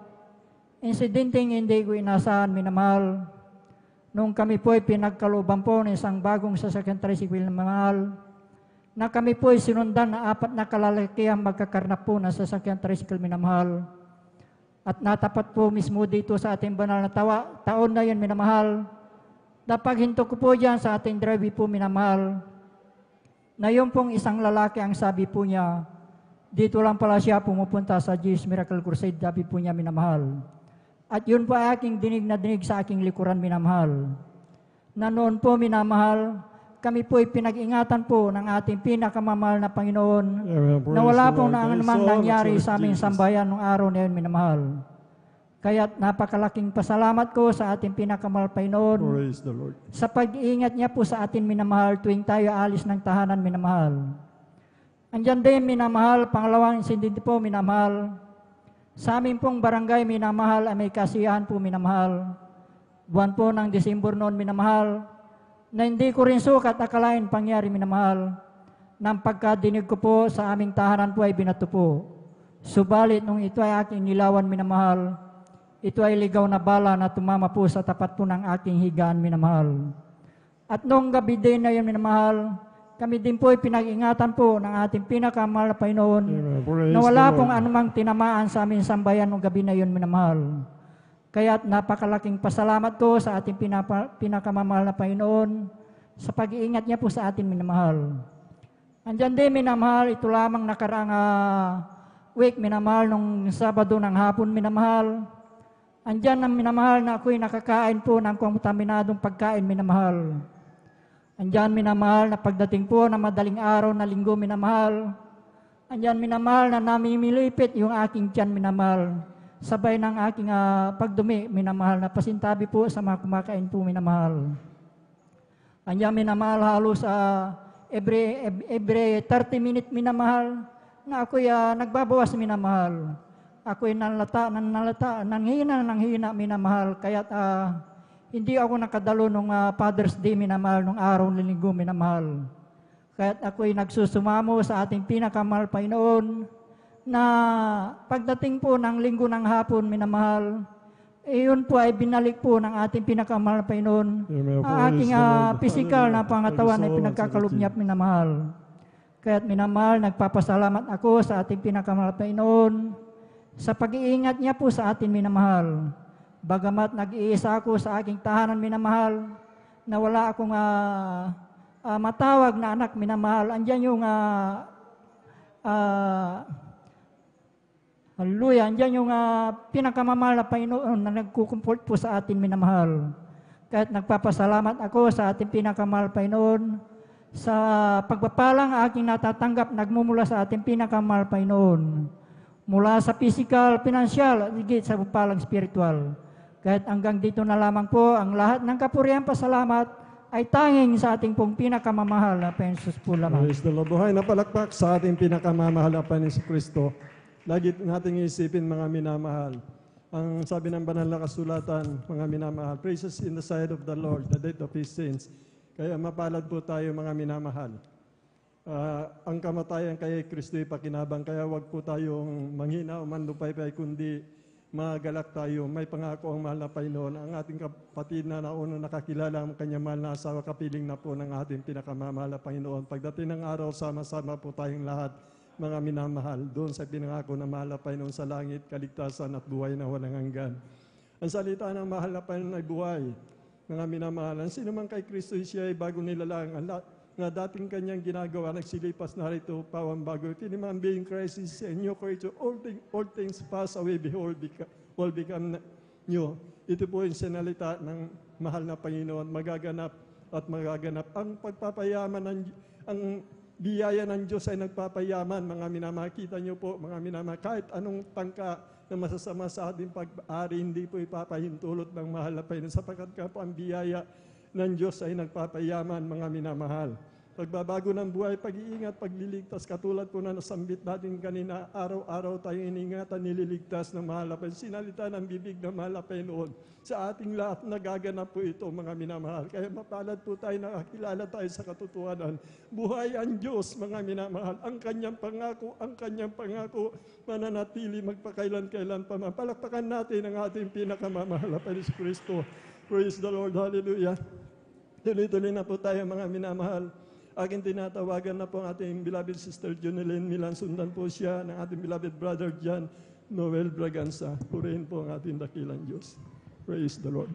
insidenteng hindi ko inasahan minamahal, nung kami po ay pinagkalooban po ng isang bagong sasakyan tricycle minamahal, na kami po ay sinundan na 4 na kalalakihang magkakarnap po na sasakyan tricycle minamahal. At natapat po mismo dito sa ating banal na taon na yun minamahal. Napaghinto ko po dyan sa ating drive po minamahal, na yung pong isang lalaki ang sabi po niya, dito lang pala siya pumupunta sa Jesus Miracle Crusade, sabi po niya minamahal. At yun po ay aking dinig na dinig sa aking likuran minamahal. Na noon po minamahal, kami po ay pinag-ingatan po ng ating pinakamamahal na Panginoon, na wala pong namang nangyari sa aming sambayan nung araw na yun minamahal. Kaya't napakalaking pasalamat ko sa ating pinakamahal Panginoon, Praise the Lord. sa pag-iingat niya po sa atin minamahal tuwing tayo alis ng tahanan minamahal. Andyan din minamahal, pangalawang insidente po minamahal, sa amin pong barangay minamahal ay may kasiyahan po minamahal. Buwan po ng Disyembre noon minamahal, na hindi ko rin sukat akalain pangyari minamahal, nang pagkadinig ko po sa aming tahanan po ay binato po. Subalit nung ito ay aking nilawan minamahal, ito ay ligaw na bala na tumama po sa tapat po ng aking higaan minamahal. At nung gabi din na yun minamahal, kami din po ay pinag-ingatan po ng ating pinakamahal na Panginoon, na wala pong anumang tinamaan sa aming sambayan nung gabi na yun minamahal. Kaya't napakalaking pasalamat ko sa ating pinakamamahal na Panginoon sa pag-iingat niya po sa atin minamahal. Andyan din minamahal, ito lamang nakaraang week minamahal nung Sabado ng hapon minamahal. Andyan ang minamahal na ako'y nakakain po ng kontaminadong pagkain minamahal. Andyan minamahal na pagdating po ng madaling araw na linggo minamahal. Andyan minamahal na namimilipit yung aking tiyan minamahal. Sabay ng aking pagdumi minamahal na pasintabi po sa mga kumakain po minamahal. Andyan minamahal halos every 30 minutes minamahal na ako'y nagbabawas minamahal. Ako'y nanghina minamahal. Kaya't hindi ako nakadalo nung Father's Day minamahal, nung araw ng linggo minamahal. Kaya't ako'y nagsusumamo sa ating pinakamahal Panginoon na pagdating po ng linggo ng hapon minamahal, iyon po ay binalik po ng ating pinakamahal Panginoon ang ating physical na pangatawan ay pinagkakalob niya minamahal. Kaya't minamahal, nagpapasalamat ako sa ating pinakamahal Panginoon sa pag-iingat niya po sa atin minamahal. Bagamat nag-iisa ako sa aking tahanan minamahal, na wala akong matawag na anak minamahal, andyan yung hallelujah, andyan yung pinakamamahal na Panginoon na nagkukumport po sa atin minamahal. Kahit nagpapasalamat ako sa ating pinakamahal Panginoon sa pagpapalang aking natatanggap nagmumula sa ating pinakamahal Panginoon. Mula sa physical, financial, at higit sa pagpalang spiritual. Kahit hanggang dito na lamang po, ang lahat ng kapurihan pasalamat ay tanging sa ating pong pinakamamahal na Panginoon po lamang. Praise the Lord. Buhay na palakpak sa ating pinakamamahal na Panginoon Kristo. Lagi nating isipin mga minamahal. Ang sabi ng banal na kasulatan, mga minamahal, praises in the sight of the Lord, the death of His saints. Kaya mapalad po tayo mga minamahal. Ang kamatayan kay Kristo ay pakinabang, kaya wag po tayong manghina o manlupaypay, kundi magalak tayo. May pangako ang mahal na Panginoon. Ang ating kapatid na nauna nakakilala ang kanyang mahal na asawa, kapiling na po ng ating pinakamamahal na Panginoon. Pagdating ng araw, sama-sama po tayong lahat, mga minamahal, doon sa pinangako na mahal na Panginoon sa langit, kaligtasan at buhay na walang hanggan. Ang salita ng mahal na Panginoon ay buhay, mga minamahal. Ang sino man kay Kristo, siya ay bago nilalang. Nga dating kanyang ginagawa, nagsilipas na rito, pawang bago. If any man being Christ is a new creature, all things pass away, behold, all become new. Ito po yung sinalita ng mahal na Panginoon, magaganap at magaganap. Ang pagpapayaman, ang biyaya ng Diyos ay nagpapayaman, mga minamahal. Kita nyo po, mga minamahal, kahit anong tangka na masasama sa ating pag-ari, hindi po ipapahintulot ng mahal na Panginoon, sapagkat ka po ang biyaya ng Diyos ay nagpapayaman, mga minamahal. Pagbabago ng buhay, pag-iingat, pagliligtas, katulad po na nasambit natin kanina, araw-araw tayong iningatan, nililigtas ng mahal na Panginoon. Sinalita ng bibig ng mahal na Panginoon. Sa ating lahat, nagaganap po ito, mga minamahal. Kaya mapalad po tayo, nakakilala tayo sa katotohanan. Buhay ang Diyos, mga minamahal. Ang kanyang pangako, mananatili magpakailan-kailan pa. Palakpakan natin ang ating pinakamamahal na Panginoon Kristo. Praise the Lord, hallelujah. Tuloy-tuloy na po tayo, mga minamahal. Aking tinatawagan na po ang ating beloved sister Junilyn Milan. Sundan po siya ng ating beloved brother John Noel Braganza. Purihin po ang ating dakilang Diyos. Praise the Lord.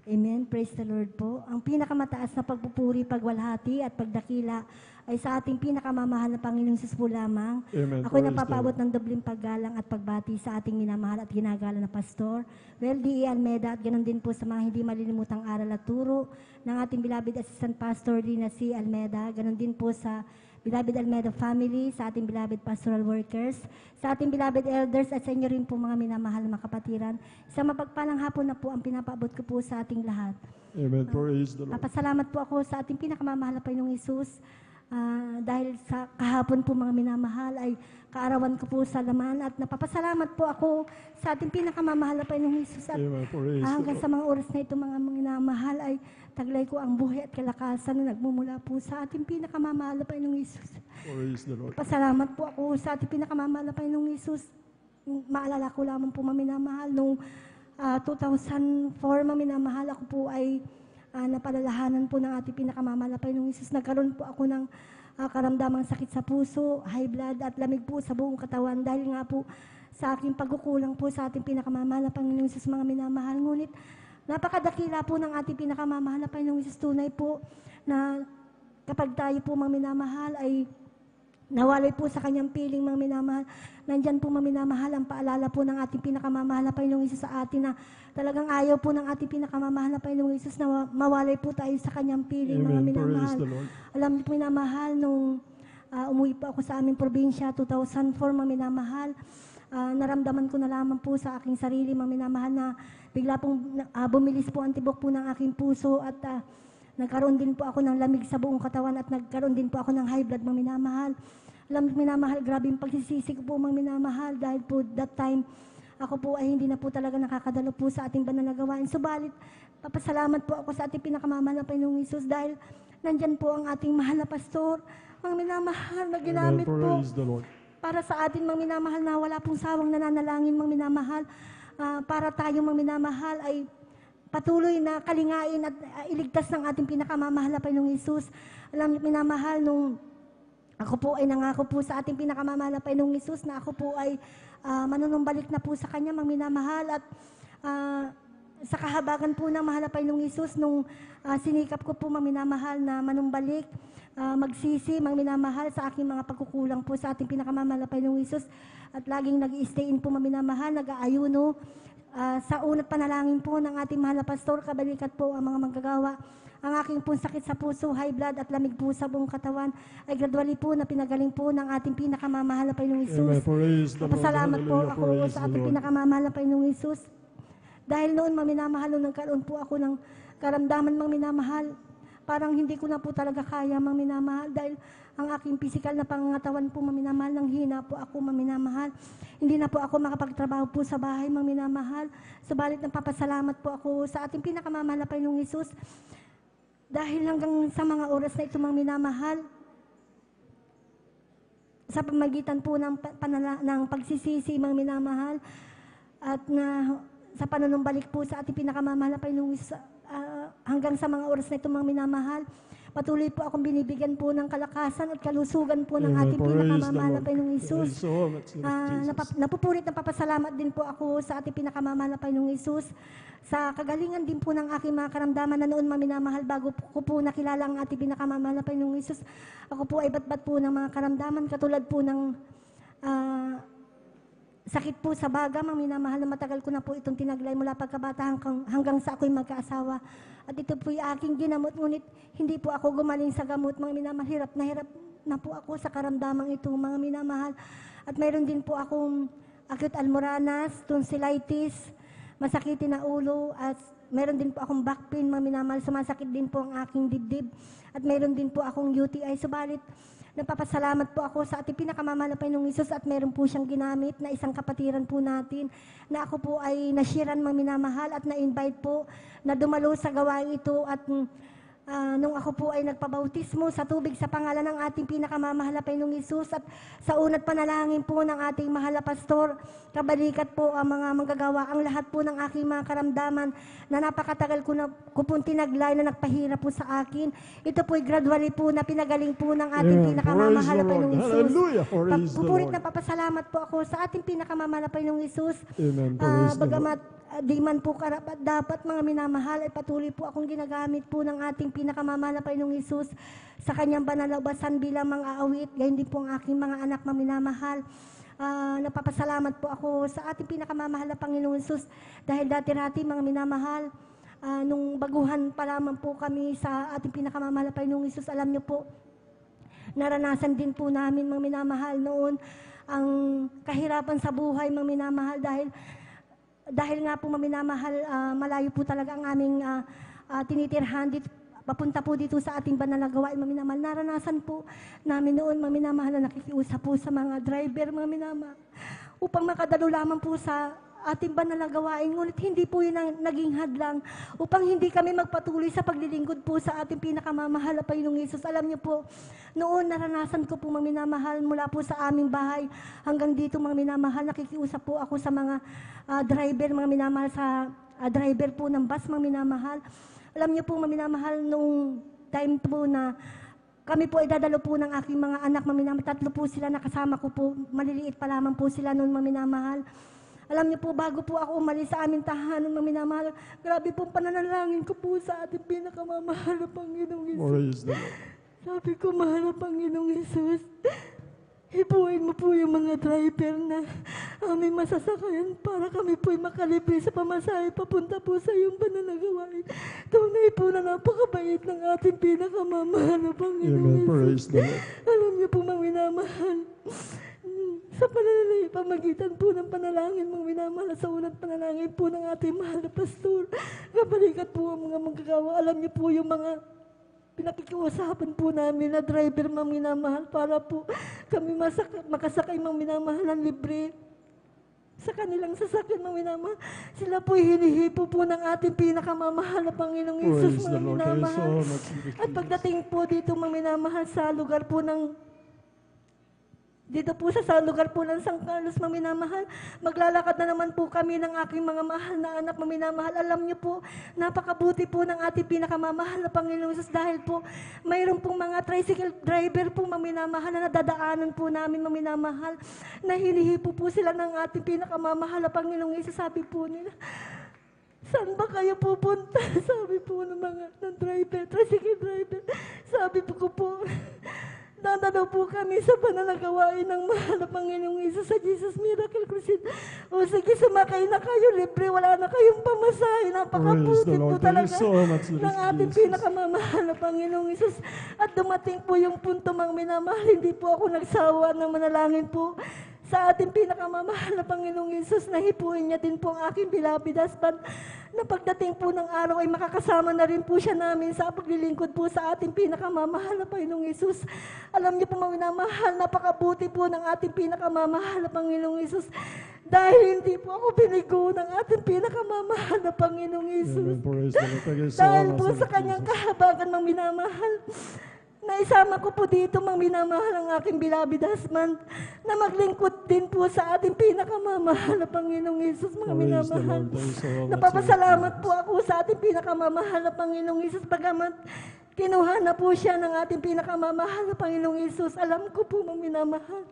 Amen. Praise the Lord po. Ang pinakamataas na pagpupuri, pagwalhati at pagdakila ay sa ating pinakamamahal na Panginoong Hesus po lamang. Amen. Ako'y napapaabot ng dobling paggalang at pagbati sa ating minamahal at ginagala na pastor, Well D. Almeda, at ganoon din po sa mga hindi malilimutang aral at turo ng ating beloved assistant pastor Lina C. Almeda, ganoon din po sa beloved Almeda family, sa ating beloved pastoral workers, sa ating beloved elders at sa inyo rin po mga minamahal na kapatiran. Sa mapagpalang hapon na po ang pinapaabot ko po sa ating lahat. Amen. Praise the Lord. Papasalamat po ako sa ating pinakamamahal na Panginoong Hesus. Dahil sa kahapon po mga minamahal ay kaarawan ko po sa laman at napapasalamat po ako sa ating pinakamamahal na Panginoong Hesus. At Amen. Praise the hanggang Lord. sa mga oras na ito mga minamahal ay taglay ko ang buhay at kalakasan na nagmumula po sa ating pinakamamahal na Panginoong Hesus. Praise the Lord. Pasalamat po ako sa ating pinakamamahal na Panginoong Hesus. Maalala ko lamang po mga minamahal noong 2004 mga minamahal ako po ay napalalahanan po ng ating pinakamamahal na Panginoong Hesus. Nagkaroon po ako ng karamdamang sakit sa puso, high blood at lamig po sa buong katawan dahil nga po sa aking pagkukulang po sa ating pinakamamahal na Panginoong Hesus mga minamahal. Ngunit napakadakila po ng ating pinakamamahal na Panginoong Hesus. Tunay po na kapag tayo po mga minamahal ay nawalay po sa kanyang piling, mga minamahal. Nandyan po, mga minamahal, ang paalala po ng ating pinakamamahal na Panginoong Isus sa atin na talagang ayaw po ng ating pinakamamahal na Panginoong Isus na mawalay po tayo sa kanyang piling, mga Amen. minamahal. Praise the Lord. Alam niyo po, minamahal, nung umuwi po ako sa aming probinsya, 2004, mga minamahal, naramdaman ko na lamang po sa aking sarili, mga minamahal, na bigla pong bumilis po ang tibok po ng aking puso at nagkaroon din po ako ng lamig sa buong katawan at nagkaroon din po ako ng high blood, mga minamahal. Alam niyo, minamahal, grabe yung pagsisisi ko po, mga minamahal, dahil po that time, ako po ay hindi na po talaga nakakadalo po sa ating banal na gawain. Subalit, papasalamat po ako sa ating pinakamamahal na Panginoong Isus dahil nandyan po ang ating mahal na pastor, mga minamahal, na ginamit Amen. po Praise the Lord. para sa atin, mga minamahal, na wala pong sawang nananalangin, mga minamahal, para tayo, mga minamahal, ay patuloy na kalingain at iligtas ng ating pinakamamahal na Panginoong Isus. Alam niyo, minamahal, nung ako po ay nangako po sa ating pinakamamahal na Panginoong Isus na ako po ay manunumbalik na po sa Kanya, mga minamahal, at sa kahabagan po ng mahal na Panginoong Isus, nung sinikap ko po, mga minamahal, na manumbalik, magsisi, mga minamahal, sa aking mga pagkukulang po sa ating pinakamamahal na Panginoong Isus, at laging nag-i-stay in po, mga minamahal, nag-aayuno, sa unat panalangin po ng ating mahal na pastor, kabalikat po ang mga manggagawa. Ang aking pong sakit sa puso, high blood at lamig po sa buong katawan ay gradually po na pinagaling po ng ating pinakamamahal na Panginoong Amen. Isus. Praise the Lord. Pasalamat po Hallelujah. ako Praise sa the ating Lord. pinakamamahal na Panginoong Isus. Dahil noon, maminamahal, nung nagkaroon po ako ng karamdaman, maminamahal, parang hindi ko na po talaga kaya, maminamahal, dahil ang aking pisikal na pangangatawan po, maminamahal, nang hina po ako, maminamahal. Hindi na po ako makapagtrabaho po sa bahay, maminamahal. Subalit napapasalamat po ako sa ating pinakamamahal na Panginoong Isus. Dahil hanggang sa mga oras na ito, maminamahal, sa pamagitan po ng, ng pagsisisi, maminamahal, at sa panunumbalik po sa ating pinakamamahal na Panginoong Isus, hanggang sa mga oras na ito, mga minamahal, patuloy po akong binibigyan po ng kalakasan at kalusugan po ng Amen. ating Praise pinakamamahal the na Panginoong Isus. Praise so much, Lord Jesus. Napupurit na papasalamat din po ako sa ating pinakamamahal na Panginoong Isus sa kagalingan din po ng aking mga karamdaman na noon, maminamahal, bago ko po nakilala ang ating pinakamamahal na Panginoong Isus. Ako po ay batbat po ng mga karamdaman katulad po ng sakit po sa baga, mga minamahal, na matagal ko na po itong tinaglay mula pagkabata hanggang sa ako'y magkaasawa. At ito po'y aking ginamot, ngunit hindi po ako gumaling sa gamot, mga minamahal. Hirap na po ako sa karamdamang ito, mga minamahal. At mayroon din po akong acute almoranas, tonsillitis, masakitin na ulo, at mayroon din po akong back pain, mga minamahal. Sumasakit din po ang aking dibdib. At mayroon din po akong UTI. Subalit, napapasalamat po ako sa ating pinakamamahal na Panginoong Isus at meron po siyang ginamit na isang kapatiran po natin na ako po ay nashiran, mga minamahal, at na-invite po na dumalo sa gawain ito. At nung ako po ay nagpabautismo sa tubig sa pangalan ng ating pinakamamahal na Panginoong Isus at sa unat panalangin po ng ating mahal na pastor, kabalikat po ang mga manggagawa, ang lahat po ng aking mga karamdaman na napakatagal ko pong tinaglay na nagpahirap po sa akin. Ito po'y gradually po na pinagaling po ng ating Amen. pinakamamahal na Praise the Panginoong Lord. Isus. Hallelujah. Praise the Pupurit Lord. na papasalamat po ako sa ating pinakamamahal na Panginoong Isus. Amen. Praise the Bagamat di man po karapat dapat, mga minamahal, ay patuloy po akong ginagamit po ng ating pinakamamahal na Panginoong Isus sa kanyang banalabasan bilang mga awit. Gayon din po ang aking mga anak, mga minamahal. Napapasalamat po ako sa ating pinakamamahal na Panginoong Isus dahil dati-rati, mga minamahal, nung baguhan pa lamang po kami sa ating pinakamamahal na Panginoong Isus, alam niyo po, naranasan din po namin, mga minamahal, noon ang kahirapan sa buhay, mga minamahal, dahil nga po, maminamahal, malayo po talaga ang aming tinitirhan dito, papunta po dito sa ating banal na gawain, maminamahal. Naranasan po namin noon, maminamahal, na nakikiusap po sa mga driver, maminamahal, upang makadalo lamang po sa ating banal na gawain. Ngunit hindi po yun ang naging hadlang upang hindi kami magpatuloy sa paglilingkod po sa ating pinakamamahal na Panginoong Isus. Alam niyo po, noon naranasan ko po, mga minamahal, mula po sa aming bahay hanggang dito, mga minamahal, nakikiusap po ako sa mga driver, mga minamahal, sa driver po ng bus, mga minamahal. Alam niyo po, mga minamahal, nung time po na kami po ay dadalo po ng aking mga anak, mga minamahal, 3 po sila nakasama ko po, maliliit pa lamang po sila noon, mga minamahal. Alam niyo po, bago po ako umalis sa aming tahanan, mga minamahal, grabe pong pananalangin ko po sa ating pinakamamahal na Panginoong Isus. Praise the Lord. Sabi ko, mahal na Panginoong Isus, mo po yung mga driver na aming masasakayan para kami po'y makalibre sa pamasahe papunta po sa iyong banal na gawain. Tunay po na napakabait ng ating pinakamamahal na Panginoon Amen. Praise Jesus. the Lord. Alam niyo po, mga minamahal, sa pananalangin, pamagitan po ng panalangin, mga minamahal, sa unang panalangin po ng ating mahal na pastor, kabalikat po ang mga manggagawa. Alam niyo po yung mga pinakikiusapan po namin na driver, mga minamahal, para po kami makasakay, mga minamahal, ng libre sa kanilang sasakyan, mga minamahal. Sila po hinihipo po ng ating pinakamamahal na Panginoong Praise Isus, the mga Lord. Thank you minamahal. so much, At pagdating po dito, mga minamahal, sa lugar po ng dito po sa lugar po ng San Carlos, mga minamahal, maglalakad na naman po kami ng aking mga mahal na anak, mga minamahal. Alam niyo po, napakabuti po ng ating pinakamamahal na Panginoong Isus dahil po mayroon pong mga tricycle driver po, mga minamahal, na nadadaanan po namin, mga minamahal, na hinihipo po sila ng ating pinakamamahal na Panginoong Isus. Sabi po nila, saan ba kayo pupunta? Sabi po ng mga tricycle driver. Sabi po ko po, dadalaw po kami sa banal na gawain ng mahal na Panginoong Isus sa Jesus Miracle Crusade. O sige, sumakay na kayo, libre, wala na kayong pamasahe. Praise Napakabuti the po Lord. talaga Thank you so much, Lord ng ating Jesus. pinakamamahal na Panginoong Isus. At dumating po yung punto, mga minamahal, hindi po ako nagsawa na manalangin po sa ating pinakamamahal na Panginoong Isus, na hipuin niya din po ang aking beloved husband, na pagdating po ng araw ay makakasama na rin po siya namin sa paglilingkod po sa ating pinakamamahal na Panginoong Isus. Alam niyo po, mga minamahal, napakabuti po ng ating pinakamamahal na Panginoong Isus, dahil hindi po ako binigo ng ating pinakamamahal na Panginoong Isus. Amen. Praise the Lord. Thank you so Dahil much, po Lord sa kanyang Jesus. kahabagan, mga minamahal, naisama ko po dito, mga minamahal, ang aking beloved husband, na maglingkod din po sa ating pinakamamahal na Panginoong Isus, mga Praise the minamahal. Lord. Thank you so much, Napapasalamat Lord po ako sa ating pinakamamahal na Panginoong Isus, bagamat kinuha na po siya ng ating pinakamamahal na Panginoong Isus. Alam ko po, mga minamahal,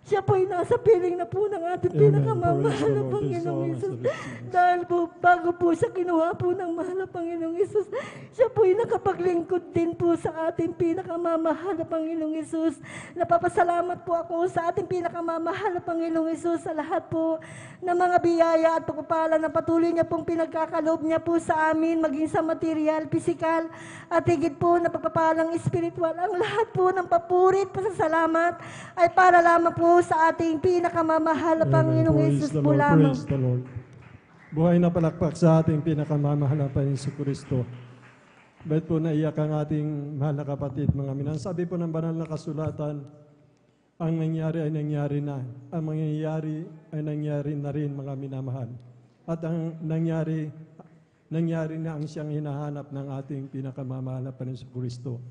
siya po'y nasa piling na po ng ating Amen. pinakamamahal Praise the na Lord. Panginoong Thank you so Isus. much, Lord Jesus. Dahil po, bago po siya kinuha po ng mahal na Panginoong Isus, siya po'y nakapaglingkod din po sa ating pinakamamahal na Panginoong Isus. Napapasalamat po ako sa ating pinakamamahal na Panginoong Isus sa lahat po ng mga biyaya at pagpapala na patuloy niya pong pinagkakaloob niya po sa amin, maging sa material, pisikal, at higit po na pagpapalang espiritual. Ang lahat po ng papurit, pasasalamat ay para lamang po sa ating pinakamamahal na Amen. Panginoong Praise Isus the po Lord. lamang. Praise the Lord. Buhay na palakpak sa ating pinakamamahal na Panginoon Kristo. Ba't po naiyak ang ating mahal na kapatid, mga minan? Sabi po ng banal na kasulatan, ang nangyari ay nangyari na. Ang mangyayari ay nangyari na rin, mga minamahal. At ang nangyari na ang siyang hinahanap ng ating pinakamamahal na Panginoon Kristo.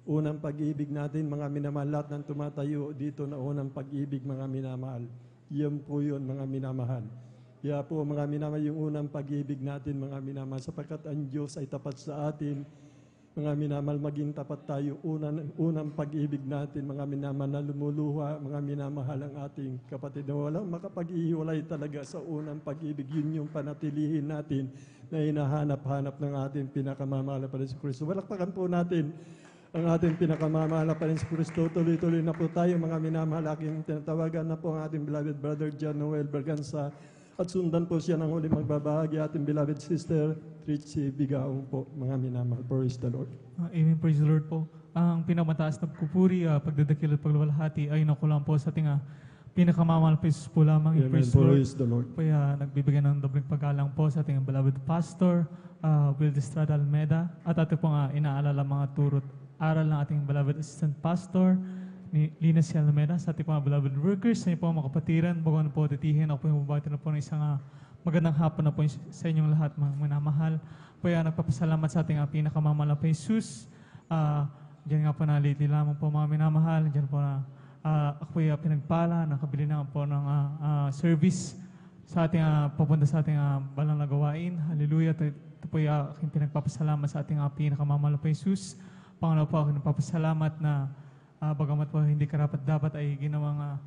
Unang pag-ibig natin, mga minamahal, lahat ng tumatayo dito na unang pag-ibig, mga minamahal. Yan po yun, mga minamahal. Kaya po, mga minamahal, yung unang pag-ibig natin, mga minamahal, sapagkat ang Diyos ay tapat sa atin, mga minamahal, maging tapat tayo. Unang pag-ibig natin, mga minamahal, na lumuluha, mga minamahal, ang ating kapatid. Na walang makapag-ihiwalay talaga sa unang pag-ibig. Yun yung panatilihin natin na hinahanap-hanap ng ating pinakamamahal na Panginoon Kristo. Walakpakan po natin ang ating pinakamamahal na Panginoon Kristo. Tuloy-tuloy na po tayo, mga minamahal. Aking tinatawagan na po ang ating beloved brother John Noel Berganza. At sundan po siya ng huli magbabahagi ating beloved sister Trichy Bigaong po, mga minamahal. Praise the Lord. Amen. Praise the Lord po. Ang pinamataas na pagpupuri, pagdadakil at pagluwalhati ay nakulang po sa ating pinakamamahal pa Jesus po lamang. Amen. Praise the Lord. Praise the Lord. Kaya nagbibigay ng dobling paggalang po sa ating beloved pastor, Will Estrada Almeda, at ating pong inaalala mga turot aral ng ating beloved assistant pastor, ni Lina C. Almeda, sa ating mga beloved workers, sa inyo po mga kapatiran, bago na po titihin, ako po yung mabati na po ng isang magandang hapon na po sa inyong lahat, mga minamahal. Kaya nagpapasalamat sa ating pinakamamahal na Jesus. Diyan nga po na lately lamang po mga minamahal, diyan po na ako po yung pinagpala, nakabili na po ng service sa ating papunta sa ating banal na gawain. Hallelujah. Ito po yung aking pinagpapasalamat sa ating pinakamamahal na Jesus. Pangalawa po ako nagpapasalamat na bagamat po hindi karapat-dapat ay ginawang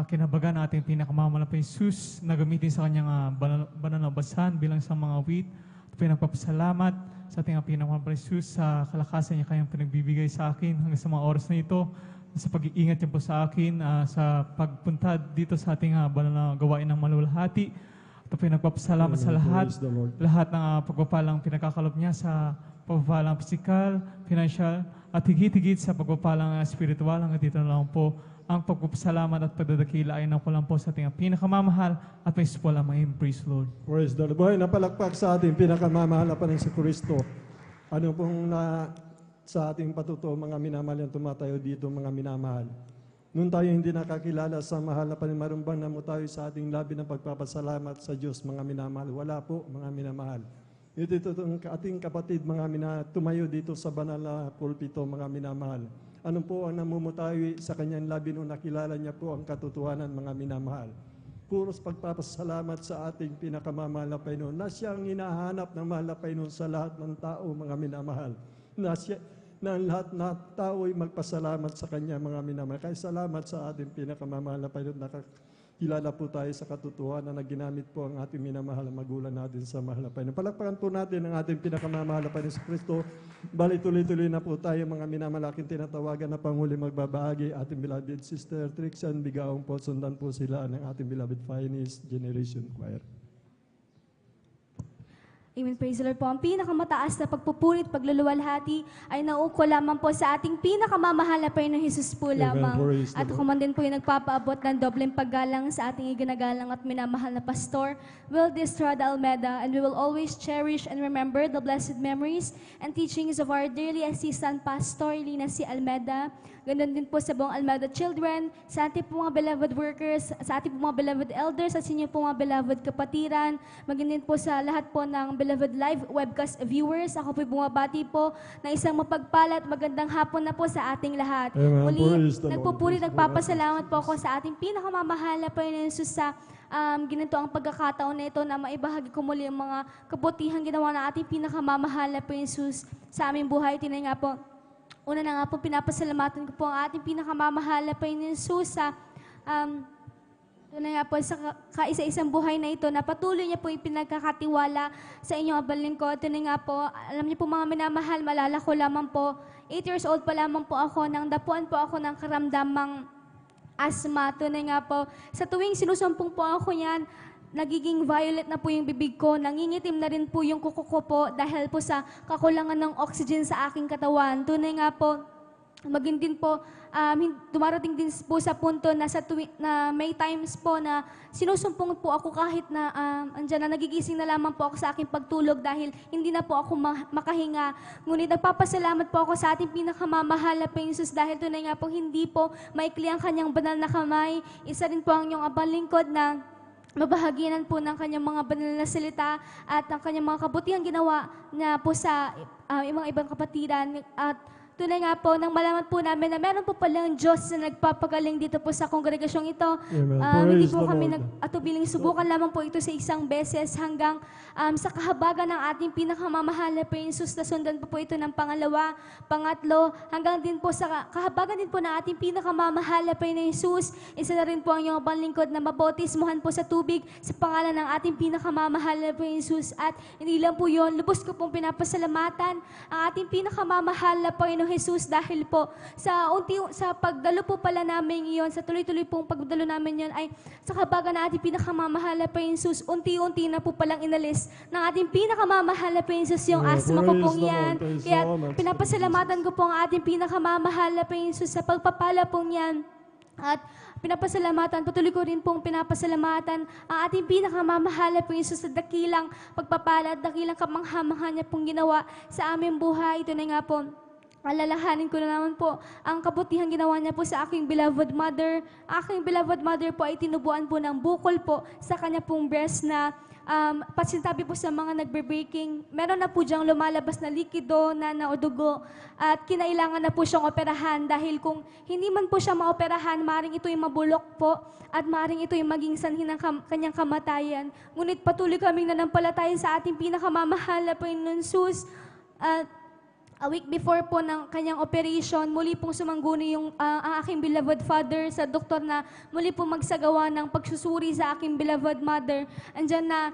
kinabagan na ating pinakamamahal na Jesus na gamitin sa kanyang banal na basahan bilang sa mga wheat. Ito po yung nagpapasalamat sa ating pinakamamahal na Jesus sa kalakasan niya kayang pinagbibigay sa akin hanggang sa mga oras na ito. sa pag-iingat niyo po sa akin, sa pagpunta dito sa ating banal na gawain ng malulahati. Ito po yung nagpapasalamat sa lahat. Praise the Lord. Lahat ng pagpapalang pinagkakaloob niya sa pagpapalang physical, financial, at higit-higit sa pagpapalang spiritual. Hanggang dito na lang po ang pagpapasalamat at pagdadakila ay nakulang po sa ating pinakamamahal at may po lamang. Praise the Lord. Praise the Lord. Buhay na palakpak sa ating pinakamamahal na Panginoon Kristo. Ano pong sa ating patuto, mga minamahal yung tumatayo dito, mga minamahal. Noon tayo hindi nakakilala sa mahal na panimarumbang na mo tayo sa ating labi ng pagpapasalamat sa Diyos, mga minamahal. Wala po, mga minamahal. Ito itong ating kapatid, mga tumayo dito sa banal na pulpito, mga minamahal. Ano po ang namumutawi sa kanyang labi nung nakilala niya po ang katotohanan, mga minamahal. Puros pagpapasalamat sa ating pinakamamahal na Panginoon na siyang hinahanap ng mahal na Panginoon sa lahat ng tao, mga minamahal. Na ang lahat na tao ay magpasalamat sa Kanya, mga minamahal. Kaya salamat sa ating pinakamamahal na Panginoon. Nakakilala po tayo sa katotohanan na ginamit po ang ating minamahal na magulang natin sa mahal na Panginoon. Palakpakan po natin ang ating pinakamamahal na Panginoon sa Kristo. Bali tuloy-tuloy na po tayo, mga minamalaking tinatawagan na panghuli magbabahagi. Ating beloved sister Trixan Bigaong po, sundan po sila ng ating beloved Finest Generation Choir. Amen. Praise the Lord po. Ang pinakamataas na pagpupulit, pagluluwalhati ay nauuko lamang po sa ating pinakamamahal na Panginoong Hesus po lamang. Praise the At ako man din po yung nagpapaabot ng dobleng paggalang sa ating iginagalang at minamahal na pastor, Will Estrada Almeda, and we will always cherish and remember the blessed memories and teachings of our dearly assistant pastor, Lina C. Almeda. Ganun din po sa buong Almeda children, sa ating po mga beloved workers, sa ating po mga beloved elders, at sa inyo po mga beloved kapatiran, maging din po sa lahat po ng beloved live webcast viewers. Ako po bumabati po na isang mapagpalat, magandang hapon na po sa ating lahat. Amen. Muli, Praise the Lord. nagpupuri, Praise the Lord. nagpapasalamat po ako sa ating pinakamamahal na Panginoon Jesus sa ginito ang pagkakataon na ito na maibahagi ko muli ang mga kabutihang ginawa ng ating pinakamamahal na Panginoon Jesus sa aming buhay. Tinay nga po, una na nga po, pinapasalamatan ko po ang ating pinakamamahal na Panginoon Jesus sa tunay nga po sa kaisa-isang buhay na ito na patuloy niya po yung pinagkakatiwala sa inyong abalingkod. Tunay nga po, alam niyo po mga minamahal, malala ko lamang po, 8 years old pa lamang po ako, nang dapuan po ako ng karamdamang asthma. Tunay nga po, sa tuwing sinusumpong po ako yan, nagiging violet na po yung bibig ko, nangingitim na rin po yung kuko ko po dahil po sa kakulangan ng oxygen sa aking katawan. Tunay nga po, maging din po, dumarating din po sa punto na na may times po na sinusumpong po ako kahit na andyan na nagigising na lamang po ako sa aking pagtulog dahil hindi na po ako makahinga. Ngunit nagpapasalamat po ako sa ating pinakamamahal na Panginoon Jesus dahil tunay nga po hindi po maikli ang kanyang banal na kamay. Isa rin po ang inyong abalingkod na mabahaginan po ng kanyang mga banal na salita at ang kanyang mga kabutihang ginawa na po sa mga ibang kapatiran. At tunay nga po, nang malaman po namin na meron po palang Diyos na nagpapagaling dito po sa kongregasyong ito. Amen. Hindi Praise po the kami Lord. nag-atubiling subukan lamang po ito sa isang beses hanggang sa kahabagan ng ating pinakamamahal na Panginoon Jesus na sundan po ito ng pangalawa, pangatlo, hanggang din po sa kahabagan din po ng ating pinakamamahal na Panginoon Jesus. Isa na rin po ang iyong panlingkod na mabautismuhan po sa tubig sa pangalan ng ating pinakamamahal na Panginoon Jesus. At hindi lang po yun, lubos ko pong pinapasalamatan ang ating pinakamamahal na Panginoon Jesus dahil po sa pagdalo po pala namin iyon, sa tuloy-tuloy pong pagdalo namin yun ay sa kabaga na ating pinakamamahal na Panginoon Jesus, unti-unti na po palang inalis ng ating pinakamamahal na Panginoon Jesus yung asma ko pong yan. Kaya pinapasalamatan ko po ang ating pinakamamahal na Panginoon Jesus sa pagpapala pong yan. At pinapasalamatan, patuloy ko rin pong pinapasalamatan ang ating pinakamamahal na Panginoon Jesus sa dakilang pagpapala at dakilang kamangha-mangha niya pong ginawa sa aming buhay. Ito na nga po, alalahanin ko na naman po ang kabutihang ginawa niya po sa aking beloved mother. Aking beloved mother po ay tinubuan po ng bukol po sa kanya pong breast na pasintabi po sa mga nagbe-breaking. Meron na po diyang lumalabas na likido na naudugo at kinailangan na po siyang operahan dahil kung hindi man po siya maoperahan, maaaring ito'y mabulok po at maaaring ito'y maging sanhi ng kanyang kamatayan. Ngunit patuloy kaming nanampalataya sa ating pinakamamahal na Panginoon Jesus. A week before po ng kanyang operation, muli pong sumangguni ang aking beloved father sa doktor na muli pong magsagawa ng pagsusuri sa aking beloved mother. Andyan na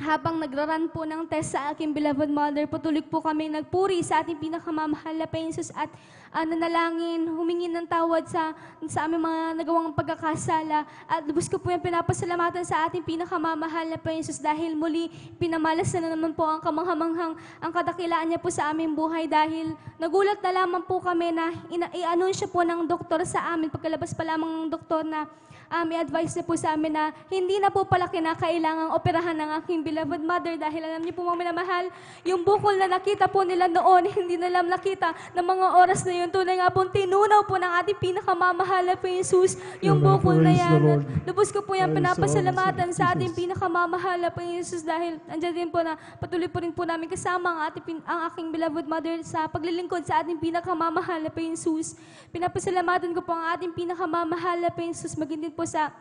habang nagraran po ng test sa aking beloved mother, patuloy po kami nagpuri sa ating pinakamamahal na Panginoon Jesus at nanalangin, humingi ng tawad sa aming mga nagawang pagkakasala. At lubos ko po yung pinapasalamatan sa ating pinakamamahal na Panginoon Jesus dahil muli pinamalas na naman po ang kamanghamanghang ang kadakilaan niya po sa aming buhay dahil nagulat na lamang po kami na i-anunsya po ng doktor sa amin, pagkalabas pa lamang ng doktor na i-advise na po sa amin na hindi na po pala kinakailangang operahan ng aking beloved mother dahil alam niyo po mga minamahal, yung bukol na nakita po nila noon, hindi na lang nakita ng mga oras na yun. Tunay nga po, tinunaw po ng ating pinakamamahal na Panginoon Jesus, yung Amen. bukol na Praise the yan. Lord. Lubos ko po yan Praise pinapasalamatan the Lord. sa ating pinakamamahal na Panginoon Jesus dahil andyan din po na patuloy po rin po namin kasama ang aking beloved mother sa paglilingkod sa ating pinakamamahal na Panginoon Jesus. Pinapasalamatan ko po ang ating pinakamamahal na Panginoon Jesus, maging din po sa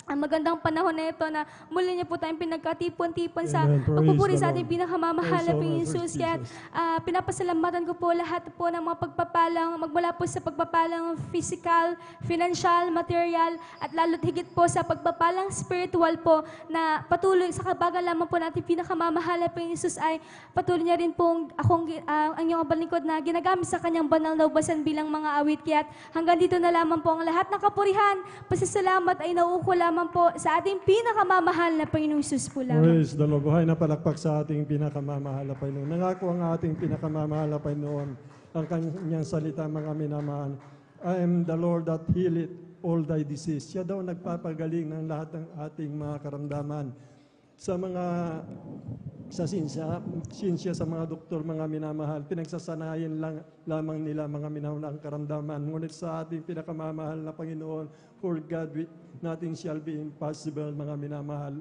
ang magandang panahon na ito na muli niya po tayong pinagkatipon-tipon sa Amen. Praise pagpupuri the sa Lord. ating pinakamamahal na Praise the Panginoon Lord, Jesus. Jesus. Kaya pinapasalamatan ko po lahat po ng mga pagpapalang, magmula po sa pagpapalang physical, financial, material, at lalo't higit po sa pagpapalang spiritual po na patuloy sa kabagan lamang po natin pinakamamahal na Panginoon Jesus ay patuloy niya rin pong ang inyong balingkod na ginagamit sa kanyang banal na ubasan bilang mga awit. Kaya hanggang dito na lamang po ang lahat ng kapurihan, pasasalamat ay nauuko lamang po sa ating pinakamamahal na Panginoong Jesus po lamang. Praise the Lord. Buhay na palakpak sa ating pinakamamahal na Panginoon. Nangako ang ating pinakamamahal na Panginoon ang kanyang salita, mga minamahal. I am the Lord that healeth all thy disease. Siya daw nagpapagaling ng lahat ng ating mga karamdaman. Sa sinsya, sa mga doktor, mga minamahal, pinagsasanayin lamang nila, mga minamahal, ang karamdaman. Ngunit sa ating pinakamamahal na Panginoon, for God with nothing shall be impossible, mga minamahal.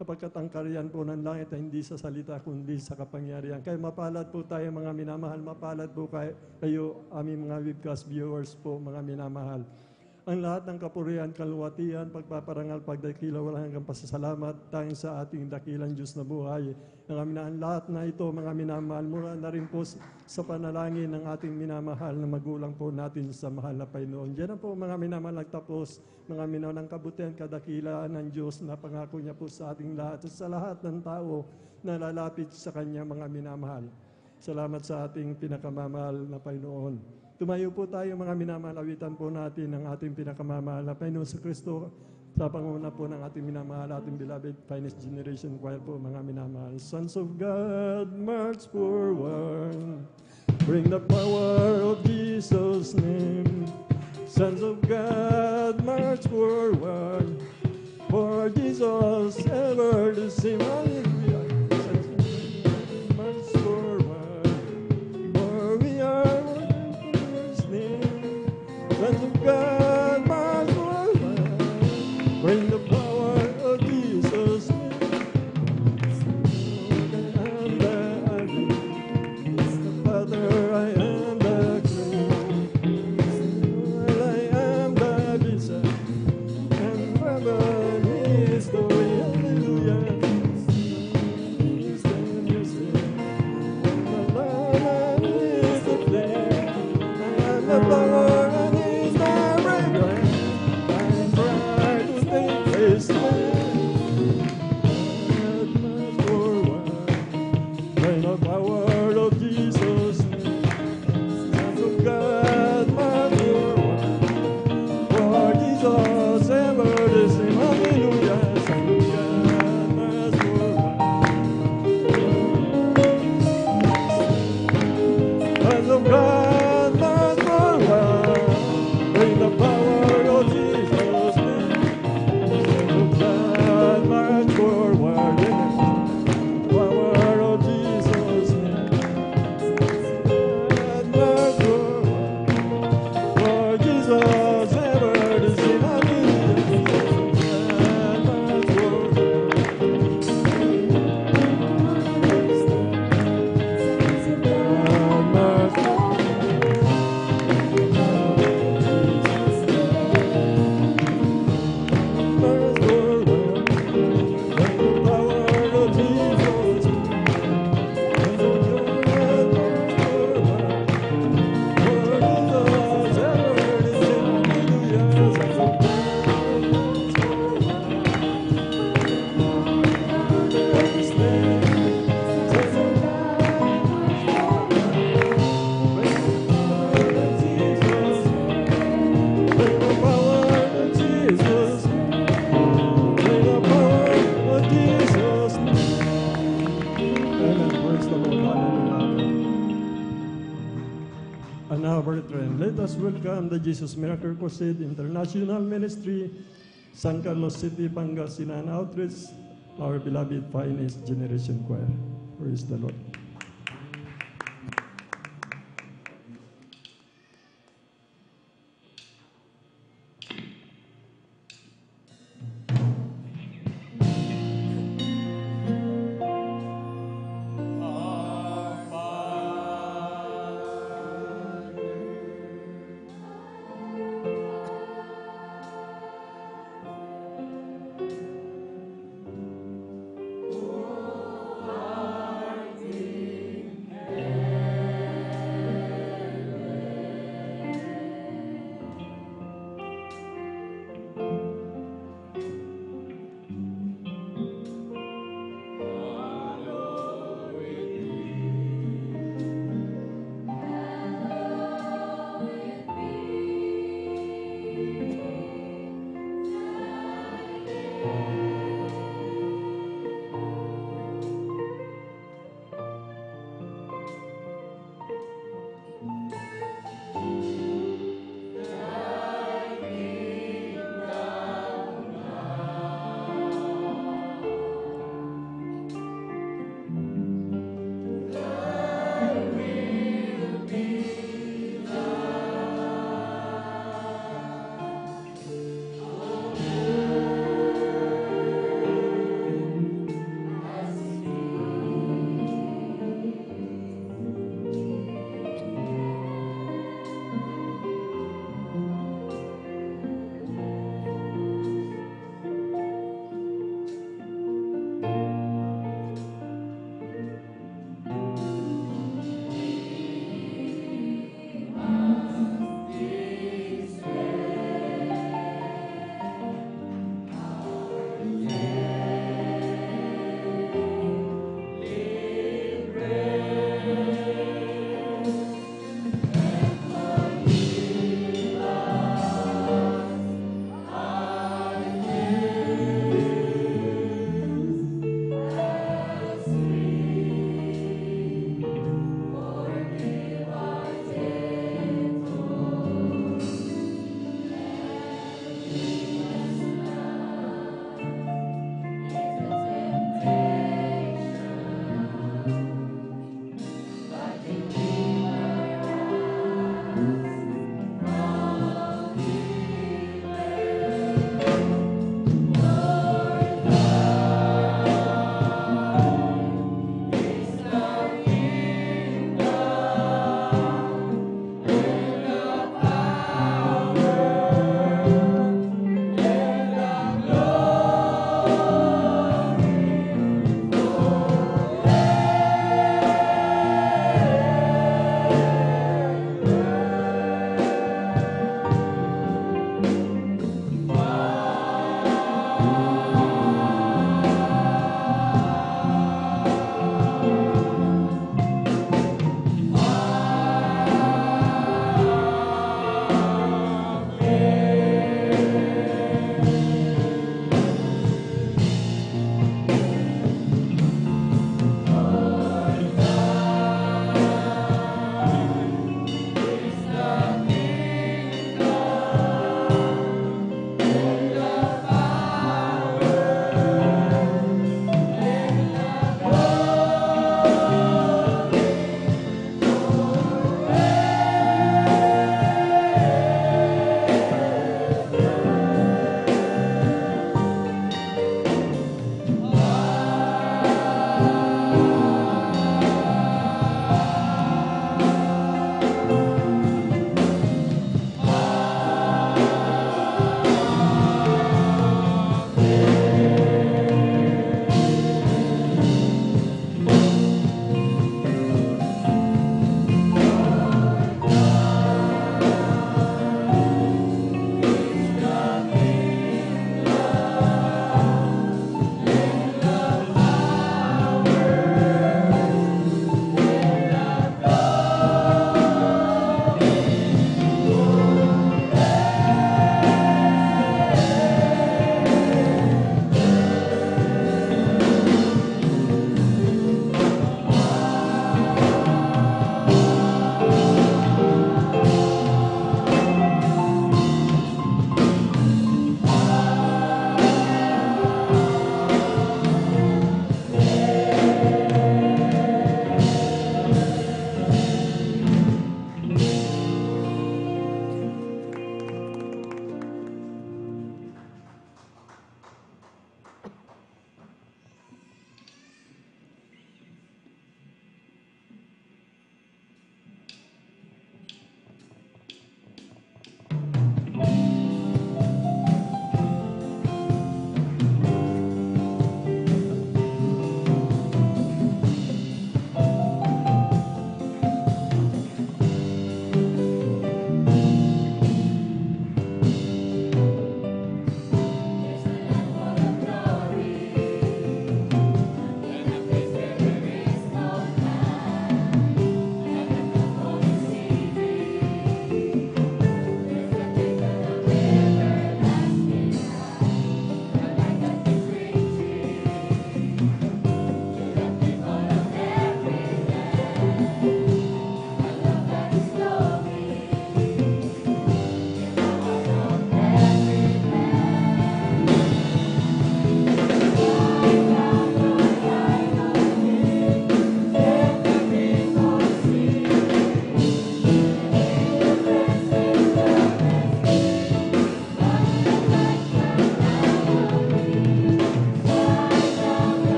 Kapagkat ang karyan po ng langit ay hindi sa salita, kundi sa kapangyarihan. Kaya mapalad po tayo, mga minamahal, mapalad po kayo, aming mga webcast viewers po, mga minamahal. Ang lahat ng kapurihan, kaluwatian, pagpaparangal, pagdakila, walang hanggang pasasalamat tanging sa ating dakilang Diyos na buhay. Ang lahat na ito, mga minamahal, mula na rin po sa panalangin ng ating minamahal na magulang po natin sa mahal na Panginoon. Diyan na po, mga minamahal, nagtapos, mga minamahal, ng kabutihan, kadakilaan ng Diyos na pangako niya po sa ating lahat at sa lahat ng tao na lalapit sa Kanya, mga minamahal. Salamat sa ating pinakamamahal na Panginoon. Tumayo po tayo, mga minamahal, awitan po natin ang ating pinakamamahal na Panginoon sa Kristo sa panguna po ng ating minamahal, ating beloved Finest Generation Choir po, mga minamahal. Sons of God, march forward, bring the power of Jesus' name. Sons of God, march forward, for Jesus ever the same. Hallelujah. Sons of God, march forward, for we are Sons of God, march forward, bring the power of Jesus' name. I am the Father, I am the King, I am the Bishop, welcome the Jesus Miracle Crusade International Ministry, San Carlos City, Pangasinan Outreach, our beloved Finest Generation Choir. Praise the Lord.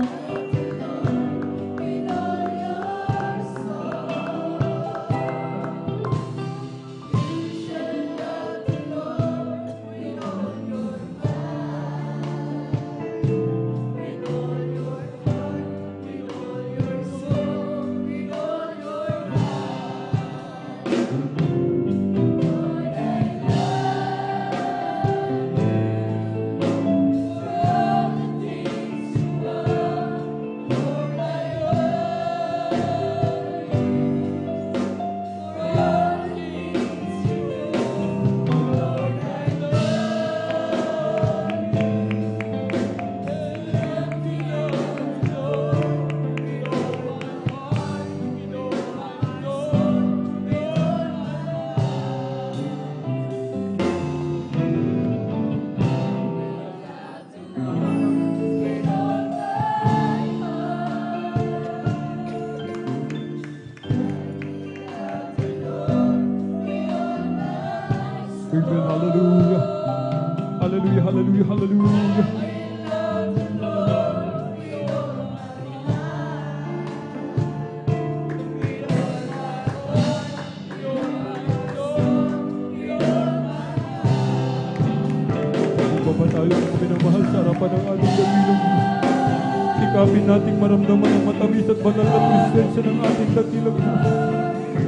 Amen. Hallelujah. Hallelujah, hallelujah, hallelujah. Baba tayo ng minamahal sa harapan ng ating dakilang Diyos. Sikapin nating maramdaman ang matamis at banal na presensya ng ating dakilang Diyos.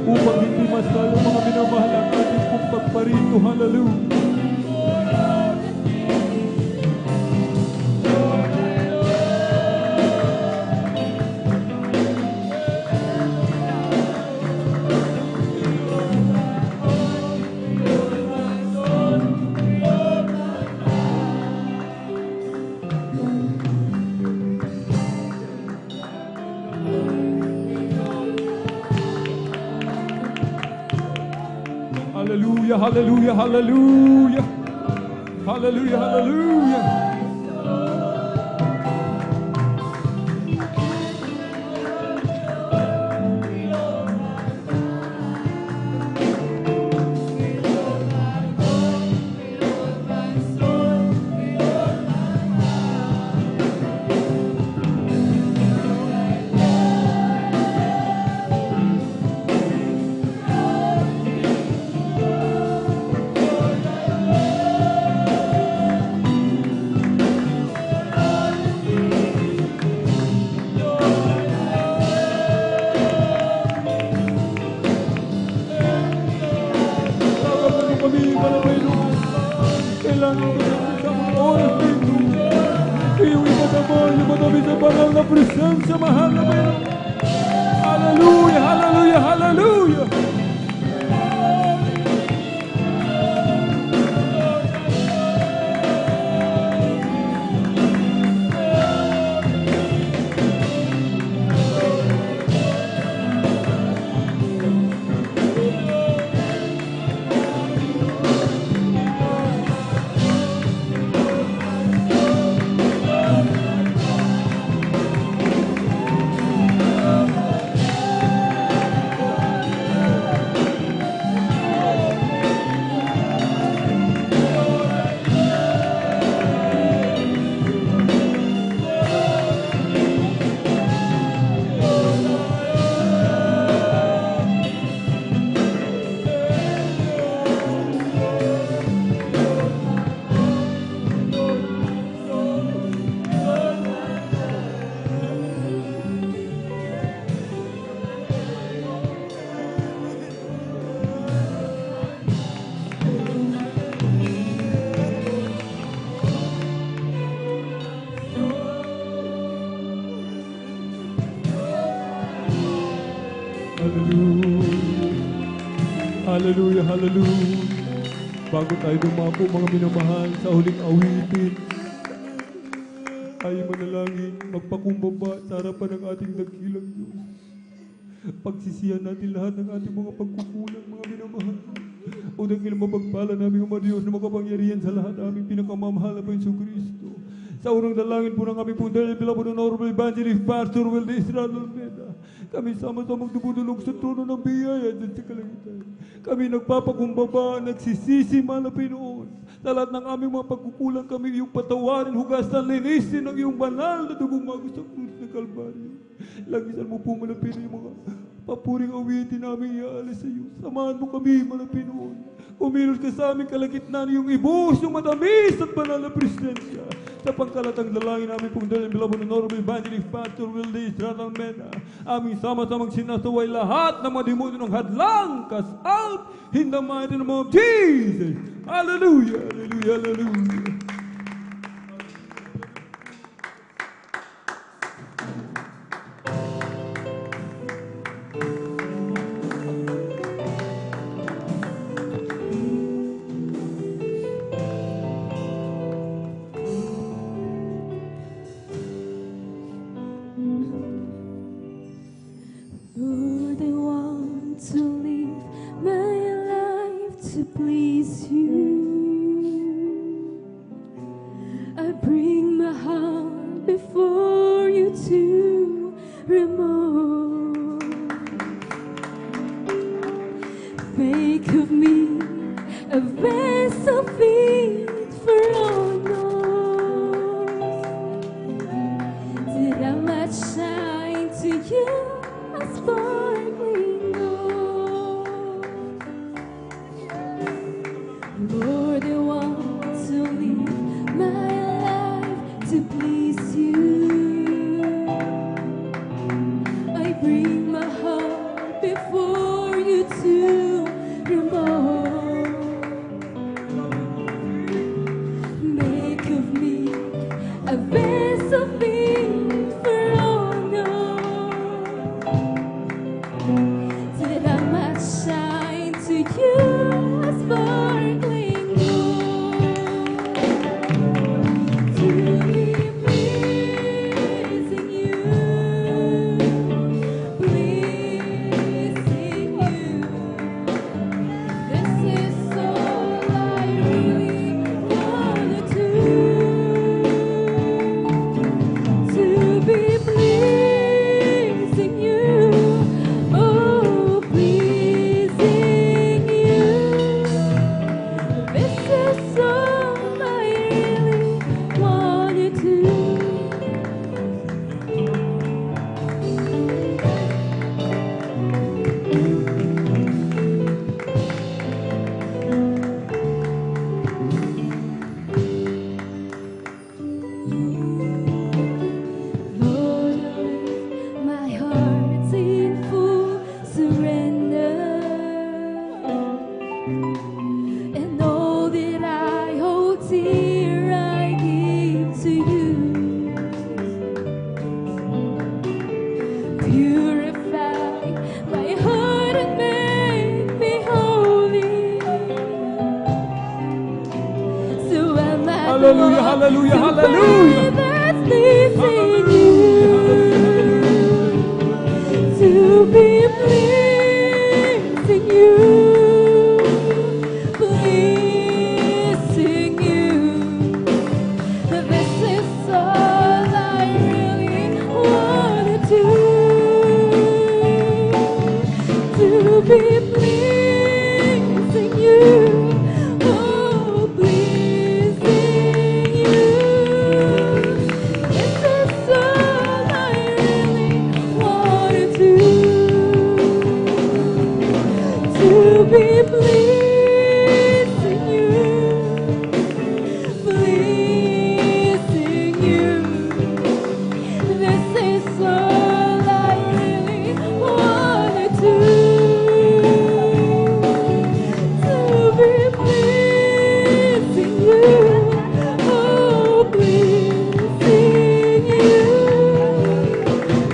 Upang hindi mas lalo mga minamahal ang ating pong pagparito. Hallelujah. Hallelujah, hallelujah, hallelujah. Hallelujah, hallelujah. Kailangan ko sa mga oras na ito. Iyong ipadama, yung madami sa banal na presensya, mahal na Panginoon. Hallelujah, hallelujah, hallelujah. Hallelujah, hallelujah. Bago tayo dumako mga minamahal sa huling awitin, tayo manalangin, magpakumbaba sa harapan ng ating dakilang Diyos. Pagsisihan natin lahat ng ating mga pagkukulang, mga minamahal. O dakilang mapagpala namin, Ama Diyos, na makapangyarihan sa lahat aming pinakamamahal na Panginoon Kristo. Sa unang dalangin po ng aming punta, Beloved Honorable Evangelist Pastor Will Israel Almeda. Kami sama-sama magdudulog sa trono ng biyaya at sa kalangitan. Kami nagpapakumbaba, nagsisisi, mahal na Panginoon, Sa lahat ng aming mga pagkukulang kami iyong patawarin, hugasan, linisin ng iyong banal na dugong mago sa krus ng Kalbaryo. Lagisan mo po malapin yung mga papuring awitin namin iaalis sa iyo. Samahan mo kami malapin noon. Kumilos ka sa aming kalagitnaan iyong ibus, yung matamis at banal na presensya. Sa pangkalatang dalangin namin pong dalhin bilabon ng Honorable Evangelist Pastor Wilde Estrada Almena, aming sama-samang sinasaway lahat ng mga demonyo ng hadlang, cast out in the mighty name of Jesus. Hallelujah, hallelujah, hallelujah. Lord, I want to live my life to please you. I bring my heart before you to remove. Make of me a vessel fit for honor, that I might shine to you a sparkling gold. Lord, I want to live my life to please you. I bring my heart before you to remove. Make of me a vessel fit for honor, that I might shine to you a sparkling gold. To be pleasing you, pleasing you. This is all I really wanna do. To be pleasing you, oh, pleasing you. This is all I really wanna do. Lord, I lift my heart in full surrender, and all that I hold dear I give to you. Purify my heart and make me holy, so I might Hallelujah, walk hallelujah, the hallelujah. way that's pleasing you. To be pleasing you, pleasing you. This is all I really wanna do. To be pleasing you, oh, pleasing you. This is all I really wanna do. To be pleasing you, pleasing you. This is all I really wanna do. To be pleasing you, oh, pleasing you.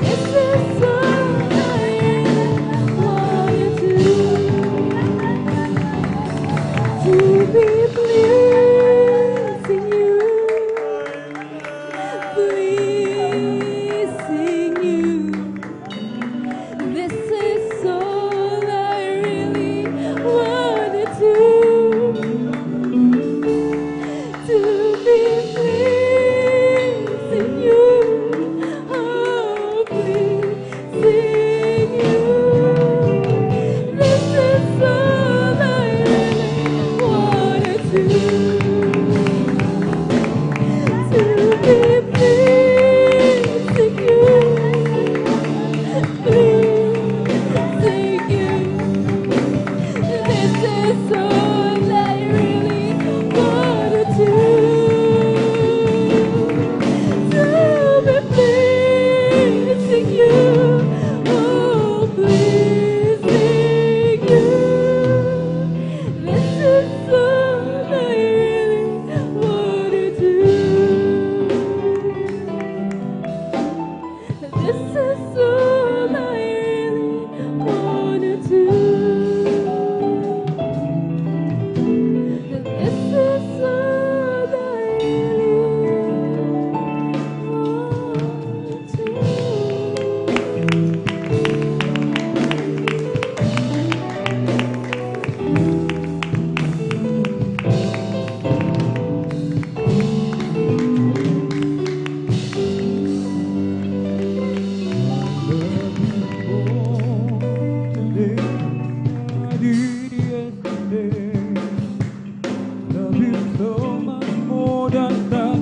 This is all I really wanna do. To be pleasing you, pleasing you.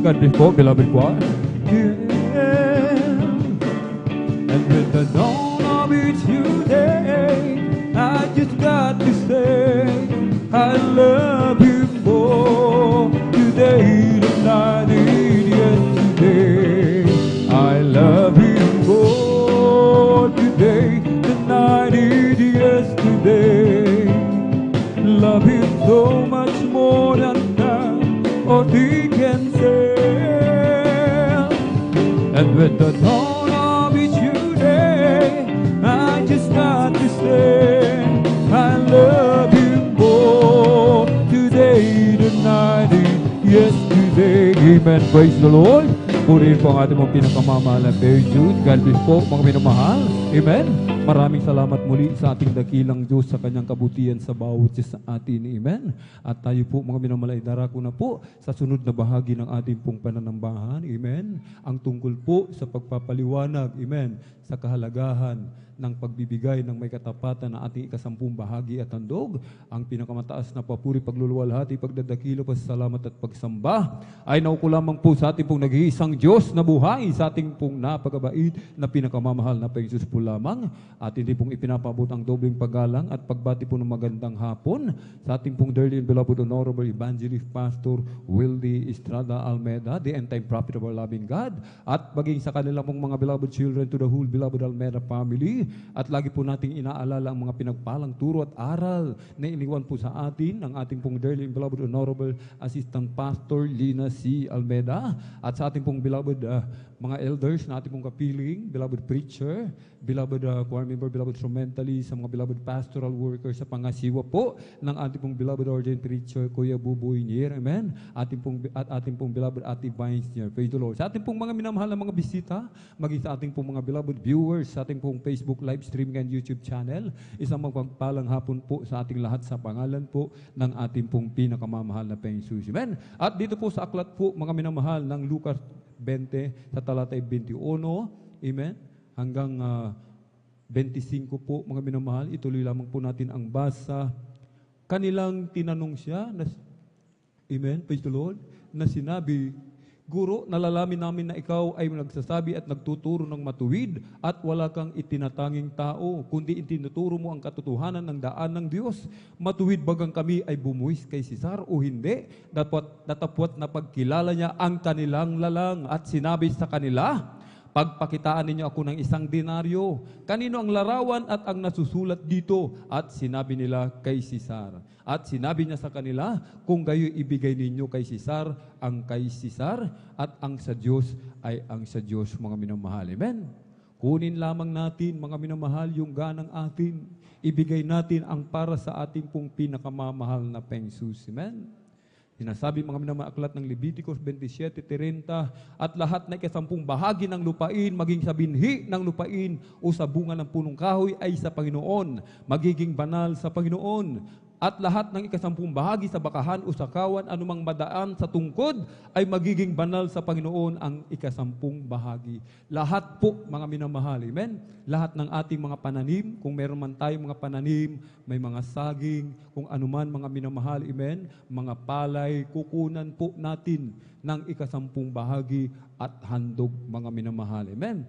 God bless po, beloved choir. And with the dawn of each new day, I just got to say, I love you more today than I did yesterday. I love you more today than I did yesterday. Love you so much more than that, or he can say. And with the dawn of each new day, I just got to say, I love you more today than I did yesterday. Amen. Praise the Lord. Purihin po ang ating mga pinakamamahal na Père Jude. God bless po mga minamahal. Amen. Maraming salamat muli sa ating dakilang Diyos sa kanyang kabutihan sa bawat isa sa atin. Amen. At tayo po mga minamahal ay darako na po sa sunod na bahagi ng ating pong pananambahan. Amen. Ang tungkol po sa pagpapaliwanag. Amen. Sa kahalagahan ng pagbibigay ng may katapatan na ating ikasampung bahagi at handog, ang pinakamataas na papuri, pagluluwalhati, pagdadakilo, pasasalamat at pagsamba ay nauko lamang po sa ating pong nag-iisang Diyos na buhay, sa ating pong napagabait na pinakamamahal na Panginoon po lamang. At hindi pong ipinapabot ang dobleng paggalang at pagbati po ng magandang hapon sa ating pong dearly and beloved Honorable Evangelist Pastor Wildy Estrada Almeda, the end-time prophet of our loving God, at maging sa kanilang pong mga beloved children to the whole beloved Almeda family. At lagi po nating inaalala ang mga pinagpalang turo at aral na iniwan po sa atin ng ating pong dearly and beloved Honorable Assistant Pastor Lina C. Almeda, at sa ating pong beloved mga elders na ating pong kapiling, beloved preacher, beloved choir member, beloved instrumentalist, sa mga beloved pastoral workers sa pangasiwa po ng ating pong beloved ordained preacher, Kuya Buboy Nier, amen, ating pong beloved Ate Vines Nier. Praise the Lord. Sa ating pong mga minamahal na mga bisita, maging sa ating pong mga beloved viewers, sa ating pong Facebook live streaming and YouTube channel, isang magpagpalang hapon po sa ating lahat sa pangalan po ng ating pong pinakamamahal na Panginoon. Amen. At dito po sa aklat po, mga minamahal, ng Lucas 20 sa talatay 21, amen, hanggang 25 po, mga minamahal, ituloy lamang po natin ang basa. Kanilang tinanong siya, amen, praise the Lord, na sinabi, Guro, nalalamin namin na ikaw ay nagsasabi at nagtuturo ng matuwid at wala kang itinatanging tao, kundi itinuturo mo ang katotohanan ng daan ng Diyos. Matuwid bagang kami ay bumuwis kay Cesar o hindi? Datapwat na pagkilala niya ang kanilang lalang at sinabi sa kanila, pagpakitaan ninyo ako ng 1 denaryo. Kanino ang larawan at ang nasusulat dito? At sinabi nila kay Cesar. At sinabi niya sa kanila, kung gayo ibigay ninyo kay Cesar, ang kay Cesar, at ang sa Diyos ay ang sa Diyos, mga minamahal. Amen? Kunin lamang natin, mga minamahal, yung ganang atin. Ibigay natin ang para sa ating pong pinakamamahal na Panginoon. Amen? Sinasabi mga minamahal aklat ng Leviticus 27:30, at lahat na ikasampung bahagi ng lupain, maging sa binhi ng lupain o sa bunga ng punong kahoy ay sa Panginoon, magiging banal sa Panginoon. At lahat ng ikasampung bahagi sa bakahan o sa kawan, anumang madaan sa tungkod, ay magiging banal sa Panginoon ang ikasampung bahagi. Lahat po, mga minamahal, amen? Lahat ng ating mga pananim, kung meron man tayong mga pananim, may mga saging, kung anuman mga minamahal, amen? Mga palay, kukunan po natin ng ikasampung bahagi at handog, mga minamahal, amen?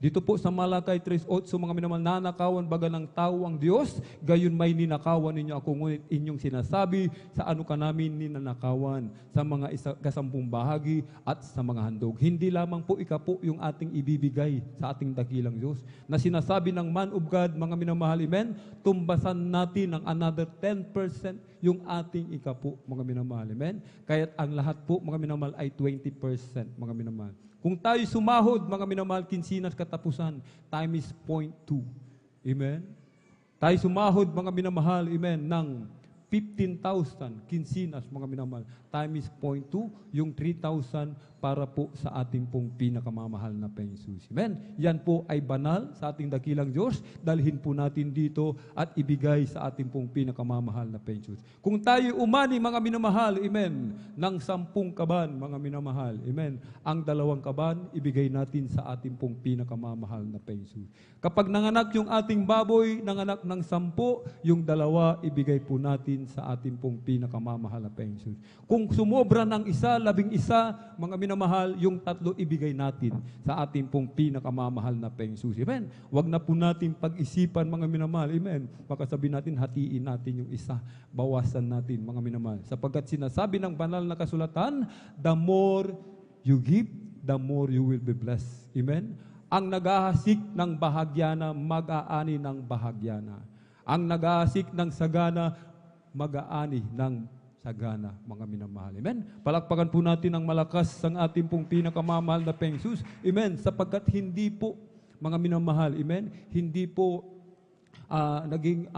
Dito po sa Malakay 3:8, mga minamahal, nanakawan baga ng tao ang Diyos, gayon may ninakawan ninyo ako, ngunit inyong sinasabi, sa ano ka namin ninanakawan? Sa mga kasampung bahagi at sa mga handog. Hindi lamang po ikapo yung ating ibibigay sa ating dakilang Diyos. Na sinasabi ng man of God, mga minamahal, amen, tumbasan natin ng another 10% yung ating ikapo, mga minamahal, amen. Kaya't ang lahat po, mga minamahal, ay 20%, mga minamahal. Kung tayo sumahod, mga minamahal, kinsinas katapusan, time is 0.2. Amen? Tayo sumahod, mga minamahal, amen, ng 15,000 kinsinas, mga minamahal. Time is 0.2, yung 3,000 para po sa ating pong pinakamamahal na pensus. Amen? Yan po ay banal sa ating dakilang Diyos. Dalhin po natin dito at ibigay sa ating pong pinakamamahal na pensus. Kung tayo umani, mga minamahal, amen, ng 10 kaban, mga minamahal, amen, ang 2 kaban, ibigay natin sa ating pong pinakamamahal na pensus. Kapag nanganak yung ating baboy, nanganak ng 10, yung 2, ibigay po natin sa ating pong pinakamamahal na pensus. Kung sumobra ng 11, mga minamahal, yung 3 ibigay natin sa ating pong pinakamamahal na pensus. Amen? Huwag na po natin pag-isipan, mga minamahal. Amen? Baka sabihin natin, hatiin natin yung 1, bawasan natin, mga minamahal. Sapagkat sinasabi ng banal na kasulatan, the more you give, the more you will be blessed. Amen? Ang naghahasik ng bahagyana, mag-aani ng bahagyana. Ang naghahasik ng sagana, mag-aani ng sagana, mga minamahal. Amen? Palakpakan po natin ang malakas ang ating pong pinakamamahal na pensus. Amen? Sapagkat hindi po, mga minamahal, amen? Hindi po naging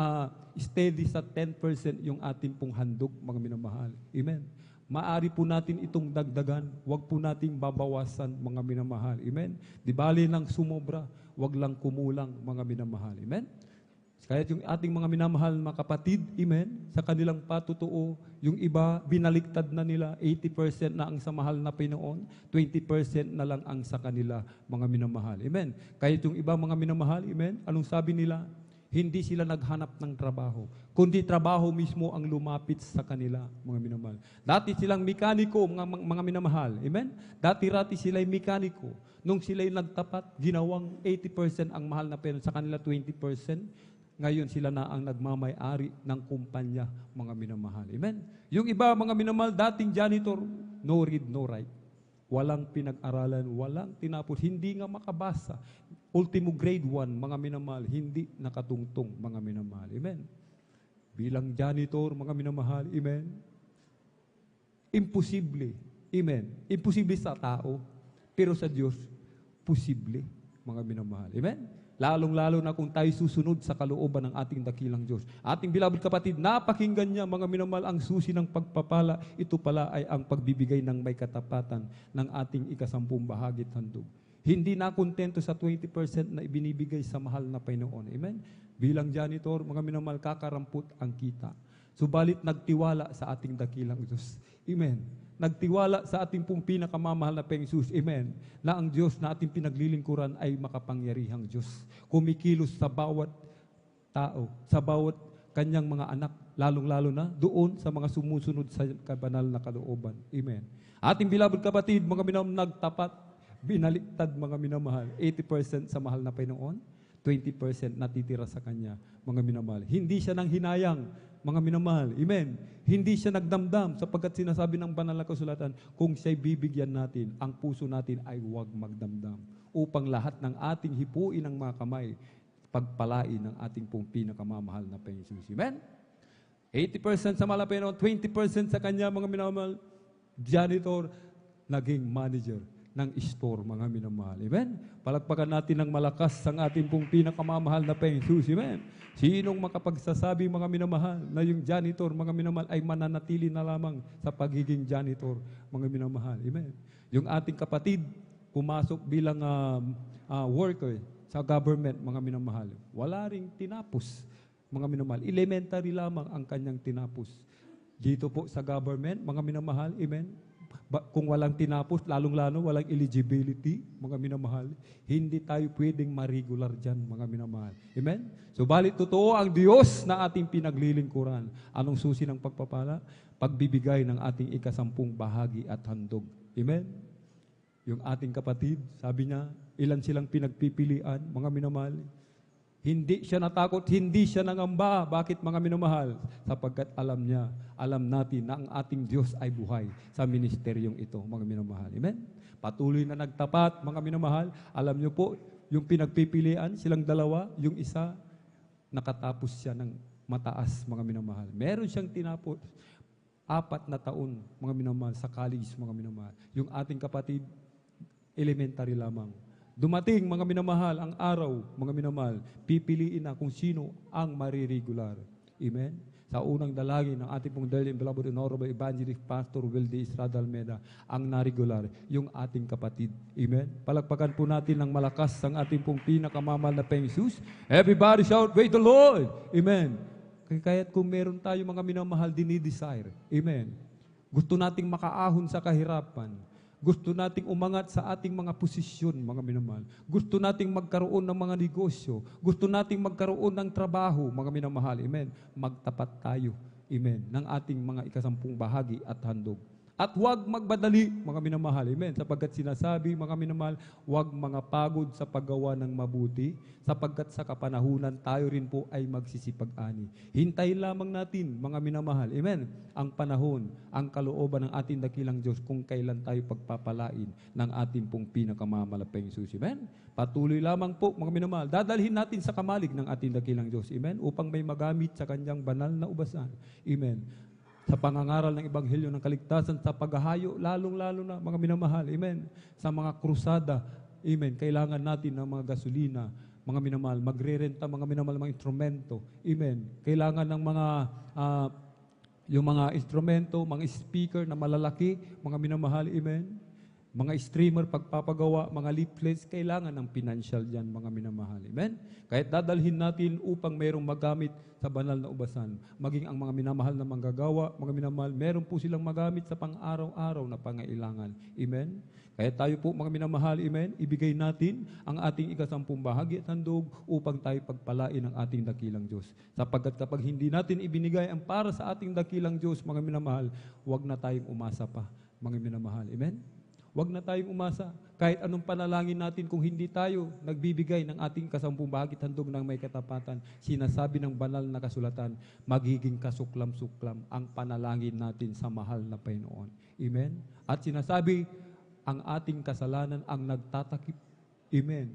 steady sa 10% yung ating pong handog, mga minamahal. Amen? Maari po natin itong dagdagan, wag po nating babawasan, mga minamahal. Amen? Di bali lang sumobra, wag lang kumulang, mga minamahal. Amen? Kaya yung ating mga minamahal mga kapatid, amen, sa kanilang patutuo, yung iba, binaliktad na nila, 80% na ang sa mahal na Pinoon, 20% na lang ang sa kanila, mga minamahal. Amen? Kaya yung iba, mga minamahal, amen, anong sabi nila? Hindi sila naghanap ng trabaho, kundi trabaho mismo ang lumapit sa kanila, mga minamahal. Dati silang mekaniko, mga minamahal. Amen? Dati-rati sila'y mekaniko. Nung sila'y nagtapat, ginawang 80% ang mahal na pera, sa kanila 20%. Ngayon sila na ang nagmamay-ari ng kumpanya, mga minamahal. Amen? Yung iba, mga minamahal, dating janitor, no read, no write. Walang pinag-aralan, walang tinapos, hindi nga makabasa. Ultimo grade 1, mga minamahal, hindi nakatungtong, mga minamahal. Amen? Bilang janitor, mga minamahal, amen? Imposible. Amen? Imposible sa tao, pero sa Diyos, posible, mga minamahal. Amen? Lalong-lalo na kung tayo susunod sa kalooban ng ating dakilang Diyos. Ating beloved kapatid, napakinggan niya, mga minamahal, ang susi ng pagpapala. Ito pala ay ang pagbibigay ng may katapatan ng ating ikasampung bahagi at handog. Hindi na kontento sa 20% na ibinibigay sa mahal na Panginoon. Amen? Bilang janitor, mga minamahal, kakarampot ang kita. Subalit nagtiwala sa ating dakilang Diyos. Amen? Nagtiwala sa ating pong pinakamamahal na pensus. Amen? Na ang Diyos na ating pinaglilingkuran ay makapangyarihang Diyos. Kumikilos sa bawat tao, sa bawat kanyang mga anak, lalong-lalo na doon sa mga sumusunod sa kabanal na kalooban. Amen? Ating beloved kapatid, mga minamahal, nagtapat, binaliktad, mga minamahal, 80% sa mahal na Panginoon, 20% natitira sa Kanya, mga minamahal. Hindi siya nang hinayang, mga minamahal. Amen? Hindi siya nagdamdam sapagkat sinasabi ng banal na kasulatan, kung siya'y bibigyan natin, ang puso natin ay huwag magdamdam upang lahat ng ating hipuin ng mga kamay, pagpalain ng ating pong pinakamamahal na pensus. Amen? 80% sa mahal na Panginoon, 20% sa Kanya, mga minamahal, janitor, naging manager ng store, mga minamahal. Amen? Palakpakan natin ng malakas ang ating pong pinakamamahal na pensus. Amen? Sinong makapagsasabi, mga minamahal, na yung janitor, mga minamahal, ay mananatili na lamang sa pagiging janitor, mga minamahal. Amen? Yung ating kapatid, pumasok bilang worker sa government, mga minamahal. Wala ring tinapos, mga minamahal. Elementary lamang ang kanyang tinapos. Dito po sa government, mga minamahal, amen? Kung walang tinapos, lalong-lalo, walang eligibility, mga minamahal, hindi tayo pwedeng ma-regular dyan, mga minamahal. Amen? So, balit totoo ang Diyos na ating pinaglilingkuran. Anong susi ng pagpapala? Pagbibigay ng ating ikasampung bahagi at handog. Amen? Yung ating kapatid, sabi niya, ilan silang pinagpipilian, mga minamahal. Hindi siya natakot, hindi siya nangamba. Bakit mga minamahal? Sapagkat alam natin na ang ating Diyos ay buhay sa ministeryong ito, mga minamahal. Amen? Patuloy na nagtapat, mga minamahal. Alam niyo po, yung pinagpipilian, silang dalawa, yung isa, nakatapos siya ng mataas, mga minamahal. Meron siyang tinapos, 4 na taon, mga minamahal, sa college, mga minamahal. Yung ating kapatid, elementary lamang. Dumating, mga minamahal, ang araw, mga minamahal, pipiliin na kung sino ang mariregular. Amen? Sa unang dalangin ng ating pong dearly and beloved honorable evangelist Pastor Wilde Estrada Almeda, ang naregular, yung ating kapatid. Amen? Palakpakan po natin ng malakas ang ating pong pinakamamahal na Panginoong Jesus. Everybody shout, praise the Lord! Amen? Kaya't kung meron tayo mga minamahal dinidesire, amen, gusto nating makaahon sa kahirapan, gusto nating umangat sa ating mga posisyon, mga minamahal, gusto nating magkaroon ng mga negosyo, gusto nating magkaroon ng trabaho, mga minamahal, amen, magtapat tayo, amen, ng ating mga ikasampung bahagi at handog. At huwag magbadali, mga minamahal. Amen. Sapagkat sinasabi, mga minamahal, huwag mga pagod sa paggawa ng mabuti, sapagkat sa kapanahunan tayo rin po ay magsisipag-ani. Hintayin lamang natin, mga minamahal. Amen. Ang panahon, ang kalooban ng ating dakilang Diyos kung kailan tayo pagpapalain ng ating pong pinakamamalaping susi. Amen. Patuloy lamang po, mga minamahal. Dadalhin natin sa kamalig ng ating dakilang Diyos. Amen. Upang may magamit sa kanyang banal na ubasan. Amen. Sa pangangaral ng Ebanghelyo ng Kaligtasan, sa paghahayo, lalong-lalo na, mga minamahal, amen. Sa mga krusada, amen. Kailangan natin ng mga gasolina, mga minamahal, magre-renta, mga minamahal, mga instrumento, amen. Kailangan ng mga, yung mga instrumento, mga speaker na malalaki, mga minamahal, amen. Mga streamer, pagpapagawa, mga leaflets, kailangan ng financial dyan, mga minamahal. Amen? Kahit dadalhin natin upang mayroong magamit sa banal na ubasan. Maging ang mga minamahal na manggagawa, mga minamahal, meron po silang magamit sa pang-araw-araw na pangailangan. Amen? Kaya tayo po, mga minamahal, amen, ibigay natin ang ating ikasampung bahagi at handog upang tayo pagpalain ng ating dakilang Diyos. Sapagkat kapag hindi natin ibinigay ang para sa ating dakilang Diyos, mga minamahal, huwag na tayong umasa pa, mga minamahal. Amen? Huwag na tayong umasa. Kahit anong panalangin natin kung hindi tayo nagbibigay ng ating kasampung bahagi handog ng may katapatan, sinasabi ng banal na kasulatan, magiging kasuklam-suklam ang panalangin natin sa mahal na Panginoon. Amen? At sinasabi, ang ating kasalanan ang nagtatakip, amen,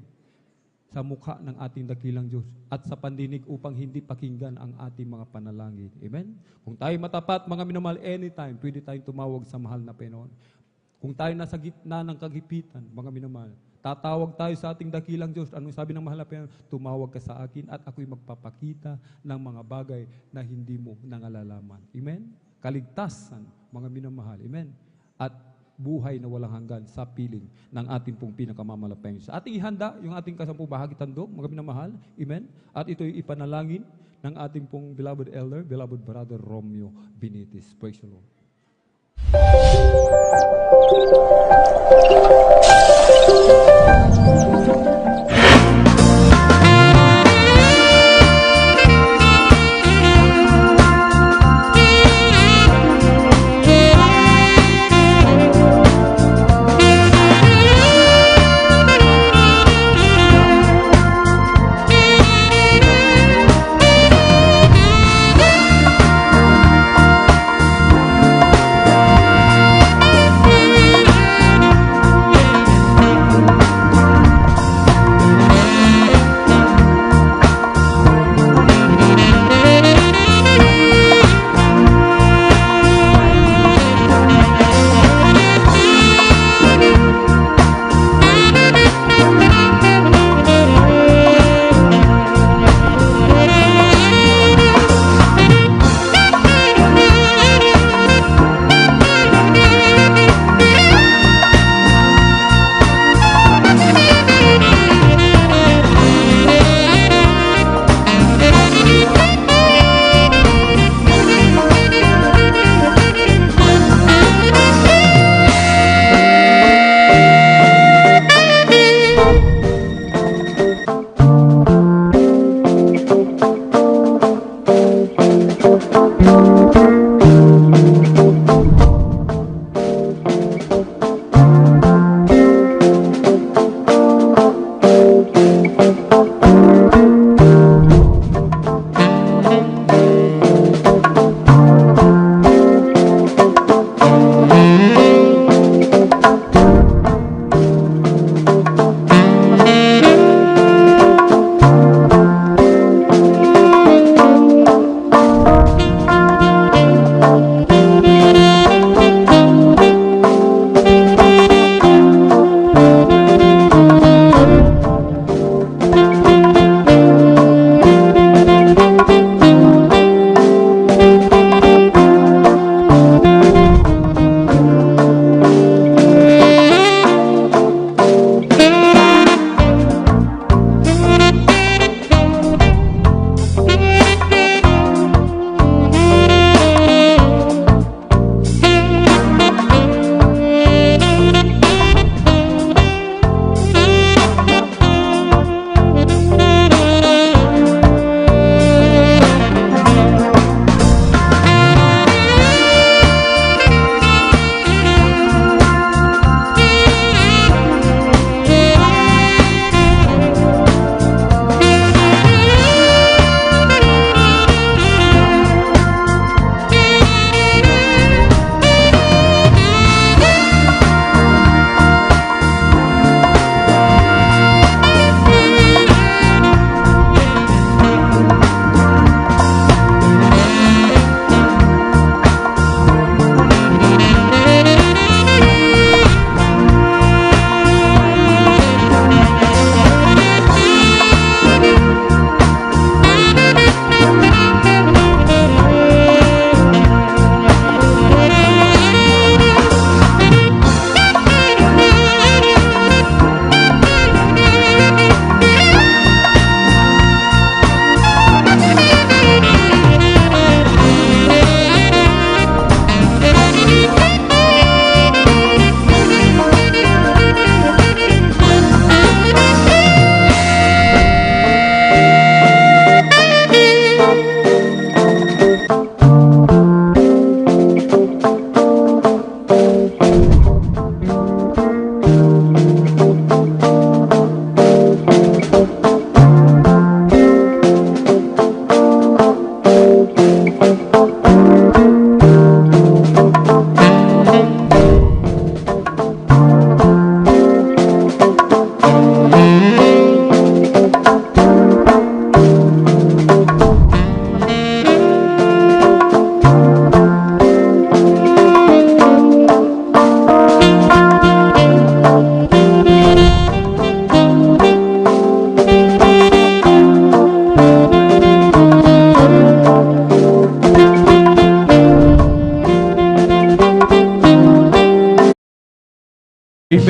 sa mukha ng ating dakilang Diyos at sa pandinig upang hindi pakinggan ang ating mga panalangin. Amen? Kung tayo matapat, mga minamahal, anytime, pwede tayong tumawag sa mahal na Panginoon. Kung tayo nasa gitna ng kagipitan, mga minamahal, tatawag tayo sa ating dakilang Diyos. Anong sabi ng mahal na Panginoon? Tumawag ka sa akin at ako'y magpapakita ng mga bagay na hindi mo nangalalaman. Amen? Kaligtasan, mga minamahal. Amen? At buhay na walang hanggan sa piling ng ating pong pinakamamalapeng. Sa ating ihanda, yung ating kasampung bahagi tandog, mga minamahal. Amen? At ito'y ipanalangin ng ating pong beloved elder, beloved brother Romeo Benitez. Praise the Lord.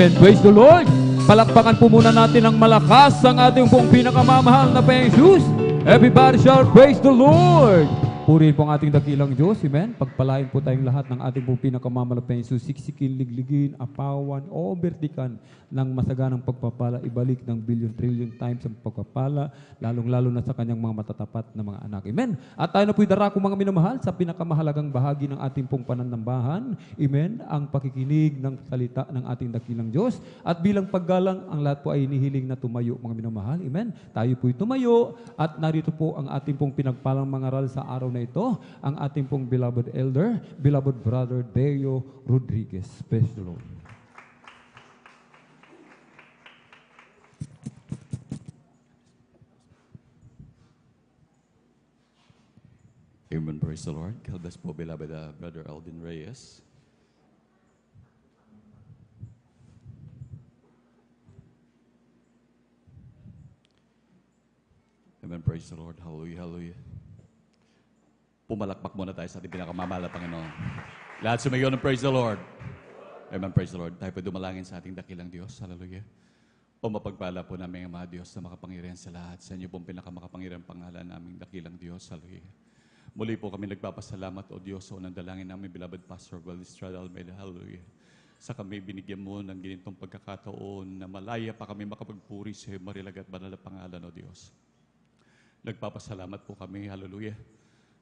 Amen. Praise the Lord. Palakpakan po muna natin ang malakas ang ating pong pinakamamahal na Panginoong Jesus. Everybody shout, praise the Lord. Purihin po ang ating dakilang Diyos. Amen. Pagpalain po tayong lahat ng ating pong pinakamamahal na Panginoong Jesus. Siksikin, ligligin, apawan, o bertikan ng masaganang pagpapala, ibalik ng billion, trillion times ang pagpapala, lalong-lalo na sa kanyang mga matatapat na mga anak. Amen. At tayo na po'y darako mga minamahal sa pinakamahalagang bahagi ng ating pong pananambahan. Amen. Ang pakikinig ng salita ng ating dakilang Diyos. At bilang paggalang, ang lahat po ay inihiling na tumayo mga minamahal. Amen. Tayo po'y tumayo at narito po ang ating pong pinagpalang mangaral sa araw na ito, ang ating pong beloved elder, beloved brother Deo Rodriguez. Praise the Lord. Amen. Praise the Lord. God bless po, beloved Brother Alvin Reyes. Amen. Praise the Lord. Hallelujah. Hallelujah. Pumalakpak muna tayo sa ating pinakamamahal na Panginoon. Lahat sumayo ng praise the Lord. Amen. Praise the Lord. Tayo po dumalangin sa ating dakilang Diyos. Hallelujah. O mapagpala po namin ang mga Diyos na makapangyarihan sa lahat. Sa inyo pong pinakamakapangyarihan pangalan naming dakilang Diyos. Hallelujah. Muli po kami nagpapasalamat, O Diyos, sa unang dalangin namin, beloved Pastor Estrada Almeida. Hallelujah. Sa kami binigyan mo ng ganitong pagkakataon na malaya pa kami makapagpuri sa iyo, marilag at banal na pangalan, O Diyos. Nagpapasalamat po kami, hallelujah,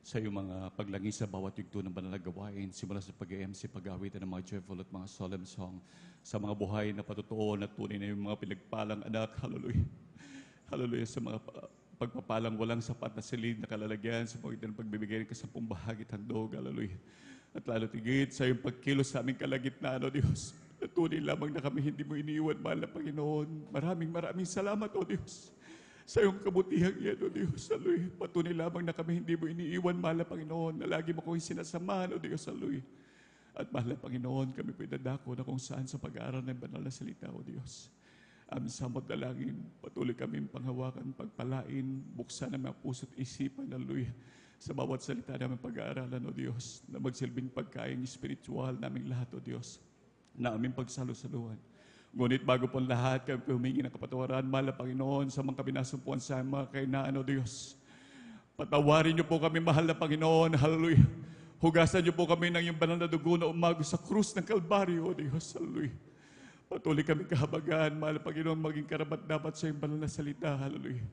sa iyong mga paglangis sa bawat yugto ng banal na gawain, simula sa pag-MC, pag-awitan ng mga joyful at mga solemn song, sa mga buhay na patotoo na tunay na yung mga pinagpalang anak, hallelujah. Hallelujah, sa mga pagpapalang walang sapat na silid na kalalagyan sa pagitan ng pagbibigay ng kasampung bahagi at handog, hallelujah. At lalo tigit sa iyong pagkilos sa aming kalagitnaan, O Diyos. At tunay lamang na kami hindi mo iniiwan, mahal na Panginoon. Maraming salamat, O Diyos. Sa iyong kabutihang iyan, O Diyos, hallelujah. Patunay lamang na kami hindi mo iniiwan, mahal na Panginoon, na lagi mo kong sinasamahan, O Diyos, hallelujah. At mahal na Panginoon, kami po'y dadako na kung saan sa pag-aaral ng banal na salita, O Diyos. Aming samot dalangin, patuloy kaming panghawakan, pagpalain, buksan ang mga puso't isipan, hallelujah, sa bawat salita namin pag-aaralan, O Diyos, na magsilbing pagkain spiritual naming lahat, O Diyos, na aming pagsalusaluhan. Ngunit bago po lahat, kami humingi ng kapatawaran, mahal na Panginoon, sa mga kabinasumpuan sa mga kainaan, O Diyos. Patawarin niyo po kami, mahal na Panginoon, hallelujah. Hugasan niyo po kami ng iyong banal na dugo na umago sa krus ng Kalbaryo, O Diyos, hallelujah. Patuloy kami kahabagan, mahal na Panginoon, maging karapat-dapat sa iyong banal na salita, hallelujah.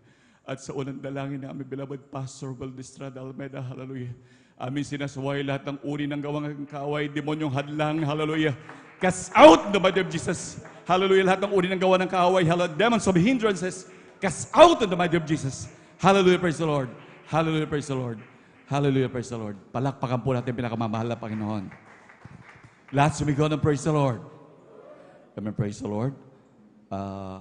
At sa unang dalangin ng aming beloved Pastor Estrada Almeida, hallelujah. Amin sinasaway lahat ng uri ng gawang kaaway, demonyong hadlang, hallelujah. Cast out the mighty of Jesus. Hallelujah. Lahat ng uri ng gawa ng kaaway, hallelujah. Demons of hindrances, cast out in the mighty of Jesus. Hallelujah, praise the Lord. Hallelujah, praise the Lord. Hallelujah, praise the Lord. Palakpakan po natin pinakamamahal na Panginoon. Lahat sumigaw ng praise the Lord. Amen, praise the Lord.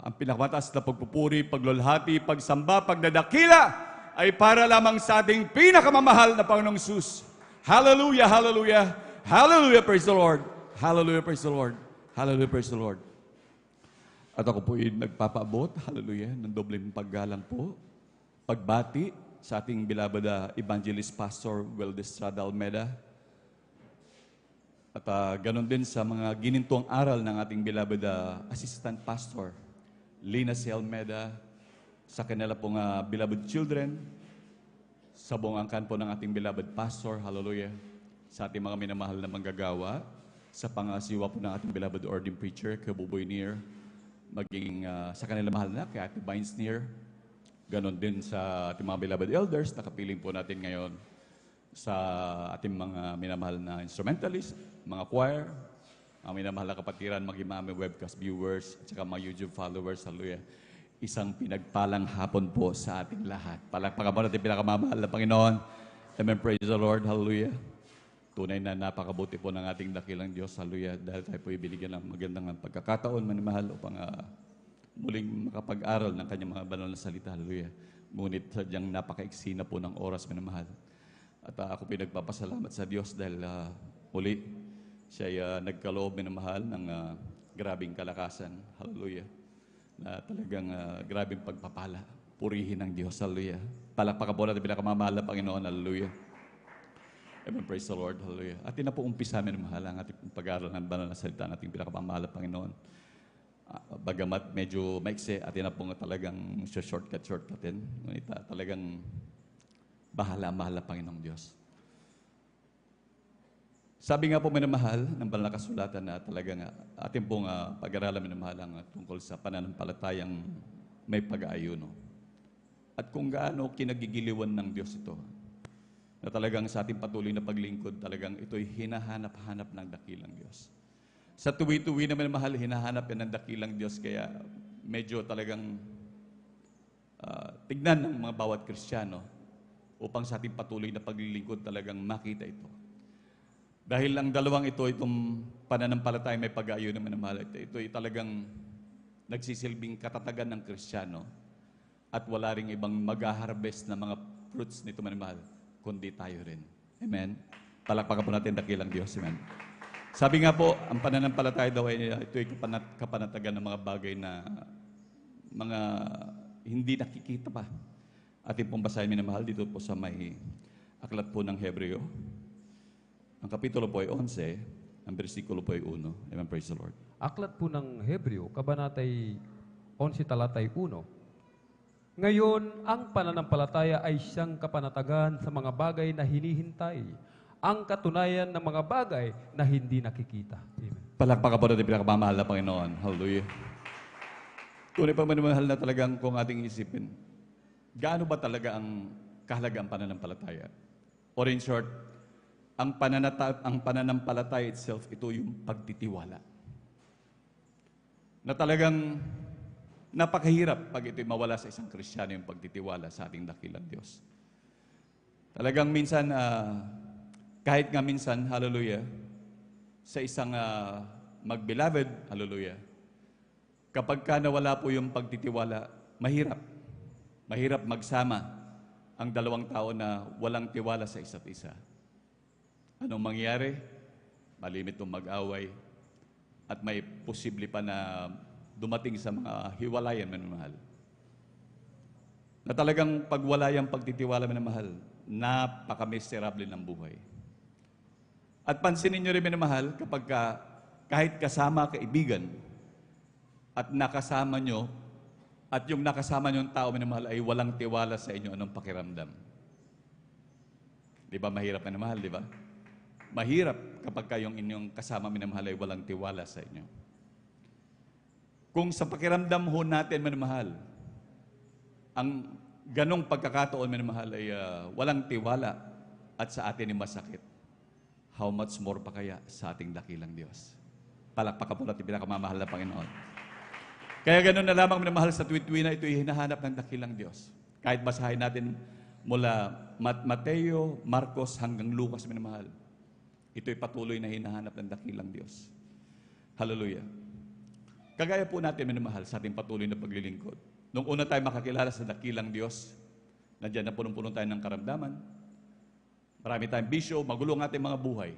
Ang pinakamataas na pagpupuri, paglulhati, pagsamba, pagdadakila ay para lamang sa ating pinakamamahal na Panginoong Jesus. Hallelujah, hallelujah. Hallelujah, praise the Lord. Hallelujah, praise the Lord. Hallelujah, praise the Lord. At ako po ay nagpapaabot, hallelujah, ng dobleng paggalang po, pagbati sa ating beloved Evangelist Pastor Estrada Almeida. At ganon din sa mga ginintuang aral ng ating beloved Assistant Pastor Lina C. Almeida, sa kanila pong beloved children, sa buong angkan po ng ating beloved Pastor, hallelujah, sa ating mga minamahal na manggagawa, sa pangasiwa po ng ating beloved ordained preacher, kay Buboy Neer, maging sa kanila mahal na, kay Ate Vines Neer, ganon din sa ating mga beloved elders, nakapiling po natin ngayon sa ating mga minamahal na instrumentalist, mga choir, mga minamahal na kapatiran, maging mga webcast viewers, at saka mga YouTube followers, hallelujah. Isang pinagpalang hapon po sa ating lahat. Palakpakan po natin pinakamamahal na Panginoon. Amen, praise the Lord, hallelujah. Tunay na napakabuti po ng ating dakilang Diyos, hallelujah, dahil tayo po ibinigyan ng magandang pagkakataon, manimahal, upang muling makapag-aral ng kanyang mga banal na salita, hallelujah. Ngunit sadyang napakaiksi na po ng oras, manimahal. At ako pinagpapasalamat sa Diyos dahil muli siya ay nagkaloob minamahal ng grabing kalakasan. Hallelujah. Na talagang grabing pagpapala. Purihin ng Diyos. Hallelujah. Palakpakan po natin pinakamamahal na Panginoon. Hallelujah. Amen. Praise the Lord. Hallelujah. At na po umpisa minamahal ang ating pag-aaral ng banal na salita ng ating pinakamamahal na Panginoon. Bagamat medyo maikse, atin na pong talagang shortcutin. Ngunit talagang bahala, Panginoong Diyos. Sabi nga po, minamahal, ng banal na kasulatan na talagang atin pong pag-aralan, minamahal, ang tungkol sa pananampalatayang may pag-aayuno. At kung gaano kinagigiliwan ng Diyos ito, na talagang sa ating patuloy na paglingkod, talagang ito'y hinahanap-hanap ng dakilang Diyos. Sa tuwi-tuwi naman mahal, hinahanap yan ng dakilang Diyos, kaya medyo talagang tignan ng mga bawat Kristiyano upang sa ating patuloy na paglilingkod talagang makita ito. Dahil ang dalawang ito, itong pananampalataya may pag-aayon naman mahal, ito'y talagang nagsisilbing katatagan ng Kristiyano at wala ring ibang mag-harvest na mga fruits nito mahal, kundi tayo rin. Amen? Palakpakan po natin dakilang Diyos. Amen? Sabi nga po, ang pananampalataya daw ay ito'y kapanatagan ng mga bagay na mga hindi nakikita pa. Ating pong basahin minamahal dito po sa may aklat po ng Hebreo. Ang kapitulo po ay 11, ang bersikulo po ay 1. Amen, praise the Lord. Aklat po ng Hebreo, kabanatay 11 talatay 1. Ngayon, ang pananampalataya ay siyang kapanatagan sa mga bagay na hinihintay, ang katunayan ng mga bagay na hindi nakikita. Amen. Palakpakan po natin pinakamamahal na Panginoon. Hallelujah. Tunay pa manimahal na talagang kung ating isipin, gaano ba talaga ang kahalagang pananampalataya? Or in short, ang pananampalataya itself, ito yung pagtitiwala. Na talagang napakahirap pag ito'y mawala sa isang Kristiyano yung pagtitiwala sa ating dakilang Diyos. Talagang minsan, kahit nga minsan, hallelujah, sa isang mag-beloved, hallelujah, kapag ka nawala po yung pagtitiwala, mahirap. Mahirap magsama ang dalawang tao na walang tiwala sa isa't isa. Anong mangyari? Malimit itong mag-away at may posible pa na dumating sa mga hiwalayan, minamahal. Na talagang pagwala yung pagtitiwala, minamahal, napaka-miserable ng buhay. At pansinin nyo rin, minamahal, kapag kahit kasama kaibigan at nakasama nyo, at yung nakasama nyo tao, minamahal, ay walang tiwala sa inyo, anong pakiramdam? Di ba mahirap, minamahal, di ba? Mahirap kapag kayong inyong kasama, minamahal, ay walang tiwala sa inyo. Kung sa pakiramdam ho natin, minamahal, ang ganong pagkakataon, minamahal, ay walang tiwala at sa atin ay masakit, how much more pa kaya sa ating dakilang Diyos? Palakpakan po natin pinakamamahal na Panginoon. Kaya ganun na lamang, minamahal, sa tuwi-tuwi na ito'y hinahanap ng dakilang Diyos. Kahit basahin natin mula Mateo, Marcos hanggang Lucas, minamahal, ito'y patuloy na hinahanap ng dakilang Diyos. Hallelujah. Kagaya po natin, minamahal, sa ating patuloy na paglilingkod. Nung una tayo makakilala sa dakilang Diyos, nandiyan na punong-puno tayo ng karamdaman, marami tayong bisyo, magulo ang ating mga buhay.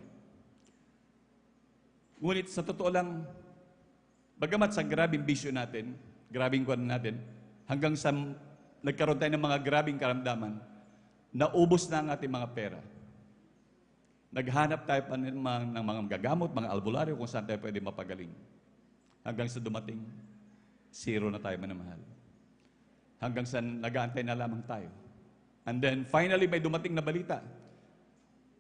Ngunit sa totoo lang, bagamat sa grabing bisyo natin, grabing kwan natin, hanggang sa nagkaroon tayo ng mga grabing karamdaman, naubos na ang ating mga pera. Naghanap tayo pa ng mga gagamot, mga albularyo, kung saan tayo pwede mapagaling. Hanggang sa dumating, zero na tayo, minamahal. Hanggang sa nag-aantay na lamang tayo. And then, finally, may dumating na balita.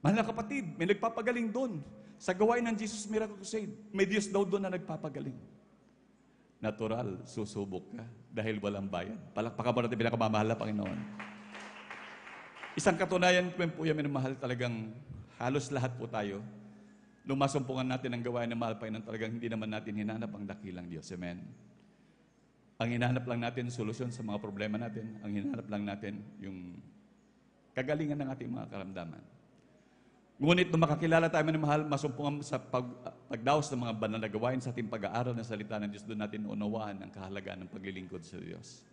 Mahal na kapatid, may nagpapagaling doon. Sa gawain ng Jesus Miracle Crusade, may Diyos daw doon na nagpapagaling. Natural, susubok ka dahil walang bayad. Palakpakan mo natin pinakamamahal na Panginoon. Isang katunayan po yan, minamahal, talagang halos lahat po tayo, nung masumpungan natin ang gawain ng mahal Panginoon, talagang hindi naman natin hinanap ang dakilang Diyos. Amen. Ang hinanap lang natin solusyon sa mga problema natin. Ang hinanap lang natin yung kagalingan ng ating mga karamdaman. Ngunit nung makakilala tayo ng mahal, masumpungan sa pagdaos ng mga banal na gawain sa ating pag-aaral ng salita ng Diyos, doon natin unawaan ang kahalagaan ng paglilingkod sa Diyos.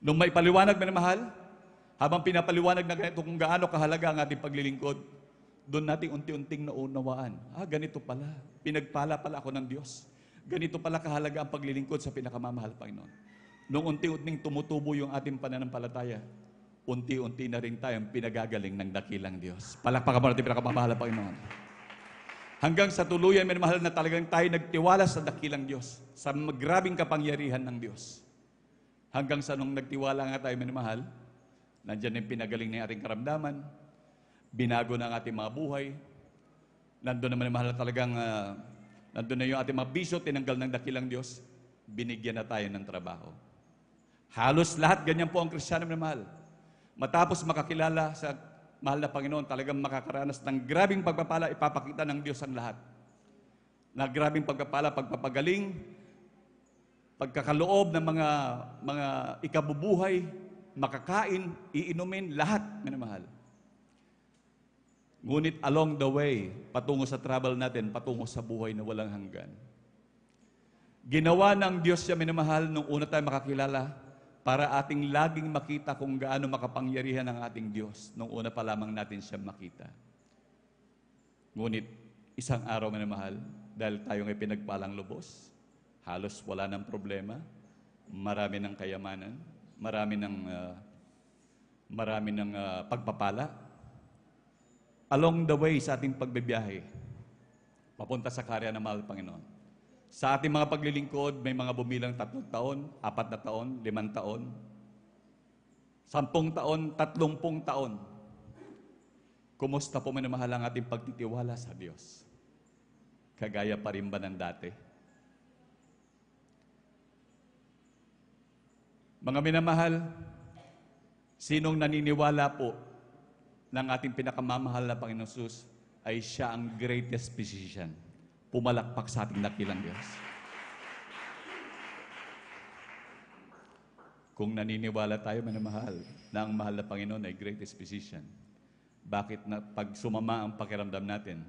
Nung may paliwanag na mahal, habang pinapaliwanag na ganito kung gaano kahalaga ang ating paglilingkod, doon natin unti-unting naunawaan. Ganito pala. Pinagpala pala ako ng Diyos. Ganito pala kahalaga ang paglilingkod sa pinakamamahal, Panginoon. Nung unti-unting tumutubo yung ating pananampalataya, unti-unti na rin tayong pinagagaling ng dakilang Diyos. Palakpakan mo natin pinakamamahal, Panginoon. Hanggang sa tuluyan, minamahal, na talagang tayo nagtiwala sa dakilang Diyos, sa grabing kapangyarihan ng Diyos. Hanggang sa nung nagtiwala nga tayo, minamahal, nandiyan yung pinagaling ng ating karamdaman, binago na ang ating mga buhay, nandun naman minamahal na talagang, nandun na yung ating mga bisyo, tinanggal ng dakilang Diyos, binigyan na tayo ng trabaho. Halos lahat, ganyan po ang Kristiyano, minamahal. Matapos makakilala sa mahal na Panginoon, talagang makakaranas ng grabing pagpapala, ipapakita ng Diyos ang lahat. Na grabing pagpapala, pagpapagaling, pagkakaloob ng mga ikabubuhay, makakain, iinumin, lahat, minamahal. Ngunit along the way, patungo sa travel natin, patungo sa buhay na walang hanggan. Ginawa ng Diyos siya, minamahal, nung una tayo makakilala, para ating laging makita kung gaano makapangyarihan ang ating Diyos nung una pa lamang natin siya makita. Ngunit isang araw, minamahal, dahil tayong ipinagpalang lubos, halos wala ng problema, marami ng kayamanan, marami ng pagpapala. Along the way sa ating pagbibiyahe, papunta sa karya ng mahal Panginoon. Sa ating mga paglilingkod, may mga bumilang 3 taon, 4 na taon, 5 taon, 10 taon, 30 taon. Kumusta po, minamahal, ang ating pagtitiwala sa Diyos? Kagaya pa rin ba ng dati? Mga minamahal, sinong naniniwala po ng ating pinakamamahal na Panginoon Jesus ay siya ang greatest physician? Pumalakpak sa ating dakilang Diyos. Kung naniniwala tayo, minamahal, na ang mahal na Panginoon ay greatest physician, bakit na pag sumama ang pakiramdam natin,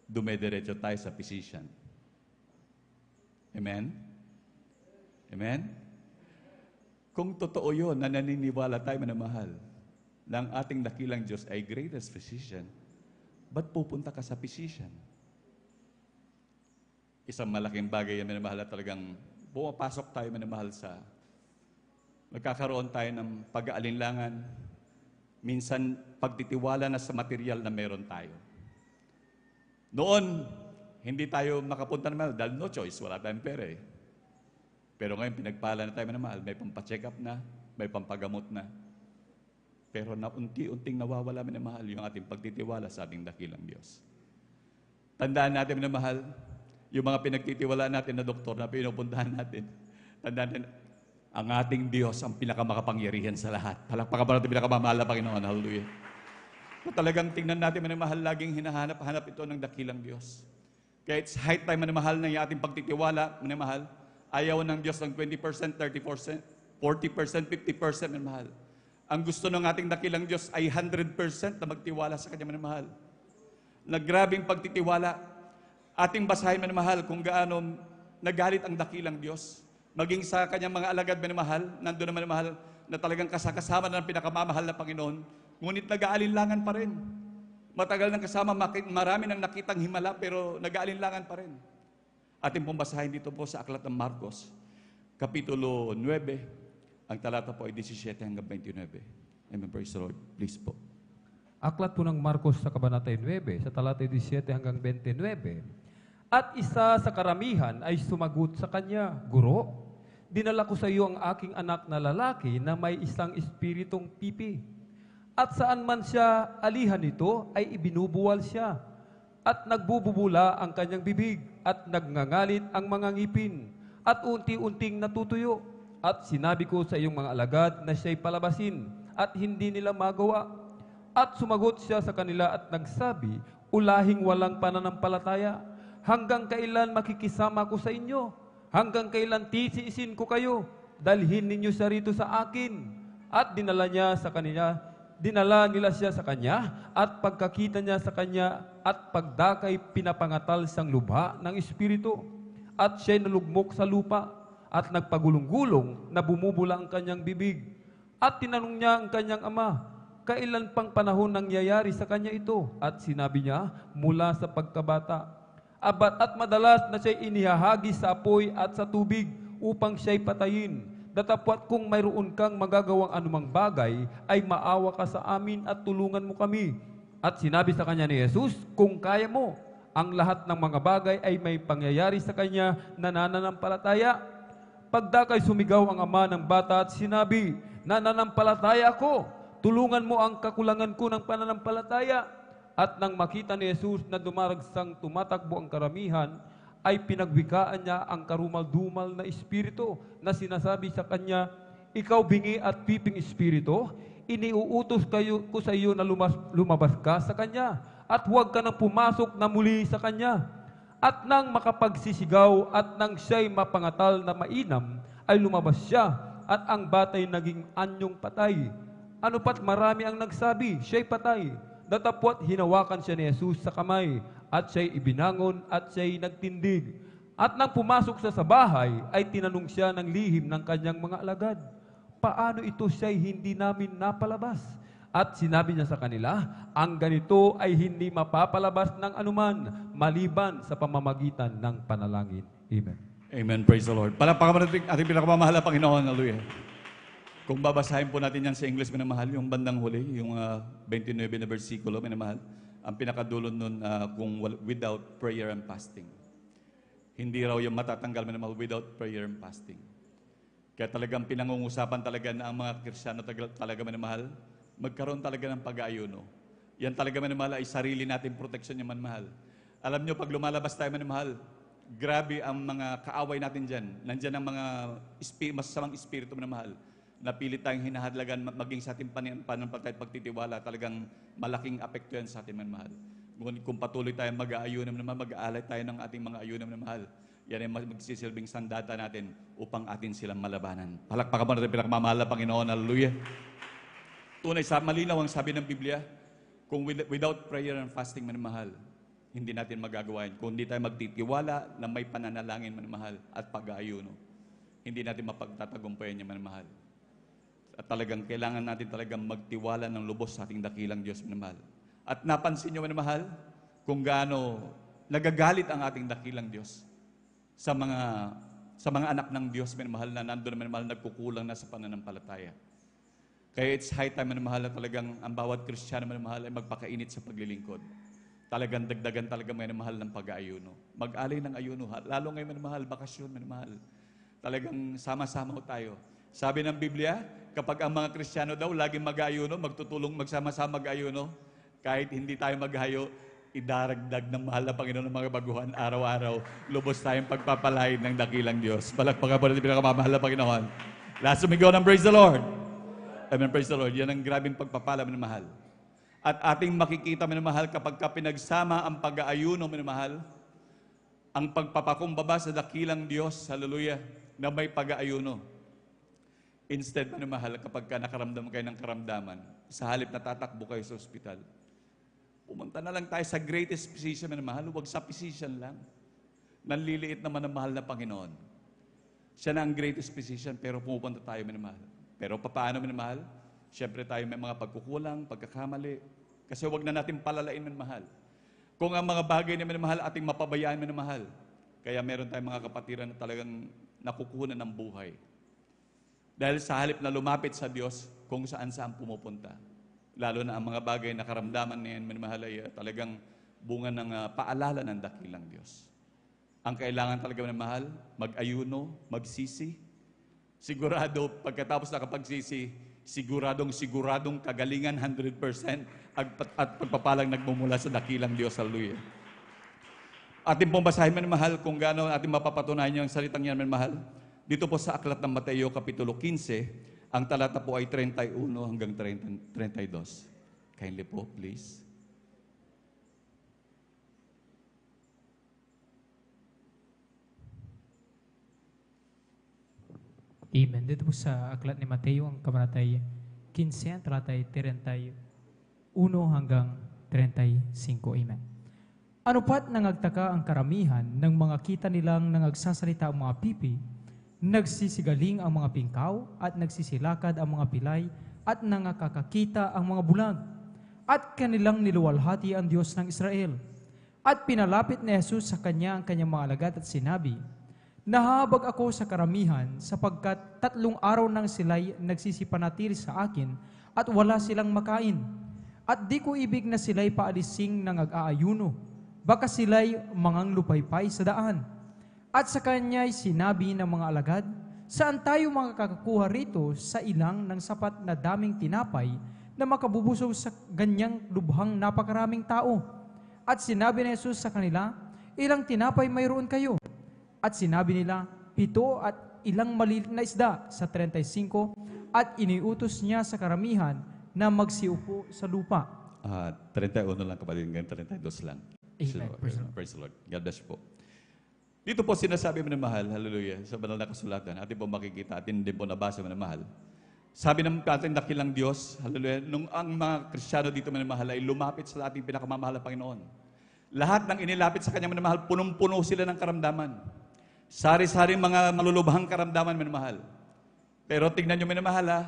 dumediretso tayo sa physician? Amen? Amen? Kung totoo yun, na naniniwala tayo, minamahal, na ang ating dakilang Diyos ay greatest physician, ba't pupunta ka sa physician? Isang malaking bagay yan, minamahal, na talagang pumapasok tayo, minamahal, sa nagkakaroon tayo ng pag-aalinlangan, minsan pagtitiwala na sa material na meron tayo. Noon, hindi tayo makapunta naman dahil no choice, wala tayong pera eh. Pero ngayon, pinagpala na tayo, minamahal, may pampacheck up na, may pampagamot na. Pero na unti-unting nawawala, minamahal, yung ating pagtitiwala sa ating dakilang Diyos. Tandaan natin, minamahal, yung mga pinagtitiwalaan natin na doktor na pinupuntahan natin, tandaan natin, ang ating Diyos ang pinakamakapangyarihan sa lahat. Palakpakan ba natin pinakamamahal na Panginoon? Hallelujah. So, talagang tingnan natin, minamahal, laging hinahanap-hanap ito ng dakilang Diyos. Kaya it's high time, minamahal, na yung ating pagtitiwala, minamahal, ayaw ng Diyos ng 20%, 30%, 40%, 50%, minamahal. Ang gusto ng ating dakilang Diyos ay 100% na magtiwala sa Kanya, minamahal. Na grabing pagtitiwala, ating basahin, minamahal, kung gaano nagalit ang dakilang Diyos. Maging sa Kanyang mga alagad, minamahal, nandun naman, minamahal, na talagang kasama na ng pinakamamahal na Panginoon, ngunit nag-aalinlangan pa rin. Matagal nang kasama, marami nang nakitang himala, pero nag-aalinlangan pa rin. Ating pong basahin dito po sa Aklat ng Marcos, Kapitulo 9, ang talata po ay 17 hanggang 29. Amen, praise the Lord. Please po. Aklat po ng Marcos sa Kabanata 9, sa talata 17 hanggang 29. At isa sa karamihan ay sumagot sa kanya, Guro, dinala ko sa iyo ang aking anak na lalaki na may isang espiritong pipi. At saan man siya alihan nito ay ibinubuwal siya. At nagbububula ang kanyang bibig at nagngangalit ang mga ngipin at unti-unting natutuyo. At sinabi ko sa iyong mga alagad na siya'y palabasin at hindi nila magawa. At sumagot siya sa kanila at nagsabi, ulahing walang pananampalataya, hanggang kailan makikisama ko sa inyo? Hanggang kailan titiisin ko kayo? Dalhin ninyo siya rito sa akin. At dinala nila siya sa kanya, at pagkakita niya sa kanya, at pagdakay pinapangatal siyang lubha ng Espiritu. At siya'y nalugmok sa lupa, at nagpagulong-gulong na bumubula ang kanyang bibig. At tinanong niya ang kanyang ama, kailan pang panahon nangyayari sa kanya ito? At sinabi niya, mula sa pagkabata. At madalas na siya'y inihahagi sa apoy at sa tubig upang siya'y patayin. Datapwat kung mayroon kang magagawang anumang bagay, ay maawa ka sa amin at tulungan mo kami. At sinabi sa kanya ni Jesus, kung kaya mo, Ang lahat ng mga bagay ay may pangyayari sa kanya na nananampalataya. Pagdakay sumigaw ang ama ng bata at sinabi, "Nananampalataya ako, tulungan mo ang kakulangan ko ng pananampalataya." At nang makita ni Jesus na dumaragsang tumatakbo ang karamihan, ay pinagwikaan niya ang karumal-dumal na espiritu na sinasabi sa kanya, "Ikaw bingi at piping espiritu, iniuutos ko sa iyo na lumabas ka sa kanya at huwag ka nang pumasok na muli sa kanya." At nang makapagsisigaw at nang siya'y mapangatal na mainam, ay lumabas siya at ang batay naging anyong patay. Ano pat marami ang nagsabi, siya'y patay. Datapwat hinawakan siya ni Jesus sa kamay at siya'y ibinangon at siya'y nagtindig. At nang pumasok siya sa bahay, ay tinanong siya ng lihim ng kanyang mga alagad, "Paano ito siya'y hindi namin napalabas?" At sinabi niya sa kanila, "Ang ganito ay hindi mapapalabas ng anuman, maliban sa pamamagitan ng panalangin." Amen. Amen. Praise the Lord. Palakpakan natin ating pinakamamahal na Panginoon. Hallelujah. Kung babasahin po natin yan sa English, minamahal, yung bandang huli, yung 29 na versikulo, minamahal, ang pinakadulon nun kung without prayer and fasting. Hindi raw yung matatanggal, minamahal, without prayer and fasting. Kaya talagang pinangungusapan talaga na ang mga Kristiyano talaga, minamahal, magkaroon talaga ng pag-aayuno. Yan talaga, minamahal, ay sarili natin proteksyon yung minamahal. Alam nyo, pag lumalabas tayo, minamahal, grabe ang mga kaaway natin dyan. Nandyan ang mga masasamang espiritu, minamahal. Napilit tayong hinahadlagan maging sa ating pananampalataya at pagtitiwala, talagang malaking apekto yan sa ating manmahal. Kung patuloy tayong mag-aayunan naman, mag-aalay tayo ng ating mga ayunan na mahal, yan ay magsisilbing sandata natin upang atin silang malabanan. Palakpakan mo natin pinakamamahal na Panginoon. Hallelujah. Tunay sa malinaw ang sabi ng Biblia, kung without prayer and fasting, manmahal, hindi natin magagawa yan. Kung hindi tayo magtitiwala na may pananalangin, manmahal, at pag-aayuno, hindi natin mapagtatagumpayan yung manmahal. At talagang kailangan natin talagang magtiwala ng lubos sa ating dakilang Diyos, minamahal. At napansin nyo, minamahal, kung gaano nagagalit ang ating dakilang Diyos sa mga anak ng Diyos, minamahal, na nandun, minamahal, nagkukulang na sa pananampalataya. Kaya it's high time, minamahal, na talagang ang bawat Kristiyano, minamahal, ay magpakainit sa paglilingkod. Talagang dagdagan talaga, minamahal, ng pag-aayuno. Mag-alay ng ayuno. Lalo ngayon, minamahal, bakasyon, minamahal. Talagang sama-sama tayo. Sabi ng Biblia, kapag ang mga Kristiyano daw laging mag-ayuno, magtutulong, magsama-sama mag-ayuno, kahit hindi tayo mag-ayo, idaragdag ng mahal na Panginoon ng mga baguhan araw-araw, lubos tayong pagpapalain ng dakilang Diyos. Palakpakan po natin pinakamamahal na Panginoon. Last sumigaw ng praise the Lord. Amen, praise the Lord. Yan ang grabing pagpapala, minamahal. At ating makikita, minamahal, kapag pinagsama ang pag-aayuno, minamahal, ang pagpapakumbaba sa dakilang Diyos, hallelujah, na may pag-aayuno. Instead, minamahal, kapag nakaramdam kayo ng karamdaman, sa halip na tatakbo kayo sa ospital, pumunta na lang tayo sa greatest physician, minamahal, huwag sa physician lang. Nanliliit naman ang mahal na Panginoon. Siya na ang greatest physician, pero pumupunta tayo, minamahal. Pero paano, minamahal? Siyempre tayo may mga pagkukulang, pagkakamali, kasi huwag na natin palalain, minamahal. Kung ang mga bagay na minamahal, ating mapabayaan, minamahal. Kaya meron tayong mga kapatiran na talagang nakukunan ng buhay. Dahil sa halip na lumapit sa Diyos kung saan-saan pumupunta. Lalo na ang mga bagay na karamdaman na yan, minamahal, ay talagang bunga ng paalala ng dakilang Diyos. Ang kailangan talaga, minamahal, mag-ayuno, magsisi. Sigurado, pagkatapos nakapagsisi, siguradong kagalingan 100% at pagpapalang nagmumula sa dakilang Diyos. Hallelujah. Ating pong basahin, minamahal, kung gaano ating mapapatunayan yung salitang yan, minamahal. Dito po sa Aklat ng Mateo, Kapitulo 15, ang talata po ay 31 hanggang 32. Kindly po, please. Amen. Dito po sa Aklat ni Mateo, ang kabanatay 15, ang talata ay 31 hanggang 35. Amen. Ano pat nangagtaka ang karamihan ng mga kita nilang nangagsasalita ang mga pipi, nagsisigaling ang mga pingkaw at nagsisilakad ang mga pilay at nangakakakita ang mga bulag at kanilang niluwalhati ang Diyos ng Israel. At pinalapit ni Jesus sa kanya ang kanyang mga alagad at sinabi, "Nahabag ako sa karamihan sapagkat 3 araw nang sila'y nagsisipanatili sa akin at wala silang makain. At di ko ibig na sila'y paalising ng ag-aayuno, baka sila'y mangang lupaypay sa daan. At sa kanya'y sinabi ng mga alagad, saan tayo makakakuha rito sa ilang ng sapat na daming tinapay na makabubusog sa ganyang lubhang napakaraming tao? At sinabi ni Jesus sa kanila, ilang tinapay mayroon kayo? At sinabi nila, 7 at ilang maliit na isda sa 35, at iniutos niya sa karamihan na magsiupo sa lupa. 31 lang kapatid, hanggang 32 lang. Amen. Praise the Lord. God bless po. Dito po sinasabi mo na mahal, hallelujah, sa banal na kasulatan, atin po makikita, atin din po nabasa mo na mahal. Sabi ng ating dakilang Diyos, hallelujah, nung ang mga Kristiyano dito manamahal ay lumapit sa ating pinakamamahal na Panginoon. Lahat ng inilapit sa kanyang manamahal, punong-puno sila ng karamdaman. Sari-saring mga malulubhang karamdaman manamahal. Pero tignan nyo manamahal,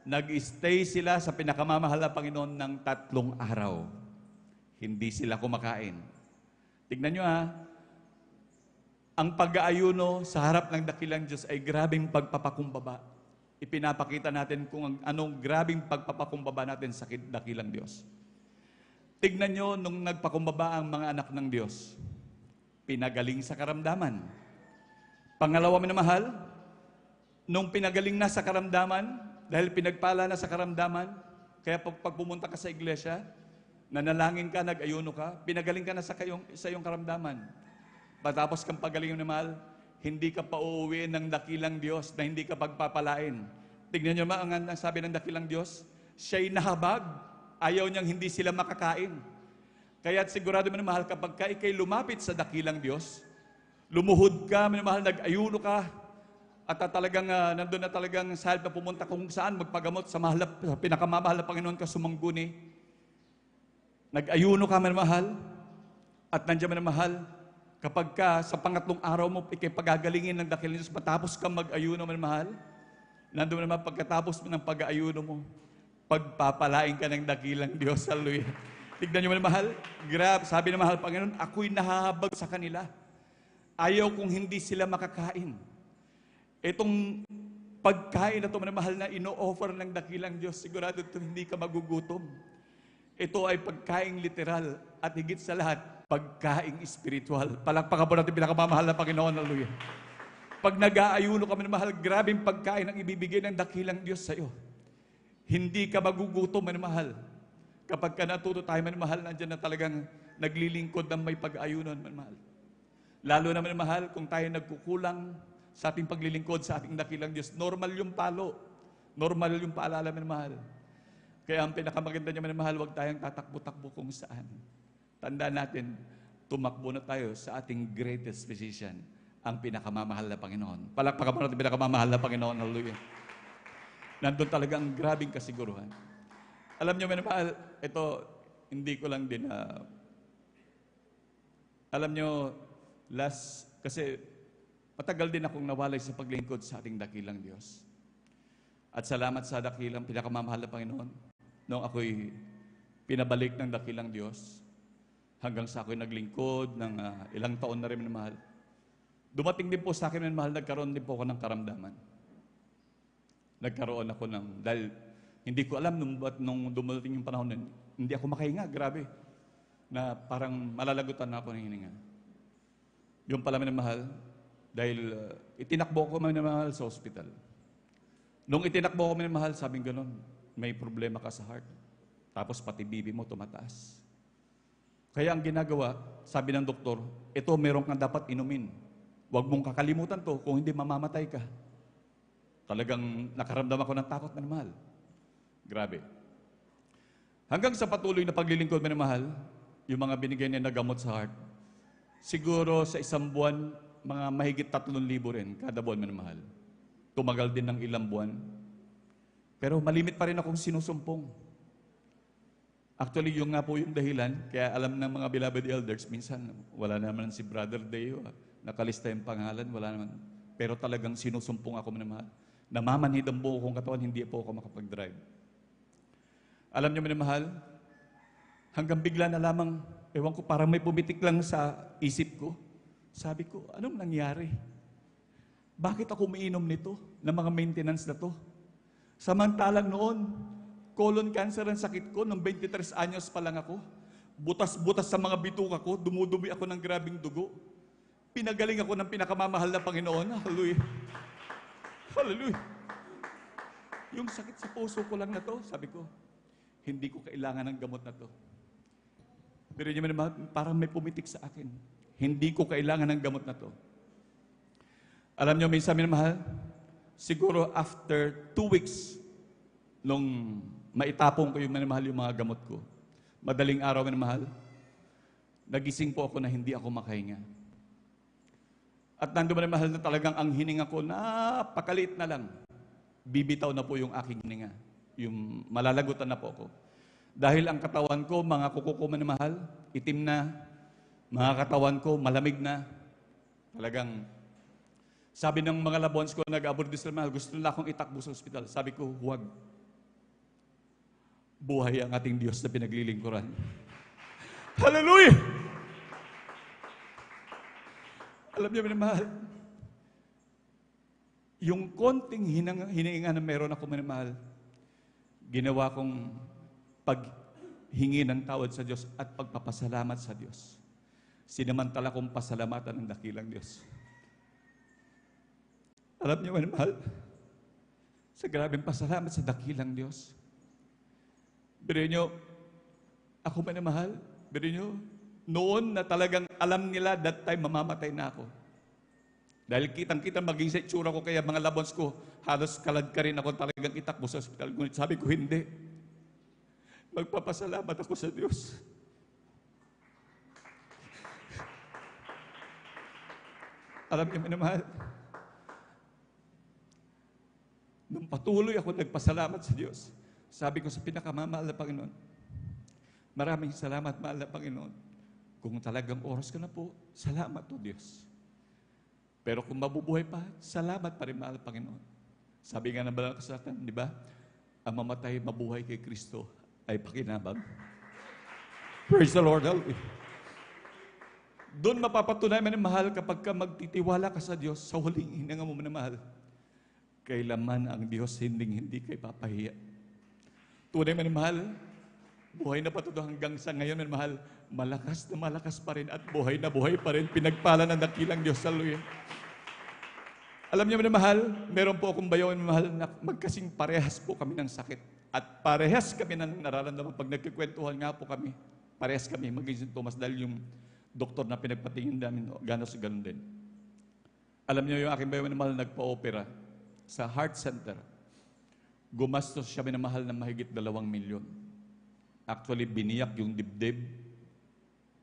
nag-stay sila sa pinakamamahal na Panginoon ng 3 araw. Hindi sila kumakain. Tignan nyo ang pag-aayuno sa harap ng dakilang Diyos ay grabing pagpapakumbaba. Ipinapakita natin kung anong grabing pagpapakumbaba natin sa dakilang Diyos. Tignan nyo nung nagpakumbaba ang mga anak ng Diyos. Pinagaling sa karamdaman. Pangalawa minamahal, nung pinagaling na sa karamdaman, dahil pinagpala na sa karamdaman, kaya pag pumunta ka sa iglesia, nanalangin ka, nag-ayuno ka, pinagaling ka na sa iyong karamdaman. Patapos kang pagaling na mahal, hindi ka pa uuwi ng dakilang Diyos na hindi ka pagpapalain. Tignan nyo naman ang sabi ng dakilang Diyos, siya'y nahabag, ayaw niyang hindi sila makakain. Kaya't sigurado mo na mahal, kapag ikay lumapit sa dakilang Diyos, lumuhod ka, minamahal, nag-ayuno ka, at talagang nandun na talagang sahal na pumunta kung saan magpagamot sa pinakamamahal na Panginoon ka sumangguni. Nag-ayuno ka, minamahal, at nandiyan minamahal, kapag ka sa pangatlong araw mo, ikay pagagalingin ng dakilang Diyos, matapos kang mag-ayuno, minamahal, nandun naman pagkatapos mo ng pag-ayuno mo, pagpapalain ka ng dakilang Diyos. Hallelujah. Tignan nyo minamahal, grab, sabi ng mahal Panginoon, ako'y nahahabag sa kanila. Ayaw kung hindi sila makakain. Itong pagkain na ito, mahal na ino-offer ng dakilang Diyos, sigurado ito hindi ka magugutom. Ito ay pagkain literal at higit sa lahat, pagkain spiritual. Palakpakan po natin pinakamamahal na Panginoon. Hallelujah. Pag nag-aayuno ka, mahal, grabing pagkain ang ibibigay ng dakilang Diyos sa iyo. Hindi ka magugutom, mahal. Kapag ka natuto tayo, mahal, nandiyan na talagang naglilingkod ng may pag-ayunon, mahal. Lalo naman, mahal, kung tayo nagkukulang sa ating paglilingkod sa ating dakilang Diyos, normal yung palo. Normal yung paalala, mahal. Kaya ang pinakamaganda niya, mahal, huwag tayong tatakbo-takbo kung saan. Tandaan natin, tumakbo na tayo sa ating greatest physician, ang pinakamamahal na Panginoon. Palakpakan mo natin pinakamamahal na Panginoon. Hallelujah. Nandun talaga ang grabing kasiguruhan. Alam niyo, mahal, ito, hindi ko lang din, alam niyo, kasi matagal din akong nawalay sa paglingkod sa ating dakilang Diyos. At salamat sa dakilang pinakamamahal na Panginoon, nung ako'y pinabalik ng dakilang Diyos, hanggang sa ako'y naglingkod ng ilang taon na rin na mahal. Dumating din po sa akin na mahal, nagkaroon din po ako ng karamdaman. Nagkaroon ako dahil hindi ko alam nung dumating yung panahon na hindi ako makahinga, grabe. Na parang malalagutan na ako ng hininga. Yung pala minamahal, dahil itinakbo ko minamahal sa hospital. Nung itinakbo ko minamahal, sabing ganun, may problema ka sa heart. Tapos pati bibi mo tumataas. Kaya ang ginagawa, sabi ng doktor, ito meron kang dapat inumin. Huwag mong kakalimutan to, kung hindi mamamatay ka. Talagang nakaramdam ako ng takot minamahal. Grabe. Hanggang sa patuloy na paglilingkod minamahal, yung mga binigay niya na gamot sa heart, siguro sa isang buwan, mga mahigit 3,000 rin kada buwan minamahal. Tumagal din ng ilang buwan. Pero malimit pa rin akong sinusumpong. Actually, yung nga po yung dahilan, kaya alam ng mga beloved elders, minsan wala naman si Brother Deo, nakalista yung pangalan, wala naman. Pero talagang sinusumpong ako minamahal. Namamanhid ang buo kong katawan, hindi po ako makapag-drive. Alam niyo minamahal, hanggang bigla na lamang, ewan ko, parang may pumitik lang sa isip ko. Sabi ko, anong nangyari? Bakit ako umiinom nito, ng mga maintenance na to? Samantalang noon, colon cancer ang sakit ko, nung 23 anyos pa lang ako. butas-butas sa mga bituka ko, dumudumi ako ng grabing dugo. Pinagaling ako ng pinakamamahal na Panginoon. Hallelujah. Hallelujah. Yung sakit sa puso ko lang na to, sabi ko, hindi ko kailangan ng gamot na to. Pero yun naman, parang may pumitik sa akin. Hindi ko kailangan ng gamot na to. Alam nyo, minsan minamahal, siguro after 2 weeks, nung maitapong ko yung minamahal yung mga gamot ko, madaling araw minamahal, nagising po ako na hindi ako makahinga. At nandun minamahal na talagang ang hininga ko, napakaliit na lang. Bibitaw na po yung aking hininga. Yung malalagutan na po ako. Dahil ang katawan ko, mga kuko ko minamahal, itim na, mga katawan ko, malamig na. Talagang, sabi ng mga labons ko, nag-abroad din sila, gusto nila akong itakbo sa ospital. Sabi ko, huwag. Buhay ang ating Diyos na pinaglilingkuran. Hallelujah! Alam niyo, minamahal, yung konting hinihinga na meron ako, minamahal, ginawa kong paghingi ng tawad sa Diyos at pagpapasalamat sa Diyos. Sinamantala kong pasalamatan ng dakilang Diyos. Alam niyo, minamahal, sa grabing pasalamat sa dakilang Diyos. Pero nyo, ako minamahal, pero nyo, noon na talagang alam nila that time mamamatay na ako. Dahil kitang-kita maging sa itsura ko, kaya mga labons ko, halos kalad ka rin ako talagang itakbo sa ospital. Ngunit sabi ko, hindi. Magpapasalamat ako sa Diyos. Alam niyo, minamahal, nung patuloy ako nagpasalamat sa Diyos, sabi ko sa pinakamamahal na Panginoon, maraming salamat, mahal na Panginoon. Kung talagang oras ka na po, salamat o Diyos. Pero kung mabubuhay pa, salamat pa rin, mahal na Panginoon. Sabi nga ng banal na kasulatan, di ba? Ang mamatay, mabuhay kay Kristo ay pakinabang. Praise the Lord. Doon mapapatunay man mahal kapag ka magtitiwala ka sa Diyos, sa huling hinanga mo na mahal, kailaman ang Diyos hindi kay papahiya. Tunay man mahal, buhay na patuto hanggang sa ngayon man mahal, malakas na malakas pa rin at buhay na buhay pa rin, pinagpala ng dakilang Diyos. Hallelujah. Alam niyo man mahal, meron po akong bayaw man mahal na magkasing parehas po kami ng sakit. At parehas kami ng nararamdaman. Pag nagkikwentuhan nga po kami, parehas kami maging sintomas dahil yung doktor na pinagpatingin namin, ganos ganun din. Alam niyo yung aking bayaw man mahal nagpa-opera sa heart center. Gumastos siya minamahal na mahigit 2 milyon. Actually, biniyak yung dibdib.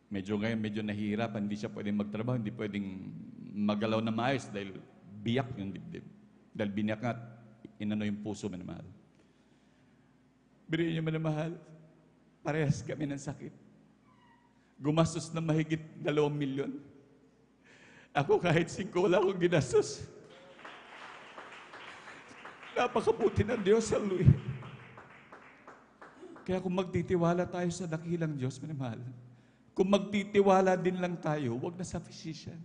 Medyo nahihirapan, hindi siya pwedeng magtrabaho, hindi pwedeng magalaw na maayos dahil biyak yung dibdib. Dahil biniyak nga, inano yung puso minamahal. Biriin niyo minamahal, parehas kami ng sakit. Gumastos na mahigit 2 milyon. Ako kahit 5 wala akong ginastos. Napakabuti ng Diyos, hallelujah. Kaya kung magtitiwala tayo sa dakilang Diyos, minamahal, kung magtitiwala din lang tayo, huwag na sa physician.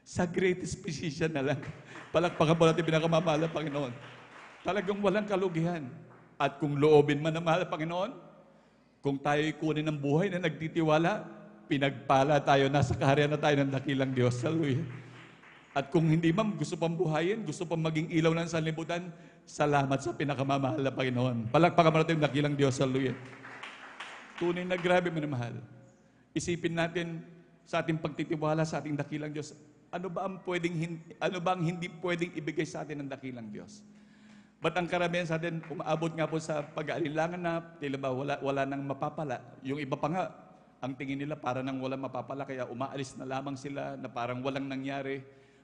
Sa greatest physician na lang. Palakpakan po natin pinakamamahal na Panginoon. Talagang walang kalugihan. At kung loobin man ng mahal na Panginoon, kung tayo'y kunin ng buhay na nagtitiwala, pinagpala tayo, nasa kaharian na tayo ng dakilang Diyos. Hallelujah. At kung hindi man gusto pang buhayin, gusto pang maging ilaw ng sanlibutan, salamat sa pinakamamahal na Panginoon. Palakpakan mo natin yung dakilang Diyos. Hallelujah. Tunay na grabe minamahal. Isipin natin sa ating pagtitiwala sa ating dakilang Diyos, ano ba ang hindi pwedeng ibigay sa atin ng dakilang Diyos? Ba't ang karamihan sa atin, umaabot nga po sa pag-aalinlangan na, tila ba wala nang mapapala. Yung iba pa nga, ang tingin nila para nang walang mapapala, kaya umaalis na lamang sila na parang walang nangyari.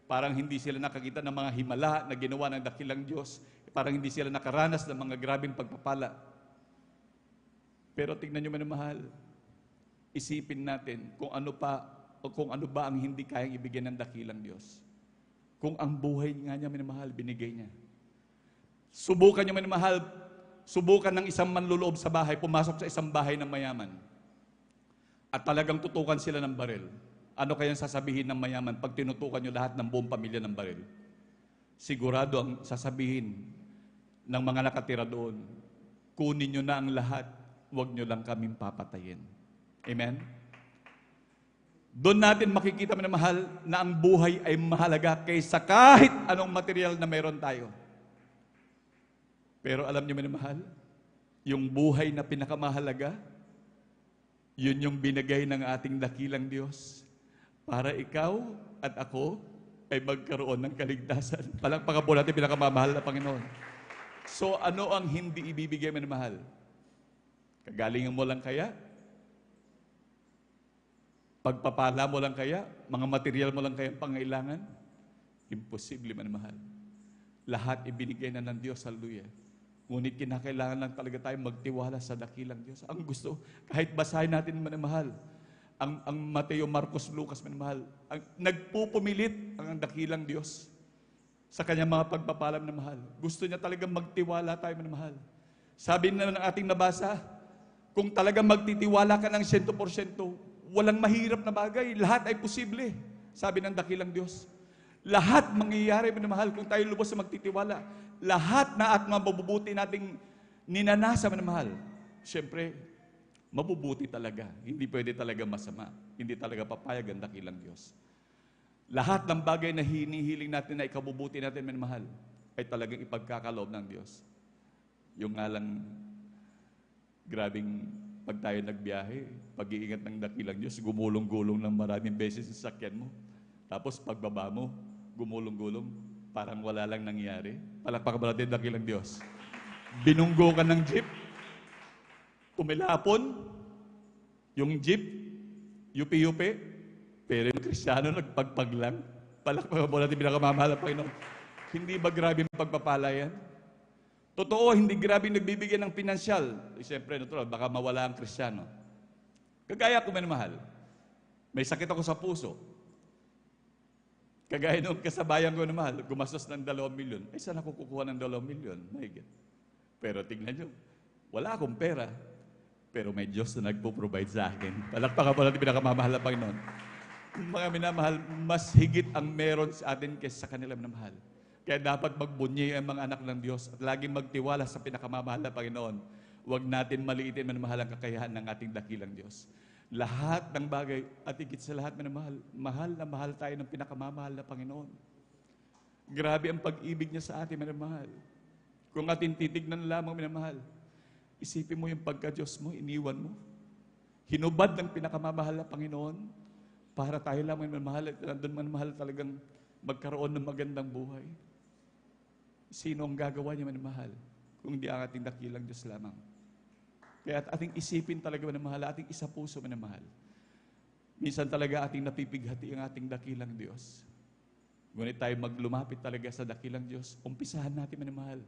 Parang hindi sila nakakita ng mga himala na ginawa ng dakilang Diyos. Parang hindi sila nakaranas ng mga grabing pagpapala. Pero tignan nyo minamahal, isipin natin kung ano ba ang hindi kayang ibigay ng dakilang Diyos. Kung ang buhay nga niya minamahal, binigay niya. Subukan niyo minamahal, subukan ng isang manluloob sa bahay, pumasok sa isang bahay ng mayaman. At talagang tutukan sila ng baril. Ano kayang sasabihin ng mayaman pag tinutukan nyo lahat ng buong pamilya ng baril? Sigurado ang sasabihin ng mga nakatira doon, kunin nyo na ang lahat, huwag nyo lang kaming papatayin. Amen? Doon natin makikita, minamahal, na ang buhay ay mahalaga kaysa kahit anong material na meron tayo. Pero alam niyo, minamahal, yung buhay na pinakamahalaga, yun yung binigay ng ating dakilang Diyos para ikaw at ako ay magkaroon ng kaligtasan. Palakpakan po natin pinakamamahal na Panginoon. So ano ang hindi ibibigay, minamahal? Kagalingan mo lang kaya? Pagpapala mo lang kaya? Mga material mo lang kaya pangailangan? Imposible, minamahal. Lahat ibinigay na ng Diyos, hallelujah. Ngunit kinakailangan lang talaga tayo magtiwala sa dakilang Diyos. Ang gusto, kahit basahin natin, minamahal, ang Mateo, Marcos, Lucas, minamahal, nagpupumilit ang dakilang Diyos sa kanyang mga pagpapala, minamahal. Gusto niya talagang magtiwala tayo, minamahal. Sabi na ng ating nabasa, kung talagang magtitiwala ka ng 100%, walang mahirap na bagay, lahat ay posible. Sabi ng dakilang Diyos. Lahat mangyayari, minamahal, kung tayo lubos sa magtitiwala. Lahat na at mabubuti nating ninanasa, minamahal. Siyempre, mabubuti talaga. Hindi pwede talaga masama. Hindi talaga papayag ang dakilang Diyos. Lahat ng bagay na hinihiling natin na ikabubuti natin, minamahal, ay talagang ipagkakaloob ng Diyos. Yung nga lang, grabing pag tayo nagbiyahe, pag-iingat ng dakilang Diyos, gumulong-gulong ng maraming beses sa sakyan mo. Tapos pagbaba mo, gumulong-gulong, parang wala lang nangyari. Palakpakan ba natin dakilang Diyos? Binunggo ka ng jeep, tumilapon, yung jeep, yupi-yupi, pero yung Kristiyano nagpagpag lang. Palakpakan ba natin pinakamamahal ng Panginoon? Hindi ba grabe yung pagpapala yan? Totoo, hindi grabe nagbibigay ng pinansyal. Siyempre, natural, baka mawala ang Kristiyano. Kagaya ko, minamahal, may sakit ako sa puso. Kagaya nung kasabayan ko, minamahal, gumastos ng 2 milyon. Ay, saan ako kukuha ng 2 milyon? Mahigit. Pero tingnan nyo, wala akong pera. Pero may Diyos na nagpo-provide sa akin. Palakpakan po natin pinakamamahal na Panginoon. Mga minamahal, mas higit ang meron sa atin kaysa sa kanila, minamahal. Kaya dapat magbunyi ang mga anak ng Diyos at laging magtiwala sa pinakamamahal na Panginoon. Huwag natin maliitin, minamahal, ang kakayahan ng ating dakilang Diyos. Lahat ng bagay at higit sa lahat, minamahal, mahal na mahal tayo ng pinakamamahal na Panginoon. Grabe ang pag-ibig niya sa atin, minamahal. Kung atin titignan lamang, minamahal, isipin mo yung pagka-Diyos mo, iniwan mo. Hinubad ng pinakamamahal na Panginoon para tayo lamang, minamahal, at nandun, minamahal, talagang magkaroon ng magandang buhay. Sino ang gagawa niya, minamahal, kung di ang ating dakilang Diyos lamang? Kaya ating isipin talaga, minamahal, ating isa puso, minamahal. Minsan talaga ating napipighati ang ating dakilang Diyos. Ngunit tayo maglumapit talaga sa dakilang Diyos, umpisahan natin, minamahal.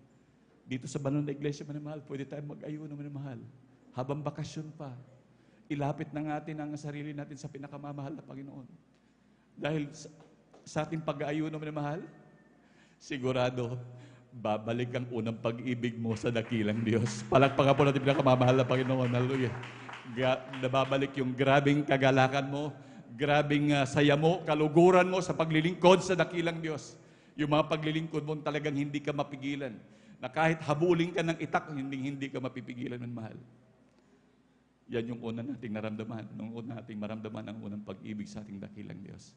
Dito sa banal na iglesia, minamahal, pwede tayo mag-ayuno, minamahal. Habang bakasyon pa, ilapit na natin ang sarili natin sa pinakamamahal na Panginoon. Dahil sa ating pag-aayuno, minamahal, sigurado, babalik ang unang pag-ibig mo sa dakilang Diyos. Palakpakan po natin pinakamamahal na Panginoon. Hallelujah. Nababalik yung grabing kagalakan mo, grabing saya mo, kaluguran mo sa paglilingkod sa dakilang Diyos. Yung mga paglilingkod mo talagang hindi ka mapigilan. Na kahit habulin ka ng itak, hindi ka mapipigilan, minamahal. Yan yung una nating naramdaman. Nung una nating maramdaman ang unang pag-ibig sa ating dakilang Diyos.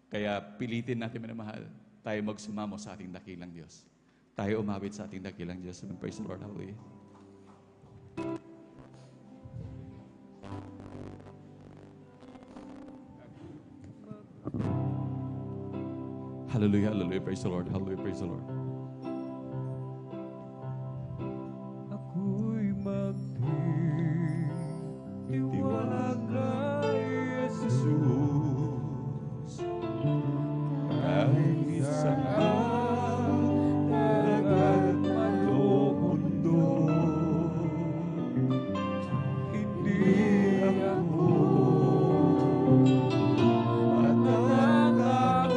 Kaya pilitin natin, minamahal, tayo magsumamo sa ating dakilang Diyos. Tayo umawit sa ating dakilang Diyos. Praise the Lord. Hallelujah. Hallelujah, hallelujah. Praise the Lord. Hallelujah, praise the Lord. Ako'y magtitiwala kay Jesus. Kahit isang agad mundo, hindi ako matakot.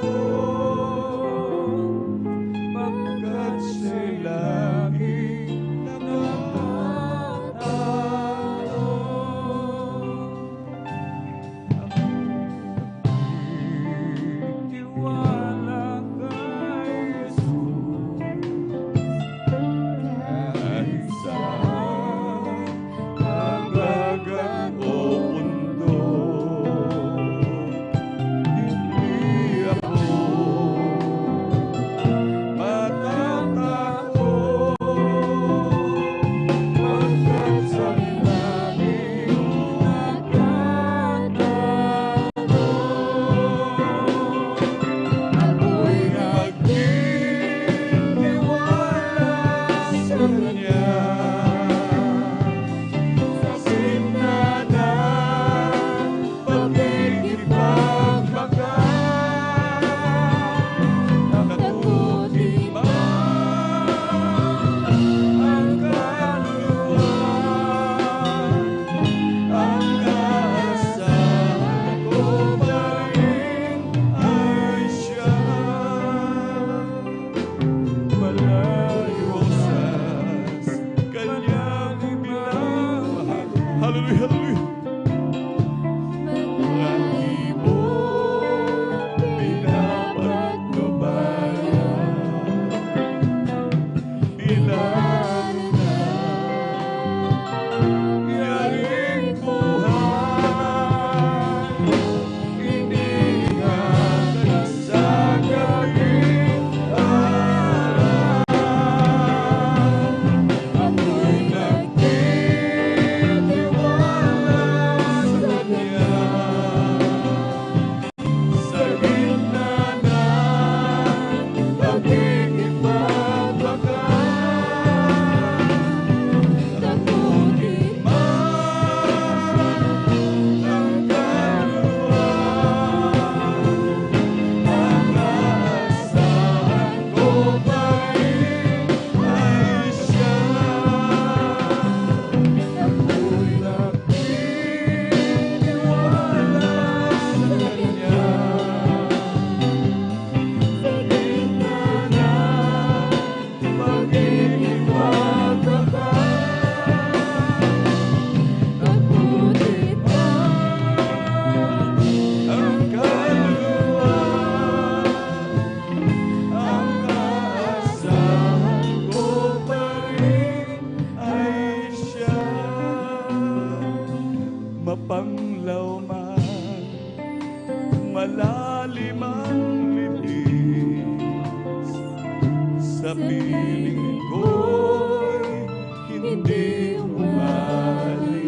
hindi umalis.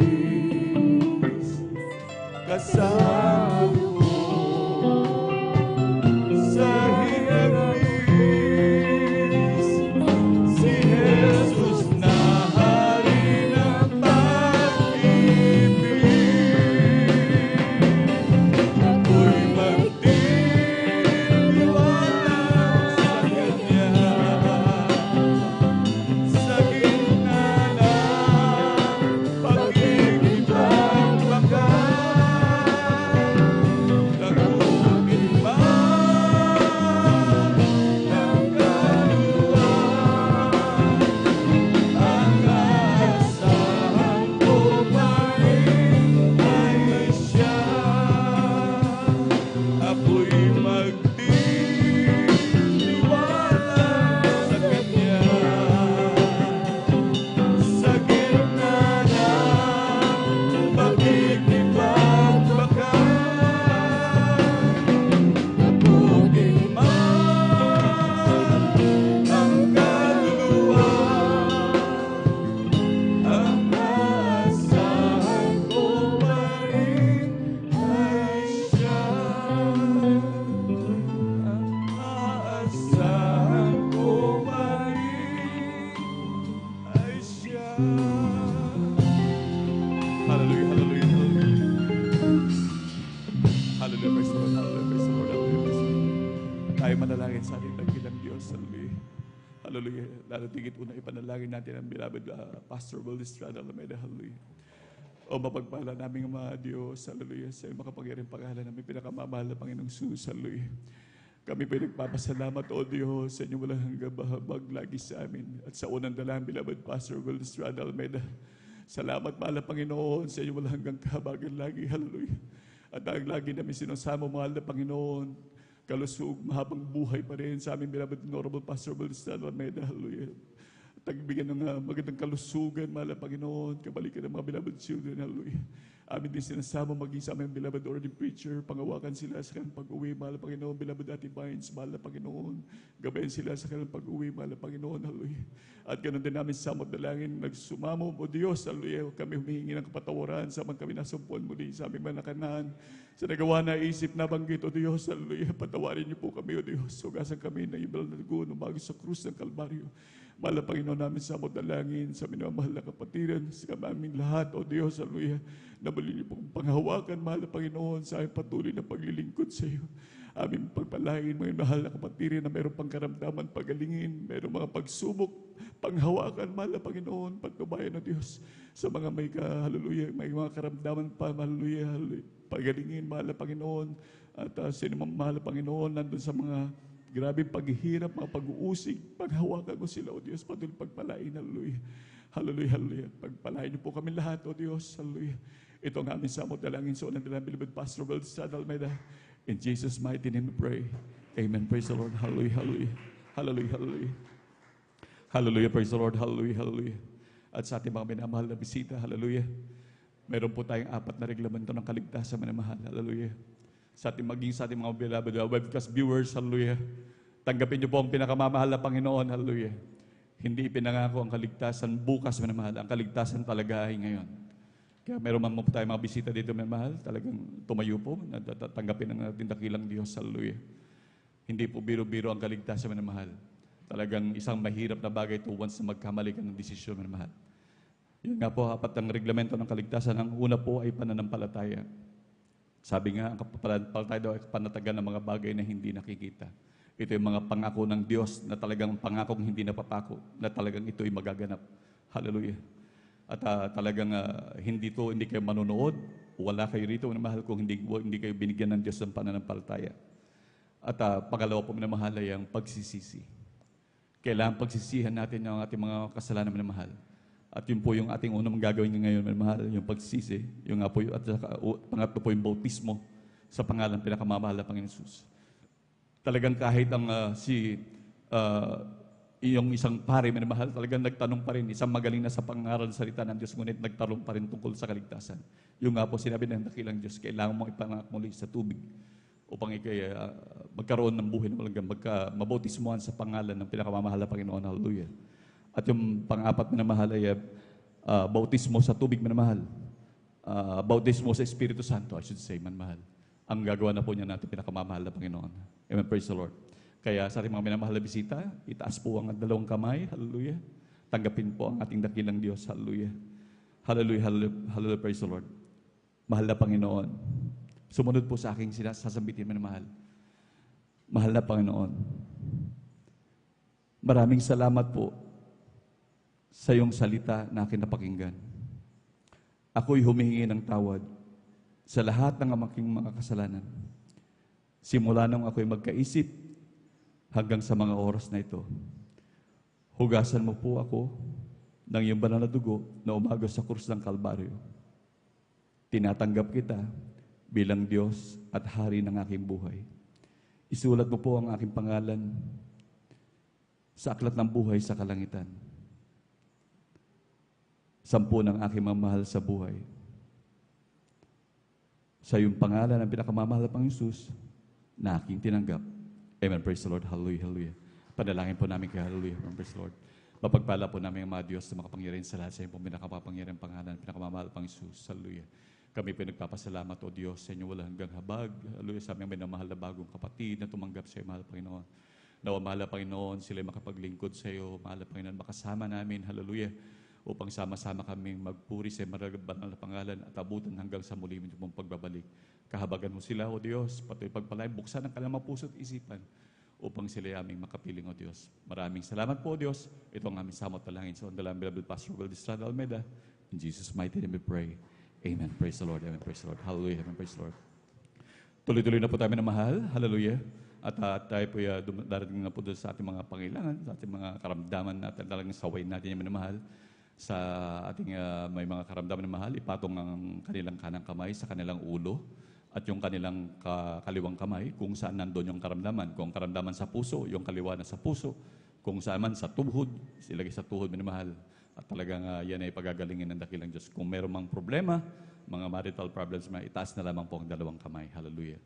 Kasama ko sa hinagpis, si Jesus na hari ng pag-ibig. Ako'y magtitiwala sa Kanya, sa gitna ng pag-ibig-pagbagal. Tagunin man ng kaluluwa, ang aasahan ko pa rin ay siya. Ako'y magtitiwala sa Kanya, sa gitna ng pag-ibig-pagbagal. Tagunin man ang kaluluwa, ang aasahan ko pa rin ay siya. Ang aasahan ko pa rin ay siya. Hallelujah, hallelujah, hallelujah. Hallelujah, praise the Lord, hallelujah, praise the Lord, hallelujah, praise the Lord. Tayo manalangin sa ating dakilang Diyos, hallelujah. Hallelujah. Lalo tigit una ipanalangin natin ang beloved Pastor Will Estrada Alameda, hallelujah. O mapagpala naming mga Diyos, hallelujah, sa iyong makapangyarihang pangalan namin pinakamamahal na Panginoong Jesus, hallelujah. Kami po nagpapasalamat, O Diyos, sa inyong walang hanggang bahabag lagi sa amin. At sa unang dalang, beloved Pastor Will Estrada Alameda, salamat, mahal na Panginoon, sa inyong walang hanggang kahabagan lagi, hallelujah. At ang lagi namin sinasama, mahal na Panginoon, kalusog, mahabang buhay pa rin sa aming beloved Honorable Pastor Will Estrada Alameda, hallelujah. Tagbigyan ng magandang kalusugan, mahal na Panginoon, kabalikan ng mga beloved children, hallelujah. Amin din sinasama maging sa aming beloved ordained preacher, pangawakan sila sa kanilang pag-uwi, mahal na Panginoon, beloved Ate Vines, mahal na Panginoon, gabayan sila sa kanilang pag-uwi, mahal na Panginoon, hallelujah. At ganoon din namin sa dalangin, nagsumamo, O Diyos, hallelujah, kami humihingi ng kapatawaran sa mga kami nasumpuan muli sa aming manakanan, sa nagawa na isip na banggit, O Diyos, hallelujah, patawarin niyo po kami, O Diyos, hugasan kami ng ibal na dugo, umago sa krus ng Kalbaryo. Mahal na Panginoon namin sa dalangin, sa minamahal na kapatiran, sa aming lahat, O Diyos, hallelujah, na muli niyo pong panghawakan, mahal na Panginoon, sa aming patuloy na paglilingkod sa iyo. Aming pagpalain, mga mahal na kapatiran na mayroong pangkaramdaman, pagalingin, mayroong mga pagsubok, panghawakan, mahal na Panginoon, pagtubayan ng Diyos sa mga hallelujah, may mga karamdaman pa, hallelujah, hallelujah, pagalingin, mahal na Panginoon, at sino mahal na Panginoon, nandun sa mga grabe paghihirap, mga pag-uusig, paghawakan mo sila, O Diyos, patuloy pagpalain, hallelujah. Hallelujah, hallelujah. Pagpalain niyo po kami lahat, O Diyos, hallelujah. Ito ang aming samot dalangin sa unang dalang, beloved Pastor Will Estrada Alameda. In Jesus' mighty name we pray. Amen. Praise the Lord. Hallelujah, hallelujah. Hallelujah, hallelujah. Hallelujah, praise the Lord. Hallelujah, hallelujah. At sa ating mga minamahal na bisita, hallelujah. Meron po tayong 4 na reglamento ng kaligtasan, minamahal. Hallelujah. Sa ating maging sa ating mga beloved webcast viewers, hallelujah. Tanggapin niyo po ang pinakamamahal na Panginoon, hallelujah. Hindi pinangako ang kaligtasan bukas, minamahal. Ang kaligtasan talaga ay ngayon. Kaya meron man po tayong mga bisita dito, minamahal, talagang tumayo po, tanggapin ang ating dakilang Diyos, hallelujah. Hindi po biro-biro ang kaligtasan, minamahal. Talagang isang mahirap na bagay ito once na magkamali ka ng desisyon, minamahal. Yun nga po, 4 ang reglamento ng kaligtasan. Ang una po ay pananampalataya. Sabi nga, ang pananampalataya daw ay panatagan ng mga bagay na hindi nakikita. Ito yung mga pangako ng Diyos na talagang pangakong hindi napapako, na talagang ito ay magaganap. Hallelujah. At talagang hindi kayo manonood, wala kayo rito, minamahal, kung hindi kayo binigyan ng Diyos ng pananampalataya. At pangalawa po, minamahal, ay ang pagsisisi. Kailangan pagsisihan natin ang ating mga kasalanan, minamahal. At yun po yung ating unang gagawin ngayon, minamahal, yung pagsisisi. Yung nga po, at pangatlo po yung bautismo sa pangalan pinakamamahal na Panginoon Jesus. Talagang kahit ang yung isang pare, minamahal, talagang nagtanong pa rin, isang magaling na sa pangaral ng salita ng Diyos, ngunit nagtanong pa rin tungkol sa kaligtasan. Yung nga po, sinabi ng dakilang Diyos, kailangan mong ipanganak muli sa tubig upang magkaroon ng buhay na walang mabautismuhan sa pangalan ng pinakamamahal na Panginoon. Hallelujah. At yung pang-apat, minamahal, ay bautismo sa tubig, minamahal. Bautismo sa Espiritu Santo, I should say, minamahal. Ang gagawa na po niya natin pinakamamahal na Panginoon. Amen, praise the Lord. Kaya sa ating mga minamahal na bisita, itaas po ang dalawang kamay, hallelujah. Tanggapin po ang ating dakilang Diyos, hallelujah. Hallelujah, hallelujah, hallelujah, praise the Lord. Mahal na Panginoon, sumunod po sa aking sasambitin, minamahal. Mahal na Panginoon, maraming salamat po sa iyong salita na aking napakinggan. Ako'y humihingi ng tawad sa lahat ng aking mga kasalanan. Simula nung ako'y magkaisip hanggang sa mga oras na ito. Hugasan mo po ako ng iyong banal na dugo na umagos sa krus ng Kalbaryo. Tinatanggap kita bilang Diyos at Hari ng aking buhay. Isulat mo po ang aking pangalan sa aklat ng buhay sa kalangitan. 10 ng aking mamahal sa buhay. Sa iyong pangalan ang pinakamamahal na Panginoong Jesus na aking tinanggap. Amen. Praise the Lord. Hallelujah. Hallelujah. Panalangin po namin kay Hallelujah. Praise the Lord. Mapagpala po namin ang mga Diyos na makapangyarihan sa lahat sa iyong pinakapapangyarihan pangalan, pinakamamahal pang Jesus. Hallelujah. Kami po nagpapasalamat, O Diyos, sa inyong walang hanggang habag. Hallelujah. Sa aming minamahal na bagong kapatid na tumanggap sa iyo, mahal Panginoon. Nawa, mahal Panginoon, sila makapaglingkod sa iyo, mahal Panginoon, makasama namin. Hallelujah. Upang sama-sama kaming magpuri sa banal na pangalan at abutan hanggang sa muli mong pagbabalik. Kahabagan mo sila, O Diyos, patuloy pagpalain, buksan ang kanilang mga puso at isipan upang sila aming makapiling, O Diyos. Maraming salamat po, O Diyos. Ito ang aming samot talangin sa Ondalang Beloved Pastor Will Estrada Almeida. In Jesus' mighty name we pray. Amen. Praise the Lord. Amen. Praise the Lord. Hallelujah. Amen. Praise the Lord. Tuloy-tuloy na po tayo na mahal. Hallelujah. At tayo po darating na po sa ating mga pangailangan, sa ating mga karamdaman natin, talagang saway natin yung minamahal. Sa ating may mga karamdaman na mahal, ipatong ang kanilang kanang kamay sa kanilang ulo at yung kanilang kaliwang kamay kung saan nandun yung karamdaman. Kung karamdaman sa puso, yung kaliwa na sa puso. Kung saan man sa tuhod, silagay sa tuhod, minamahal. At talagang yan ay pagagalingin ng dakilang Diyos. Kung meron mang problema, mga marital problems, itaas na lamang po ang dalawang kamay. Hallelujah.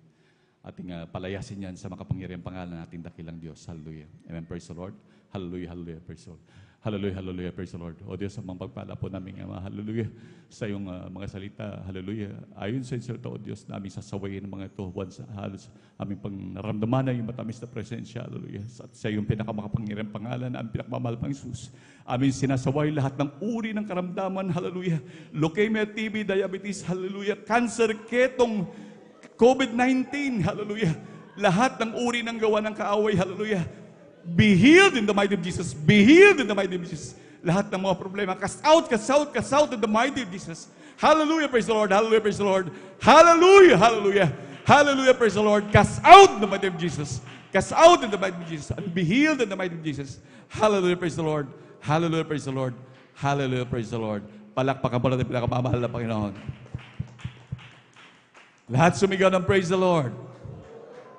Ating palayasin yan sa makapangyarihang pangalan ng ating dakilang Diyos. Hallelujah. Amen. Praise the Lord. Hallelujah. Hallelujah. Praise the Lord. Hallelujah, hallelujah, praise the Lord. O Diyos, ang pagpala po namin, hallelujah, sa iyong mga salita, hallelujah. Ayon sa inserto, O Diyos, namin sasawayin ng mga ito, sa halos aming pangnaramdaman na yung matamis na presensya, hallelujah. At sa iyong pinakamakapangyarihang pangalan, ang pinakamamahal pang Jesus, amin sinasaway lahat ng uri ng karamdaman, hallelujah. Leukemia, TB, diabetes, hallelujah. Cancer, ketong, COVID-19, hallelujah. Lahat ng uri ng gawa ng kaaway, hallelujah. Be healed in the mighty name of Jesus. Be healed in the mighty name of Jesus. Lahat ng mga problema, cast out, cast out, cast out in the mighty name of Jesus. Hallelujah, praise the Lord. Hallelujah, praise the Lord. Hallelujah, hallelujah. Hallelujah, praise the Lord. Cast out in the mighty name of Jesus. Cast out in the mighty name of Jesus. And be healed in the mighty name of Jesus. Hallelujah, praise the Lord. Hallelujah, praise the Lord. Hallelujah, praise the Lord. Palakpakan po natin pinakamamahal na Panginoon. Lahat sumigaw ng praise the Lord.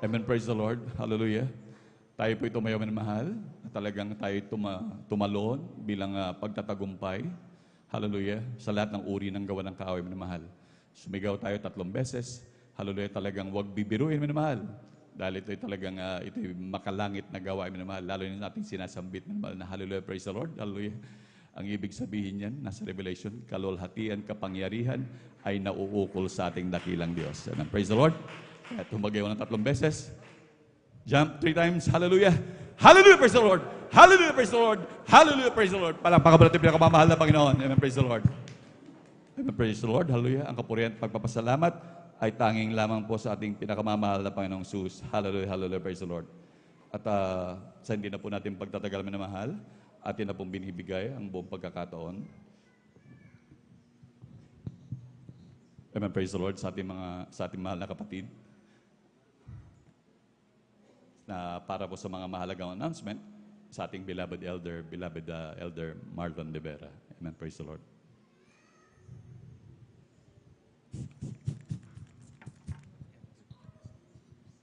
Amen, praise the Lord. Hallelujah. Tayo po ito mayaman mahal. Talagang tayo tumalon bilang pagtatagumpay. Hallelujah. Sa lahat ng uri ng gawa ng kaaway minamahal. Sumigaw tayo 3 beses. Hallelujah. Talagang wag bibiruin minamahal. Dahil ito talagang ito makalangit na gawa minamahal. Lalo na nating sinasambit minamahal na hallelujah. Praise the Lord. Hallelujah. Ang ibig sabihin niyan, nasa Revelation, kalulhatian, kapangyarihan ay nauukol sa ating dakilang Diyos. Amen. Praise the Lord. Kaya tumagayaw ng 3 beses. Jump 3 times. Hallelujah. Hallelujah. Praise the Lord. Hallelujah. Praise the Lord. Hallelujah. Praise the Lord. Palakpakan po natin pinakamamahal na Panginoon. Amen. Praise the Lord. Amen. Praise the Lord. Hallelujah. Ang kapurihan at pagpapasalamat ay tanging lamang po sa ating pinakamamahal na Panginoong Jesus. Hallelujah. Hallelujah. Praise the Lord. At sa hindi na po natin pagtatagal na mahal, atin na pong binibigay ang buong pagkakataon. Amen. Praise the Lord sa ating mahal na kapatid. Na para po sa mga mahalagang announcement sa ating beloved elder Marlon De Vera. Amen. Praise the Lord.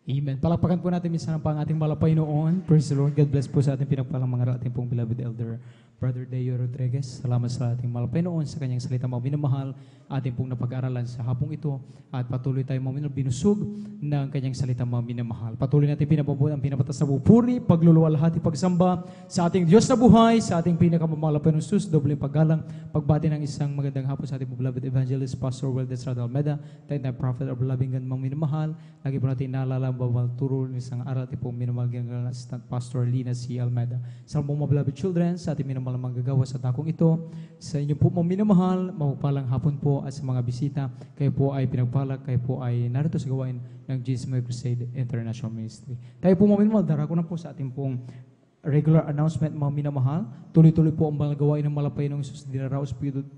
Amen. Palakpakan po natin minsan ang ating malapay noon. Praise the Lord. God bless po sa ating pinagpalang mga ating pong beloved elder Brother Deo Rodriguez. Salamat sa ating mahal Panginoon sa kanyang salita mga minamahal. Ating pong napag-aralan sa hapong ito at patuloy tayo mga minamahal binusog ng kanyang salita mga minamahal. Patuloy natin pinapabuhat ang pinapatas na pupuri, pagluluwalhati, pagsamba sa ating Diyos na buhay, sa ating pinakamamahal Panginoon Jesus, doble paggalang, pagbati ng isang magandang hapon sa ating beloved evangelist, Pastor Weldes Radalmeda, tayo na prophet of loving God mga minamahal. Lagi po natin naalala ang bawal turo ng isang aral at pong minamahal ng assistant Pastor Lina C. Almeda. Sa mga beloved children, sa ating minamahal manggagawa sa takong ito, sa inyo po mga minamahal, mahupalang hapon po at sa mga bisita, kayo po ay pinagpalak, kayo po ay narito sa gawain ng Jesus May Crusade International Ministry. Tayo po mga minamahal, darako na po sa ating pong regular announcement mga minamahal. Tuloy-tuloy po ang mga gawain ng malapay ng Isus dinaraos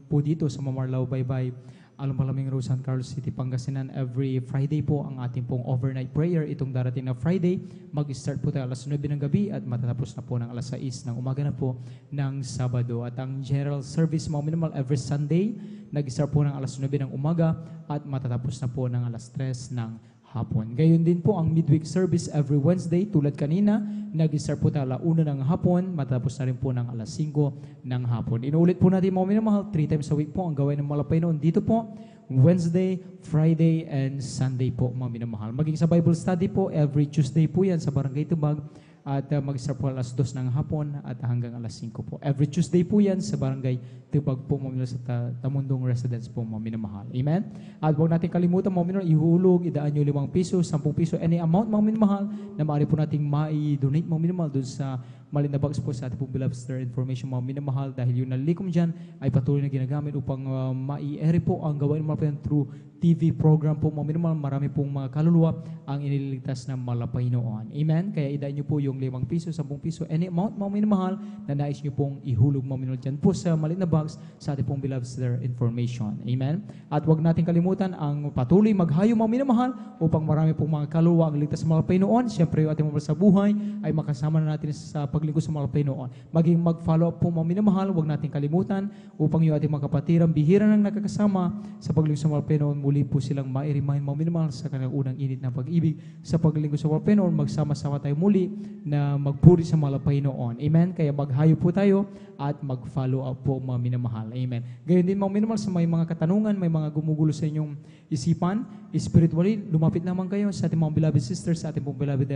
po dito sa Mamarlao Baybay, Malaming Rose, San Carlos City, Pangasinan. Every Friday po ang ating pong overnight prayer. Itong darating na Friday, mag-start po tayo alas 9 ng gabi at matatapos na po ng alas 6 ng umaga na po ng Sabado. At ang general service mga minamahal every Sunday, nag-start po ng alas 9 ng umaga at matatapos na po ng alas 3 ng hapon. Gayon din po ang midweek service every Wednesday, tulad kanina, nag-start po tayo alauna ng hapon, matapos na rin po ng alas 5 ng hapon. Inuulit po natin mga minamahal, 3 times a week po ang gawain ng malapay noon dito po, Wednesday, Friday, and Sunday po mga minamahal. Maging sa Bible study po, every Tuesday po yan sa Barangay Tubag, at mag-start po alas 2 ng hapon at hanggang alas 5 po. Every Tuesday po yan sa Barangay Tubag po mga minamahal sa Tamundong Residence po mga minamahal. Amen? At huwag natin kalimutan mga minamahal, ihulog, idaan nyo 5 piso, 10 piso, any amount mga minamahal na maaari po nating mai-donate mga minamahal doon sa Malinda Box po sa ating pong beloved star information mga minamahal, dahil yung nalikom dyan ay patuloy na ginagamit upang mai-eri po ang gawain mga minamahal through TV program po mga minamahal. Marami pong mga kaluluwa ang iniligtas ng malapay noon. Amen? Kaya idaan nyo po yung 5 piso, 10 piso, any amount mga minamahal na nais nyo pong ihulog mga minamahal dyan po sa Malinda Box sa ating pong beloved star information. Amen? At huwag natin kalimutan ang patuloy maghayo mga minamahal upang marami pong mga kaluluwa ang iligtas sa malapay noon. Siyempre yung ating mga sa buhay ay makasama na natin sa paglingkod sa malapay noon. Maging mag-follow up po mga minamahal, huwag natin kalimutan upang yung ating mga kapatirang bihira nang nakakasama sa paglingkod sa malapay noon, muli po silang ma-remind mga minamahal sa kanilang unang init na pag-ibig sa paglingkod sa malapay noon. Magsama-sama tayo muli na magpuri sa malapay noon. Amen? Kaya maghayo po tayo at mag-follow up po mga minamahal. Amen? Gayon din mga minamahal, sa may mga katanungan, may mga gumugulo sa inyong isipan, spiritually, lumapit naman kayo sa ating mga beloved sisters, sa ating pong beloved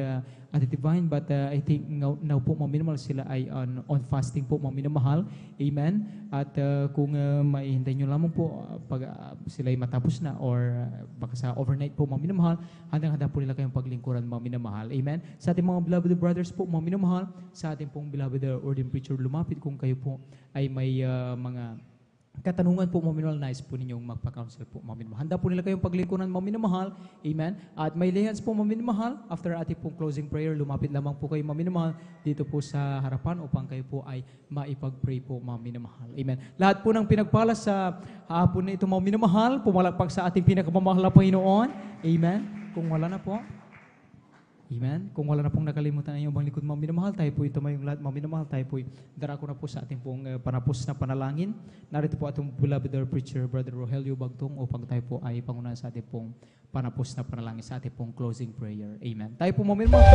Ate Divine, but I think now po mga minamahal sila ay on fasting po mga minamahal. Amen? At kung maihintay nyo lamang po pag sila ay matapos na or baka sa overnight po mga minamahal, handang-handa po nila kayong paglingkuran mga minamahal. Amen? Sa ating mga beloved brothers po mga minamahal, sa ating pong beloved ordained preacher, lumapit kung kayo po ay may mga katanungan po mga minamahal, nice po ninyong magpa-counsel po mga minamahal. Handa po nila kayong paglingkuran mga minamahal. Amen? At may layhands po mga minamahal. After ating pong closing prayer, lumapit lamang po kayo mga minamahal dito po sa harapan upang kayo po ay maipag-pray po mga minamahal. Amen? Lahat po ng pinagpala sa hapon na ito mga minamahal, pumalakpak sa ating pinakamamahal na Panginoon. Amen? Kung wala na po, amen. Kung wala na pong nakalimutan ang inyong likod mga minamahal, tayo po ito mayong lahat mga minamahal, tayo po darako na po sa ating pong panapos na panalangin. Narito po atong beloved preacher, Brother Rogelio Bagtong, upang tayo po ay pangunahan sa ating pong panapos na panalangin, sa ating pong closing prayer. Amen. Tayo po mga minamahal.